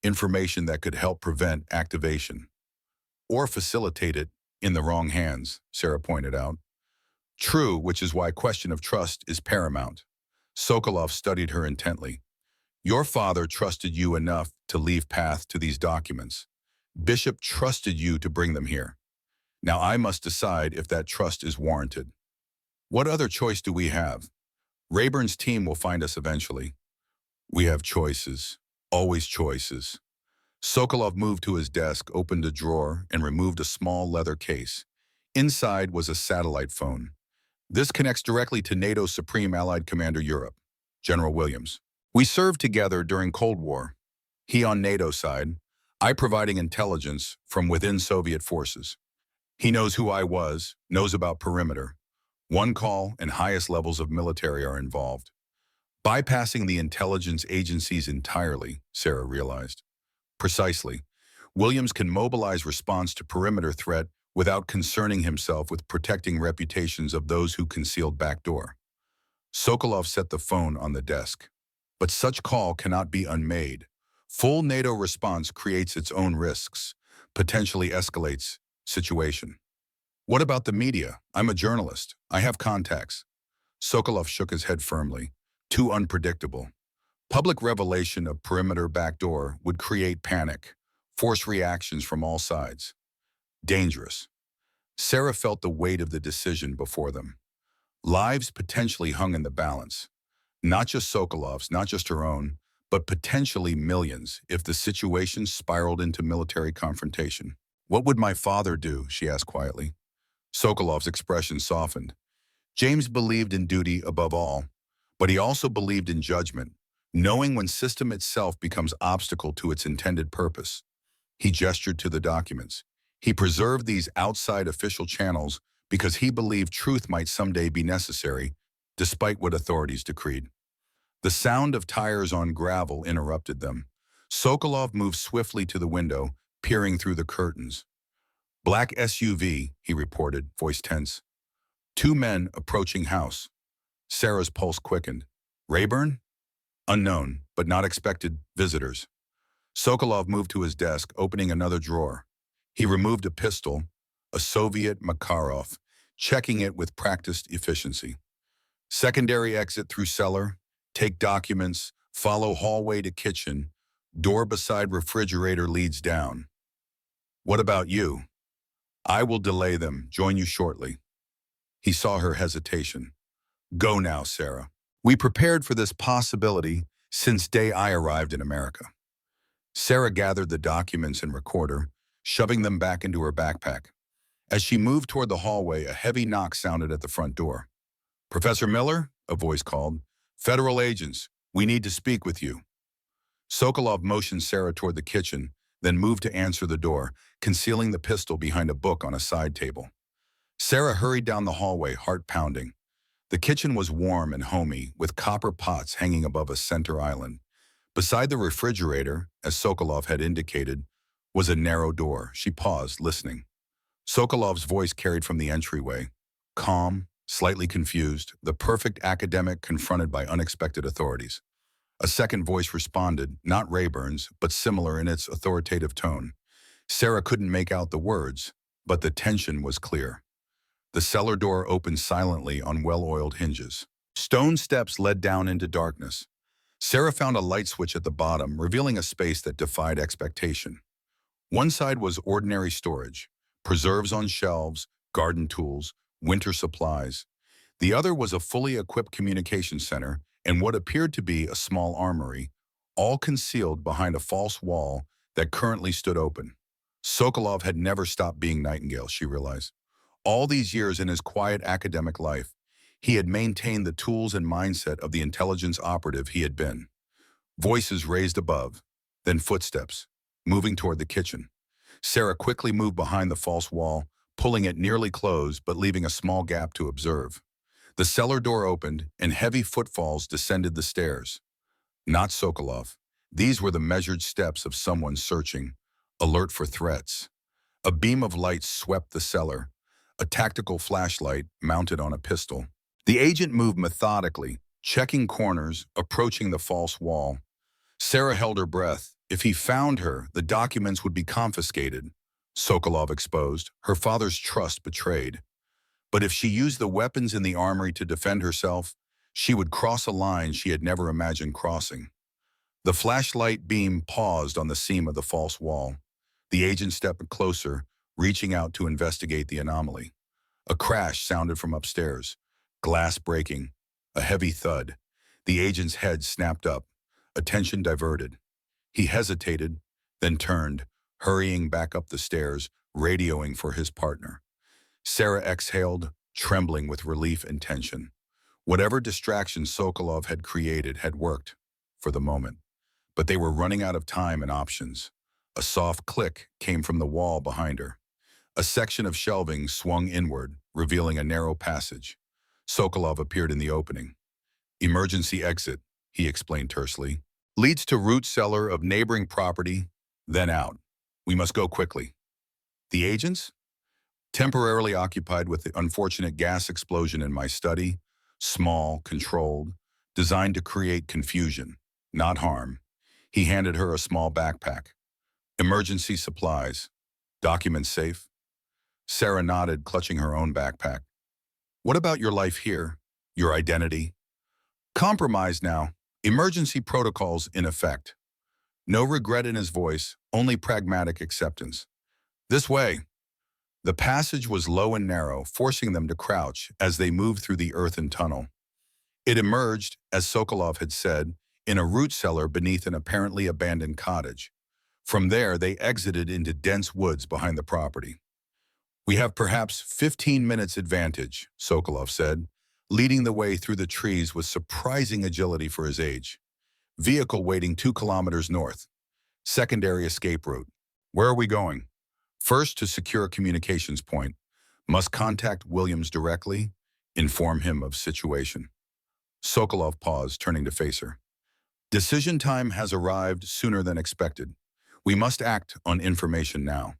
information that could help prevent activation or facilitate it in the wrong hands," Sarah pointed out. "True, which is why question of trust is paramount." Sokolov studied her intently. "Your father trusted you enough to leave path to these documents. Bishop trusted you to bring them here. Now I must decide if that trust is warranted. What other choice do we have? Rayburn's team will find us eventually." "We have choices, always choices." Sokolov moved to his desk, opened a drawer, and removed a small leather case. Inside was a satellite phone. "This connects directly to NATO's Supreme Allied Commander Europe, General Williams. We served together during Cold War. He on NATO side, I providing intelligence from within Soviet forces. He knows who I was, knows about perimeter. One call and highest levels of military are involved. Bypassing the intelligence agencies entirely," Sarah realized. "Precisely. Williams can mobilize response to perimeter threat without concerning himself with protecting reputations of those who concealed backdoor." Sokolov set the phone on the desk. "But such call cannot be unmade. Full NATO response creates its own risks. potentially escalates situation. What about the media? I'm a journalist. I have contacts. Sokolov shook his head firmly. Too unpredictable. Public revelation of perimeter backdoor would create panic, force reactions from all sides. Dangerous. Sarah felt the weight of the decision before them. Lives potentially hung in the balance. Not just Sokolov's, not just her own, but potentially millions if the situation spiraled into military confrontation. What would my father do? She asked quietly. Sokolov's expression softened. James believed in duty above all, but he also believed in judgment, knowing when system itself becomes obstacle to its intended purpose. He gestured to the documents. He preserved these outside official channels because he believed truth might someday be necessary, despite what authorities decreed. The sound of tires on gravel interrupted them. Sokolov moved swiftly to the window, peering through the curtains. Black SUV, he reported, voice tense. Two men approaching house. Sarah's pulse quickened. Rayburn? Unknown, but not expected visitors. Sokolov moved to his desk, opening another drawer. He removed a pistol, a Soviet Makarov, checking it with practiced efficiency. Secondary exit through cellar, take documents, follow hallway to kitchen, door beside refrigerator leads down. What about you? I will delay them, join you shortly. He saw her hesitation. Go now, Sarah. We prepared for this possibility since day I arrived in America. Sarah gathered the documents and recorder, shoving them back into her backpack. As she moved toward the hallway, a heavy knock sounded at the front door. Professor Miller? A voice called. Federal agents, we need to speak with you. Sokolov motioned Sarah toward the kitchen, then moved to answer the door, concealing the pistol behind a book on a side table. Sarah hurried down the hallway, heart pounding. The kitchen was warm and homey, with copper pots hanging above a center island. Beside the refrigerator, as Sokolov had indicated, was a narrow door. She paused, listening. Sokolov's voice carried from the entryway. Calm, slightly confused, the perfect academic confronted by unexpected authorities. A second voice responded, not Rayburn's, but similar in its authoritative tone. Sarah couldn't make out the words, but the tension was clear. The cellar door opened silently on well-oiled hinges. Stone steps led down into darkness. Sarah found a light switch at the bottom, revealing a space that defied expectation. One side was ordinary storage, preserves on shelves, garden tools, winter supplies. The other was a fully equipped communication center and what appeared to be a small armory, all concealed behind a false wall that currently stood open. Sokolov had never stopped being Nightingale, she realized. All these years in his quiet academic life, he had maintained the tools and mindset of the intelligence operative he had been. Voices raised above, then footsteps, moving toward the kitchen. Sarah quickly moved behind the false wall, pulling it nearly closed but leaving a small gap to observe. The cellar door opened, and heavy footfalls descended the stairs. Not Sokolov. These were the measured steps of someone searching, alert for threats. A beam of light swept the cellar, a tactical flashlight mounted on a pistol. The agent moved methodically, checking corners, approaching the false wall. Sarah held her breath. If he found her, the documents would be confiscated. Sokolov exposed, her father's trust betrayed. But if she used the weapons in the armory to defend herself, she would cross a line she had never imagined crossing. The flashlight beam paused on the seam of the false wall. The agent stepped closer, reaching out to investigate the anomaly. A crash sounded from upstairs, glass breaking, a heavy thud. The agent's head snapped up, attention diverted. He hesitated, then turned, hurrying back up the stairs, radioing for his partner. Sarah exhaled, trembling with relief and tension. Whatever distraction Sokolov had created had worked, for the moment. But they were running out of time and options. A soft click came from the wall behind her. A section of shelving swung inward, revealing a narrow passage. Sokolov appeared in the opening. Emergency exit, he explained tersely. Leads to root cellar of neighboring property, then out. We must go quickly. The agents? Temporarily occupied with the unfortunate gas explosion in my study, small, controlled, designed to create confusion, not harm. He handed her a small backpack. Emergency supplies. Documents safe? Sarah nodded, clutching her own backpack. What about your life here? Your identity? Compromised now. Emergency protocols in effect. No regret in his voice, only pragmatic acceptance. This way. The passage was low and narrow, forcing them to crouch as they moved through the earthen tunnel. It emerged, as Sokolov had said, in a root cellar beneath an apparently abandoned cottage. From there, they exited into dense woods behind the property. We have perhaps 15 minutes advantage, Sokolov said, leading the way through the trees with surprising agility for his age. Vehicle waiting 2 kilometers north. Secondary escape route. Where are we going? First, to secure a communications point. Must contact Williams directly, inform him of situation. Sokolov paused, turning to face her. Decision time has arrived sooner than expected. We must act on information now.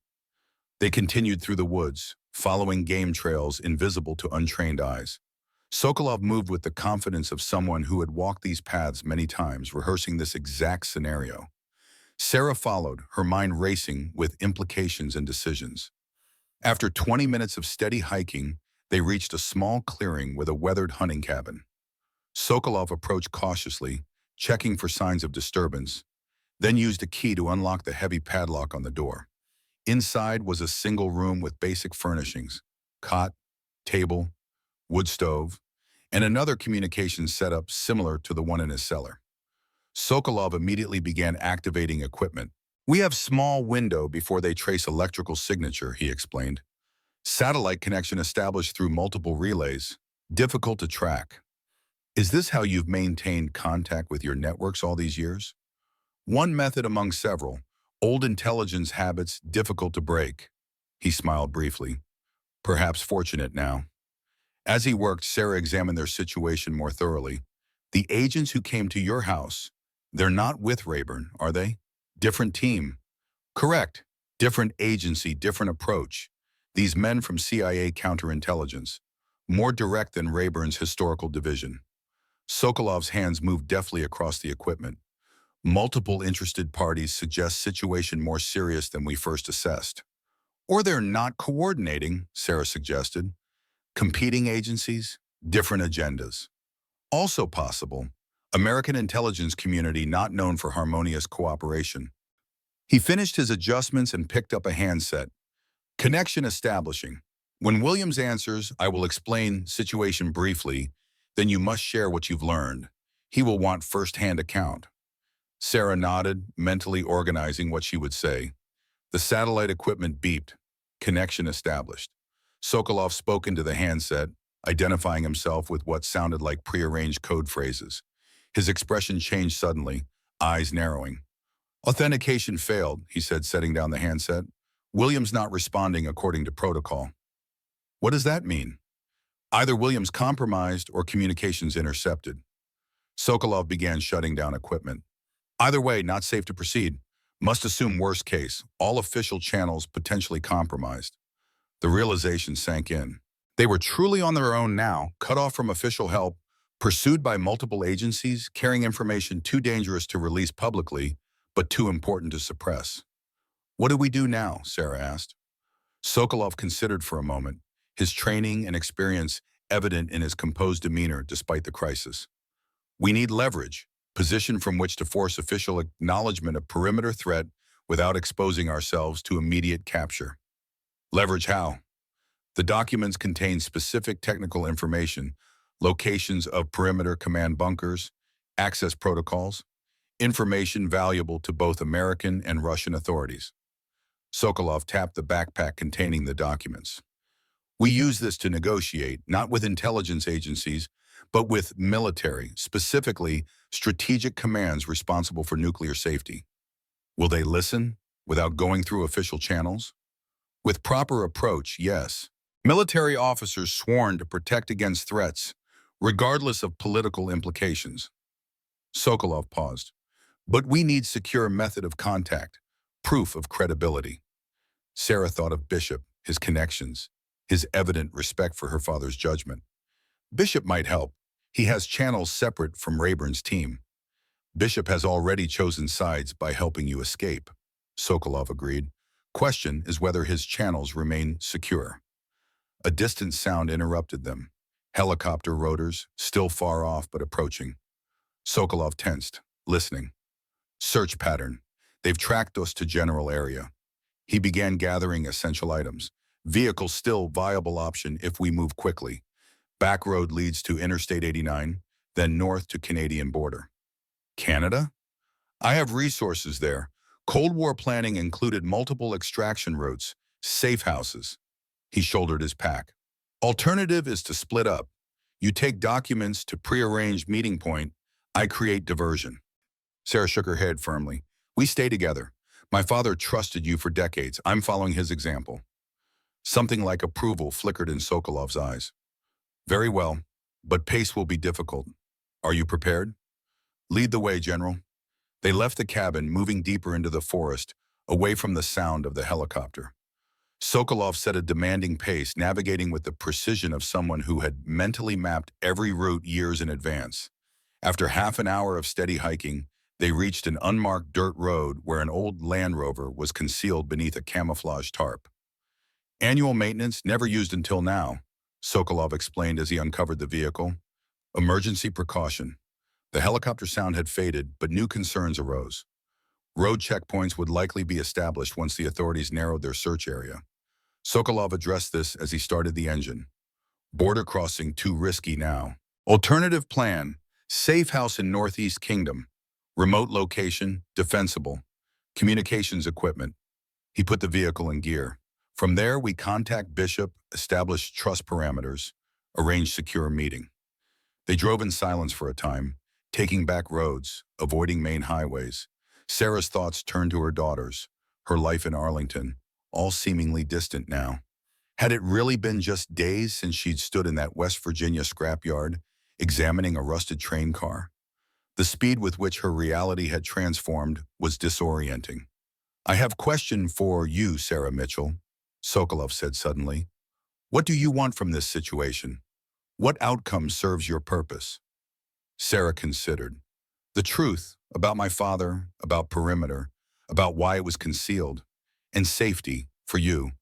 They continued through the woods, following game trails invisible to untrained eyes. Sokolov moved with the confidence of someone who had walked these paths many times, rehearsing this exact scenario. Sarah followed, her mind racing with implications and decisions. After 20 minutes of steady hiking, they reached a small clearing with a weathered hunting cabin. Sokolov approached cautiously, checking for signs of disturbance, then used a key to unlock the heavy padlock on the door. Inside was a single room with basic furnishings, cot, table, wood stove, and another communications setup similar to the one in his cellar. Sokolov immediately began activating equipment. We have small window before they trace electrical signature, he explained. Satellite connection established through multiple relays, difficult to track. Is this how you've maintained contact with your networks all these years? One method among several, old intelligence habits difficult to break. He smiled briefly. Perhaps fortunate now. As he worked, Sarah examined their situation more thoroughly. The agents who came to your house, they're not with Rayburn, are they? Different team. Correct. Different agency, different approach. These men from CIA counterintelligence. More direct than Rayburn's historical division. Sokolov's hands moved deftly across the equipment. Multiple interested parties suggest situation more serious than we first assessed. Or they're not coordinating, Sarah suggested. Competing agencies, different agendas. Also possible, American intelligence community not known for harmonious cooperation. He finished his adjustments and picked up a handset. Connection establishing. When Williams answers, I will explain situation briefly, then you must share what you've learned. He will want first-hand account. Sarah nodded, mentally organizing what she would say. The satellite equipment beeped. Connection established. Sokolov spoke into the handset, identifying himself with what sounded like prearranged code phrases. His expression changed suddenly, eyes narrowing. Authentication failed, he said, setting down the handset. Williams not responding according to protocol. What does that mean? Either Williams compromised or communications intercepted. Sokolov began shutting down equipment. Either way, not safe to proceed. Must assume worst case, all official channels potentially compromised. The realization sank in. They were truly on their own now, cut off from official help, pursued by multiple agencies, carrying information too dangerous to release publicly, but too important to suppress. What do we do now? Sarah asked. Sokolov considered for a moment, his training and experience evident in his composed demeanor despite the crisis. We need leverage, position from which to force official acknowledgement of perimeter threat without exposing ourselves to immediate capture. Leverage how? The documents contain specific technical information, locations of perimeter command bunkers, access protocols, information valuable to both American and Russian authorities. Sokolov tapped the backpack containing the documents. We use this to negotiate, not with intelligence agencies, but with military, specifically strategic commands responsible for nuclear safety. Will they listen without going through official channels? With proper approach, yes. Military officers sworn to protect against threats, regardless of political implications. Sokolov paused. But we need secure method of contact, proof of credibility. Sarah thought of Bishop, his connections, his evident respect for her father's judgment. Bishop might help. He has channels separate from Rayburn's team. Bishop has already chosen sides by helping you escape, Sokolov agreed. Question is whether his channels remain secure. A distant sound interrupted them. Helicopter rotors, still far off but approaching. Sokolov tensed, listening. Search pattern. They've tracked us to general area. He began gathering essential items. Vehicle still viable option if we move quickly. Back road leads to Interstate 89, then north to Canadian border. Canada? I have resources there. Cold War planning included multiple extraction routes, safe houses. He shouldered his pack. Alternative is to split up. You take documents to prearranged meeting point. I create diversion. Sarah shook her head firmly. We stay together. My father trusted you for decades. I'm following his example. Something like approval flickered in Sokolov's eyes. Very well, but pace will be difficult. Are you prepared? Lead the way, General. They left the cabin, moving deeper into the forest, away from the sound of the helicopter. Sokolov set a demanding pace, navigating with the precision of someone who had mentally mapped every route years in advance. After half an hour of steady hiking, they reached an unmarked dirt road where an old Land Rover was concealed beneath a camouflage tarp. Annual maintenance never used until now, Sokolov explained as he uncovered the vehicle. Emergency precaution. The helicopter sound had faded, but new concerns arose. Road checkpoints would likely be established once the authorities narrowed their search area. Sokolov addressed this as he started the engine. Border crossing too risky now. Alternative plan. Safe house in Northeast Kingdom. Remote location, defensible. Communications equipment. He put the vehicle in gear. From there, we contact Bishop, establish trust parameters, arrange secure meeting. They drove in silence for a time, taking back roads, avoiding main highways. Sarah's thoughts turned to her daughters, her life in Arlington, all seemingly distant now. Had it really been just days since she'd stood in that West Virginia scrapyard, examining a rusted train car? The speed with which her reality had transformed was disorienting. I have a question for you, Sarah Mitchell, Sokolov said suddenly. What do you want from this situation? What outcome serves your purpose? Sarah considered. The truth about my father, about perimeter, about why it was concealed, and safety for you,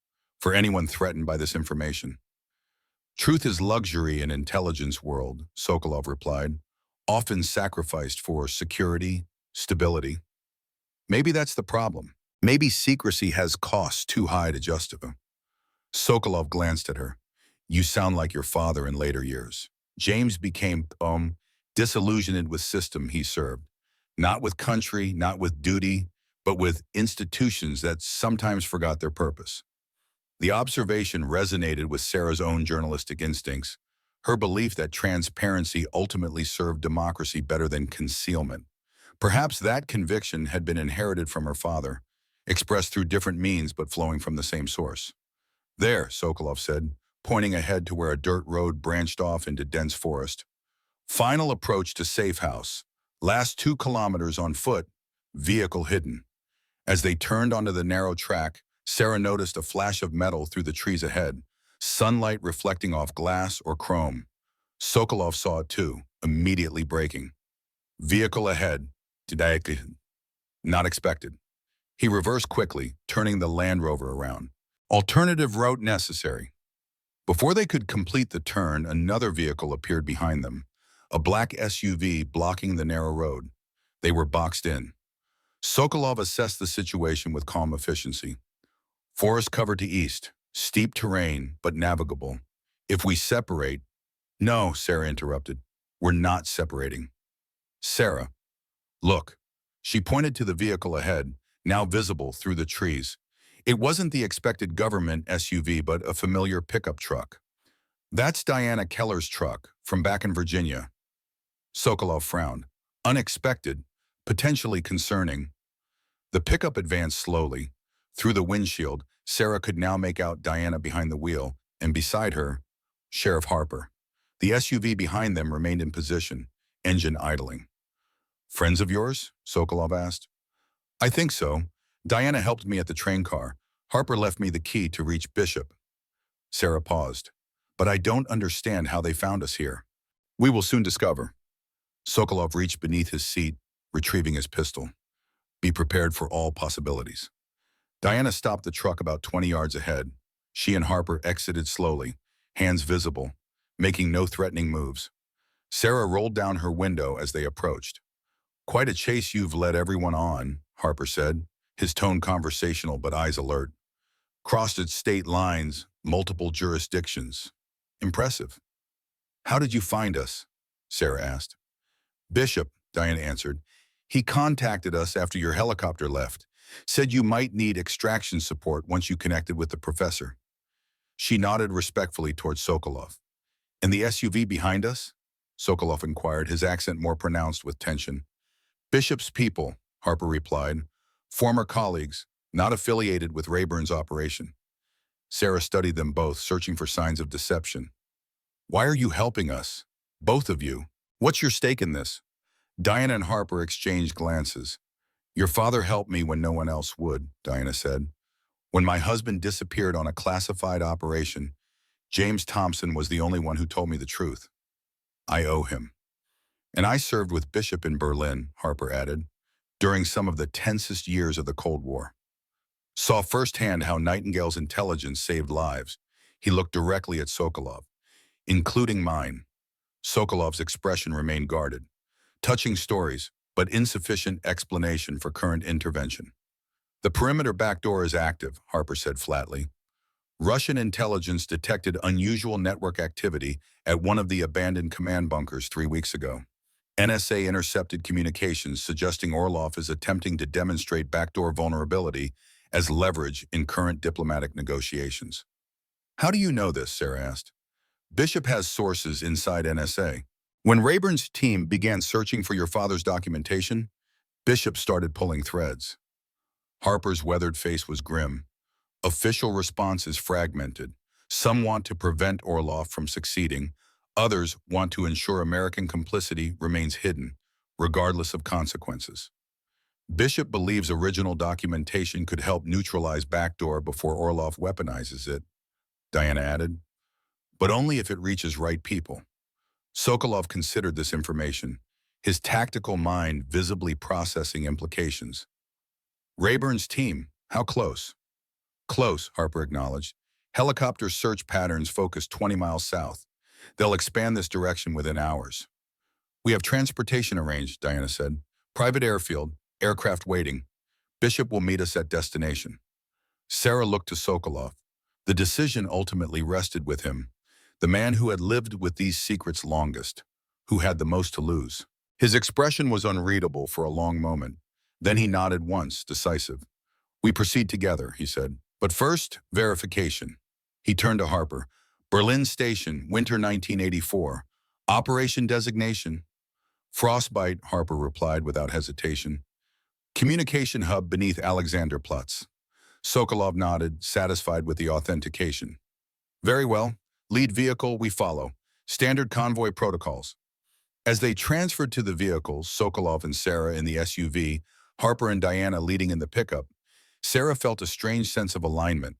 for anyone threatened by this information. Truth is luxury in intelligence world, Sokolov replied, often sacrificed for security, stability. Maybe that's the problem. Maybe secrecy has costs too high to justify. Sokolov glanced at her. You sound like your father in later years. James became, disillusioned with system he served. Not with country, not with duty, but with institutions that sometimes forgot their purpose. The observation resonated with Sarah's own journalistic instincts, her belief that transparency ultimately served democracy better than concealment. Perhaps that conviction had been inherited from her father, expressed through different means but flowing from the same source. There, Sokolov said, pointing ahead to where a dirt road branched off into dense forest. Final approach to safe house. Last 2 kilometers on foot, vehicle hidden. As they turned onto the narrow track, Sarah noticed a flash of metal through the trees ahead, sunlight reflecting off glass or chrome. Sokolov saw it too, immediately braking. Vehicle ahead. Not expected. He reversed quickly, turning the Land Rover around. Alternative route necessary. Before they could complete the turn, another vehicle appeared behind them, a black SUV blocking the narrow road. They were boxed in. Sokolov assessed the situation with calm efficiency. Forest cover to east, steep terrain, but navigable. If we separate... No, Sarah interrupted. We're not separating. Sarah, look. She pointed to the vehicle ahead, now visible through the trees. It wasn't the expected government SUV, but a familiar pickup truck. That's Diana Keller's truck, from back in Virginia. Sokolov frowned. Unexpected, potentially concerning. The pickup advanced slowly. Through the windshield, Sarah could now make out Diana behind the wheel, and beside her, Sheriff Harper. The SUV behind them remained in position, engine idling. Friends of yours? Sokolov asked. I think so. Diana helped me at the train car. Harper left me the key to reach Bishop. Sarah paused. But I don't understand how they found us here. We will soon discover. Sokolov reached beneath his seat, retrieving his pistol. Be prepared for all possibilities. Diana stopped the truck about 20 yards ahead. She and Harper exited slowly, hands visible, making no threatening moves. Sarah rolled down her window as they approached. "Quite a chase you've led everyone on," Harper said, his tone conversational but eyes alert. "Crossed its state lines, multiple jurisdictions. Impressive." "How did you find us?" Sarah asked. "Bishop," Diane answered. "He contacted us after your helicopter left. Said you might need extraction support once you connected with the professor." She nodded respectfully towards Sokolov. "And the SUV behind us?" Sokolov inquired, his accent more pronounced with tension. "Bishop's people," Harper replied. "Former colleagues, not affiliated with Rayburn's operation." Sarah studied them both, searching for signs of deception. "Why are you helping us? Both of you. What's your stake in this?" Diana and Harper exchanged glances. "Your father helped me when no one else would," Diana said. "When my husband disappeared on a classified operation, James Thompson was the only one who told me the truth. I owe him." "And I served with Bishop in Berlin," Harper added, "during some of the tensest years of the Cold War. Saw firsthand how Nightingale's intelligence saved lives." He looked directly at Sokolov. "Including mine." Sokolov's expression remained guarded. "Touching stories, but insufficient explanation for current intervention." "The perimeter backdoor is active," Harper said flatly. "Russian intelligence detected unusual network activity at one of the abandoned command bunkers 3 weeks ago. NSA intercepted communications suggesting Orlov is attempting to demonstrate backdoor vulnerability as leverage in current diplomatic negotiations." "How do you know this?" Sarah asked. "Bishop has sources inside NSA. When Rayburn's team began searching for your father's documentation, Bishop started pulling threads." Harper's weathered face was grim. "Official response is fragmented. Some want to prevent Orlov from succeeding. Others want to ensure American complicity remains hidden, regardless of consequences. Bishop believes original documentation could help neutralize backdoor before Orlov weaponizes it," Diana added. "But only if it reaches right people." Sokolov considered this information, his tactical mind visibly processing implications. "Rayburn's team, how close?" "Close," Harper acknowledged. "Helicopter search patterns focus 20 miles south. They'll expand this direction within hours." "We have transportation arranged," Diana said. "Private airfield, aircraft waiting. Bishop will meet us at destination." Sarah looked to Sokolov. The decision ultimately rested with him, the man who had lived with these secrets longest, who had the most to lose. His expression was unreadable for a long moment. Then he nodded once, decisive. "We proceed together," he said. "But first, verification." He turned to Harper. "Berlin Station, winter 1984. Operation designation." "Frostbite," Harper replied without hesitation. "Communication hub beneath Alexanderplatz." Sokolov nodded, satisfied with the authentication. "Very well. Lead vehicle, we follow. Standard convoy protocols." As they transferred to the vehicles, Sokolov and Sarah in the SUV, Harper and Diana leading in the pickup, Sarah felt a strange sense of alignment.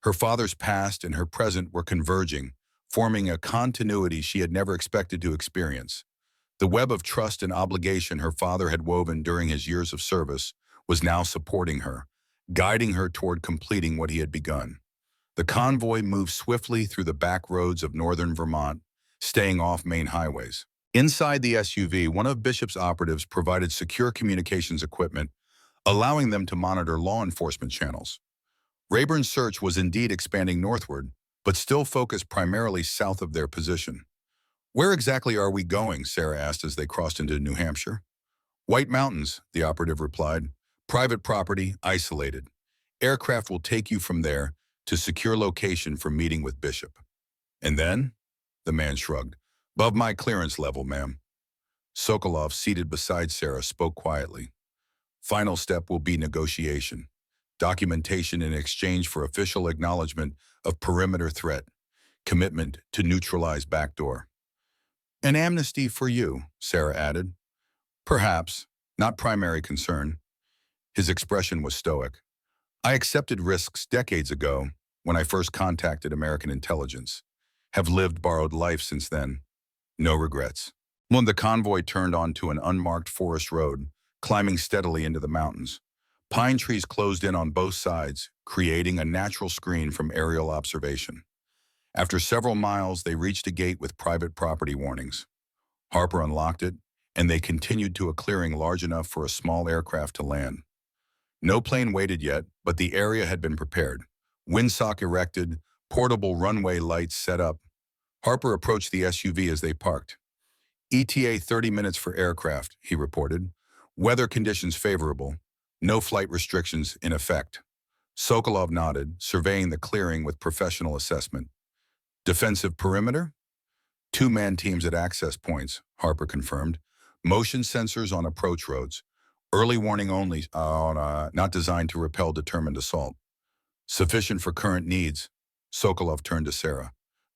Her father's past and her present were converging, forming a continuity she had never expected to experience. The web of trust and obligation her father had woven during his years of service was now supporting her, guiding her toward completing what he had begun. The convoy moved swiftly through the back roads of northern Vermont, staying off main highways. Inside the SUV, one of Bishop's operatives provided secure communications equipment, allowing them to monitor law enforcement channels. Rayburn's search was indeed expanding northward, but still focused primarily south of their position. "Where exactly are we going?" Sarah asked as they crossed into New Hampshire. "White Mountains," the operative replied. "Private property, isolated. Aircraft will take you from there to secure location for meeting with Bishop." "And then?" The man shrugged. "Above my clearance level, ma'am." Sokolov, seated beside Sarah, spoke quietly. "Final step will be negotiation. Documentation in exchange for official acknowledgement of perimeter threat. Commitment to neutralize backdoor." "An amnesty for you," Sarah added. "Perhaps. Not primary concern." His expression was stoic. "I accepted risks decades ago when I first contacted American intelligence. Have lived borrowed life since then. No regrets." When the convoy turned onto an unmarked forest road, climbing steadily into the mountains, Pine trees closed in on both sides, creating a natural screen from aerial observation. After several miles, they reached a gate with private property warnings. Harper unlocked it, and they continued to a clearing large enough for a small aircraft to land. No plane waited yet, but the area had been prepared. Windsock erected, portable runway lights set up. Harper approached the SUV as they parked. ETA 30 minutes for aircraft, he reported. Weather conditions favorable. No flight restrictions in effect. Sokolov nodded, surveying the clearing with professional assessment. Defensive perimeter? Two-man teams at access points, Harper confirmed. Motion sensors on approach roads. Early warning only, not designed to repel determined assault. Sufficient for current needs. Sokolov turned to Sarah.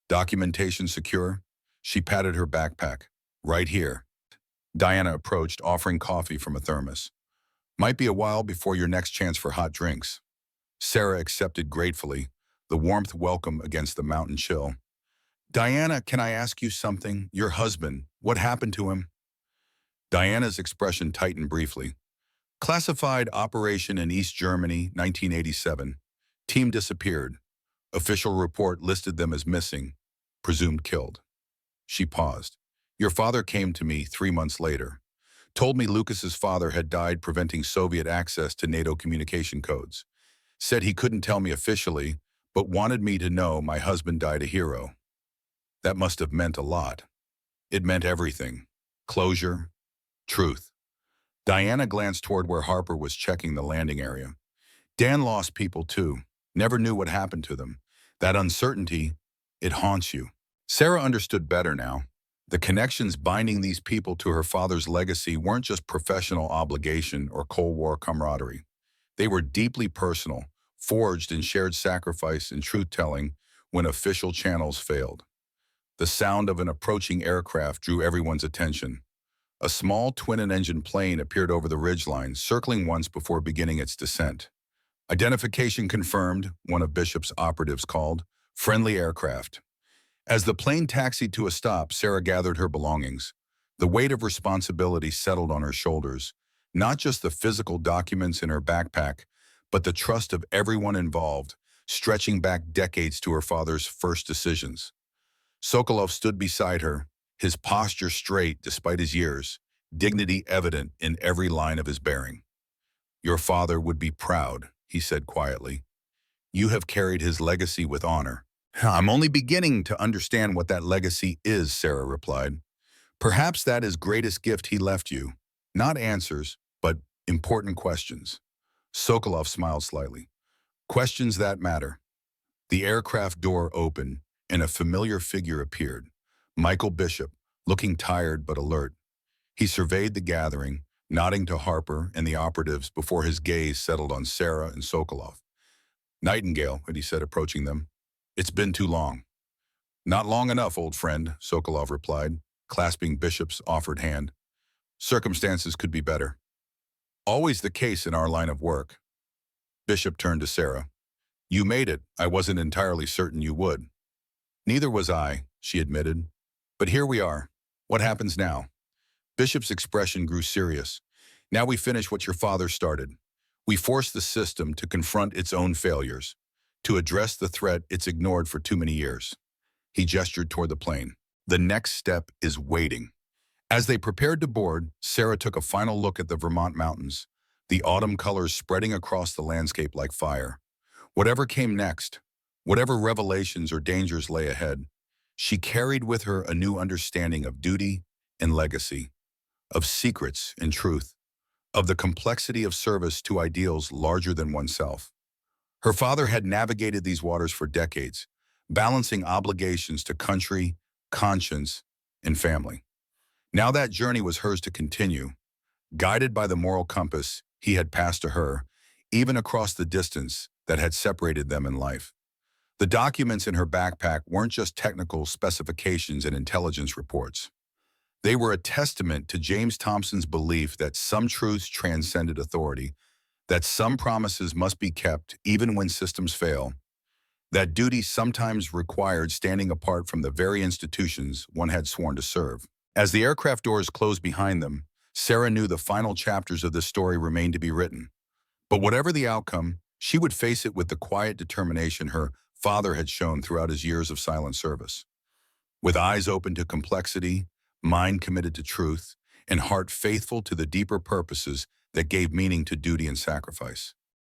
Documentation secure? She patted her backpack. Right here. Diana approached, offering coffee from a thermos. Might be a while before your next chance for hot drinks. Sarah accepted gratefully, the warmth welcome against the mountain chill. Diana, can I ask you something? Your husband, what happened to him? Diana's expression tightened briefly. Classified operation in East Germany, 1987. Team disappeared. Official report listed them as missing, presumed killed. She paused. Your father came to me 3 months later. Told me Lucas's father had died preventing Soviet access to NATO communication codes. Said he couldn't tell me officially, but wanted me to know my husband died a hero. That must have meant a lot. It meant everything. Closure, truth. Diana glanced toward where Harper was checking the landing area. Dan lost people too. Never knew what happened to them. That uncertainty, it haunts you. Sarah understood better now. The connections binding these people to her father's legacy weren't just professional obligation or Cold War camaraderie. They were deeply personal, forged in shared sacrifice and truth-telling when official channels failed. The sound of an approaching aircraft drew everyone's attention. A small twin-engine plane appeared over the ridgeline, circling once before beginning its descent. Identification confirmed, one of Bishop's operatives called. Friendly aircraft. As the plane taxied to a stop, Sarah gathered her belongings. The weight of responsibility settled on her shoulders, not just the physical documents in her backpack, but the trust of everyone involved, stretching back decades to her father's first decisions. Sokolov stood beside her, his posture straight despite his years, dignity evident in every line of his bearing. Your father would be proud, he said quietly. You have carried his legacy with honor. I'm only beginning to understand what that legacy is, Sarah replied. Perhaps that is greatest gift he left you. Not answers, but important questions. Sokolov smiled slightly. Questions that matter. The aircraft door opened, and a familiar figure appeared. Michael Bishop, looking tired but alert. He surveyed the gathering, nodding to Harper and the operatives before his gaze settled on Sarah and Sokolov. Nightingale, he said, approaching them. It's been too long. Not long enough, old friend, Sokolov replied, clasping Bishop's offered hand. Circumstances could be better. Always the case in our line of work. Bishop turned to Sarah. You made it. I wasn't entirely certain you would. Neither was I, she admitted. But here we are. What happens now? Bishop's expression grew serious. Now we finish what your father started. We force the system to confront its own failures, to address the threat it's ignored for too many years. He gestured toward the plane. The next step is waiting. As they prepared to board, Sarah took a final look at the Vermont mountains, the autumn colors spreading across the landscape like fire. Whatever came next, whatever revelations or dangers lay ahead, she carried with her a new understanding of duty and legacy, of secrets and truth, of the complexity of service to ideals larger than oneself. Her father had navigated these waters for decades, balancing obligations to country, conscience, and family. Now that journey was hers to continue, guided by the moral compass he had passed to her, even across the distance that had separated them in life. The documents in her backpack weren't just technical specifications and intelligence reports. They were a testament to James Thompson's belief that some truths transcended authority, that some promises must be kept even when systems fail, that duty sometimes required standing apart from the very institutions one had sworn to serve. As the aircraft doors closed behind them, Sarah knew the final chapters of this story remained to be written. But whatever the outcome, she would face it with the quiet determination her father had shown throughout his years of silent service. With eyes open to complexity, mind committed to truth, and heart faithful to the deeper purposes that gave meaning to duty and sacrifice.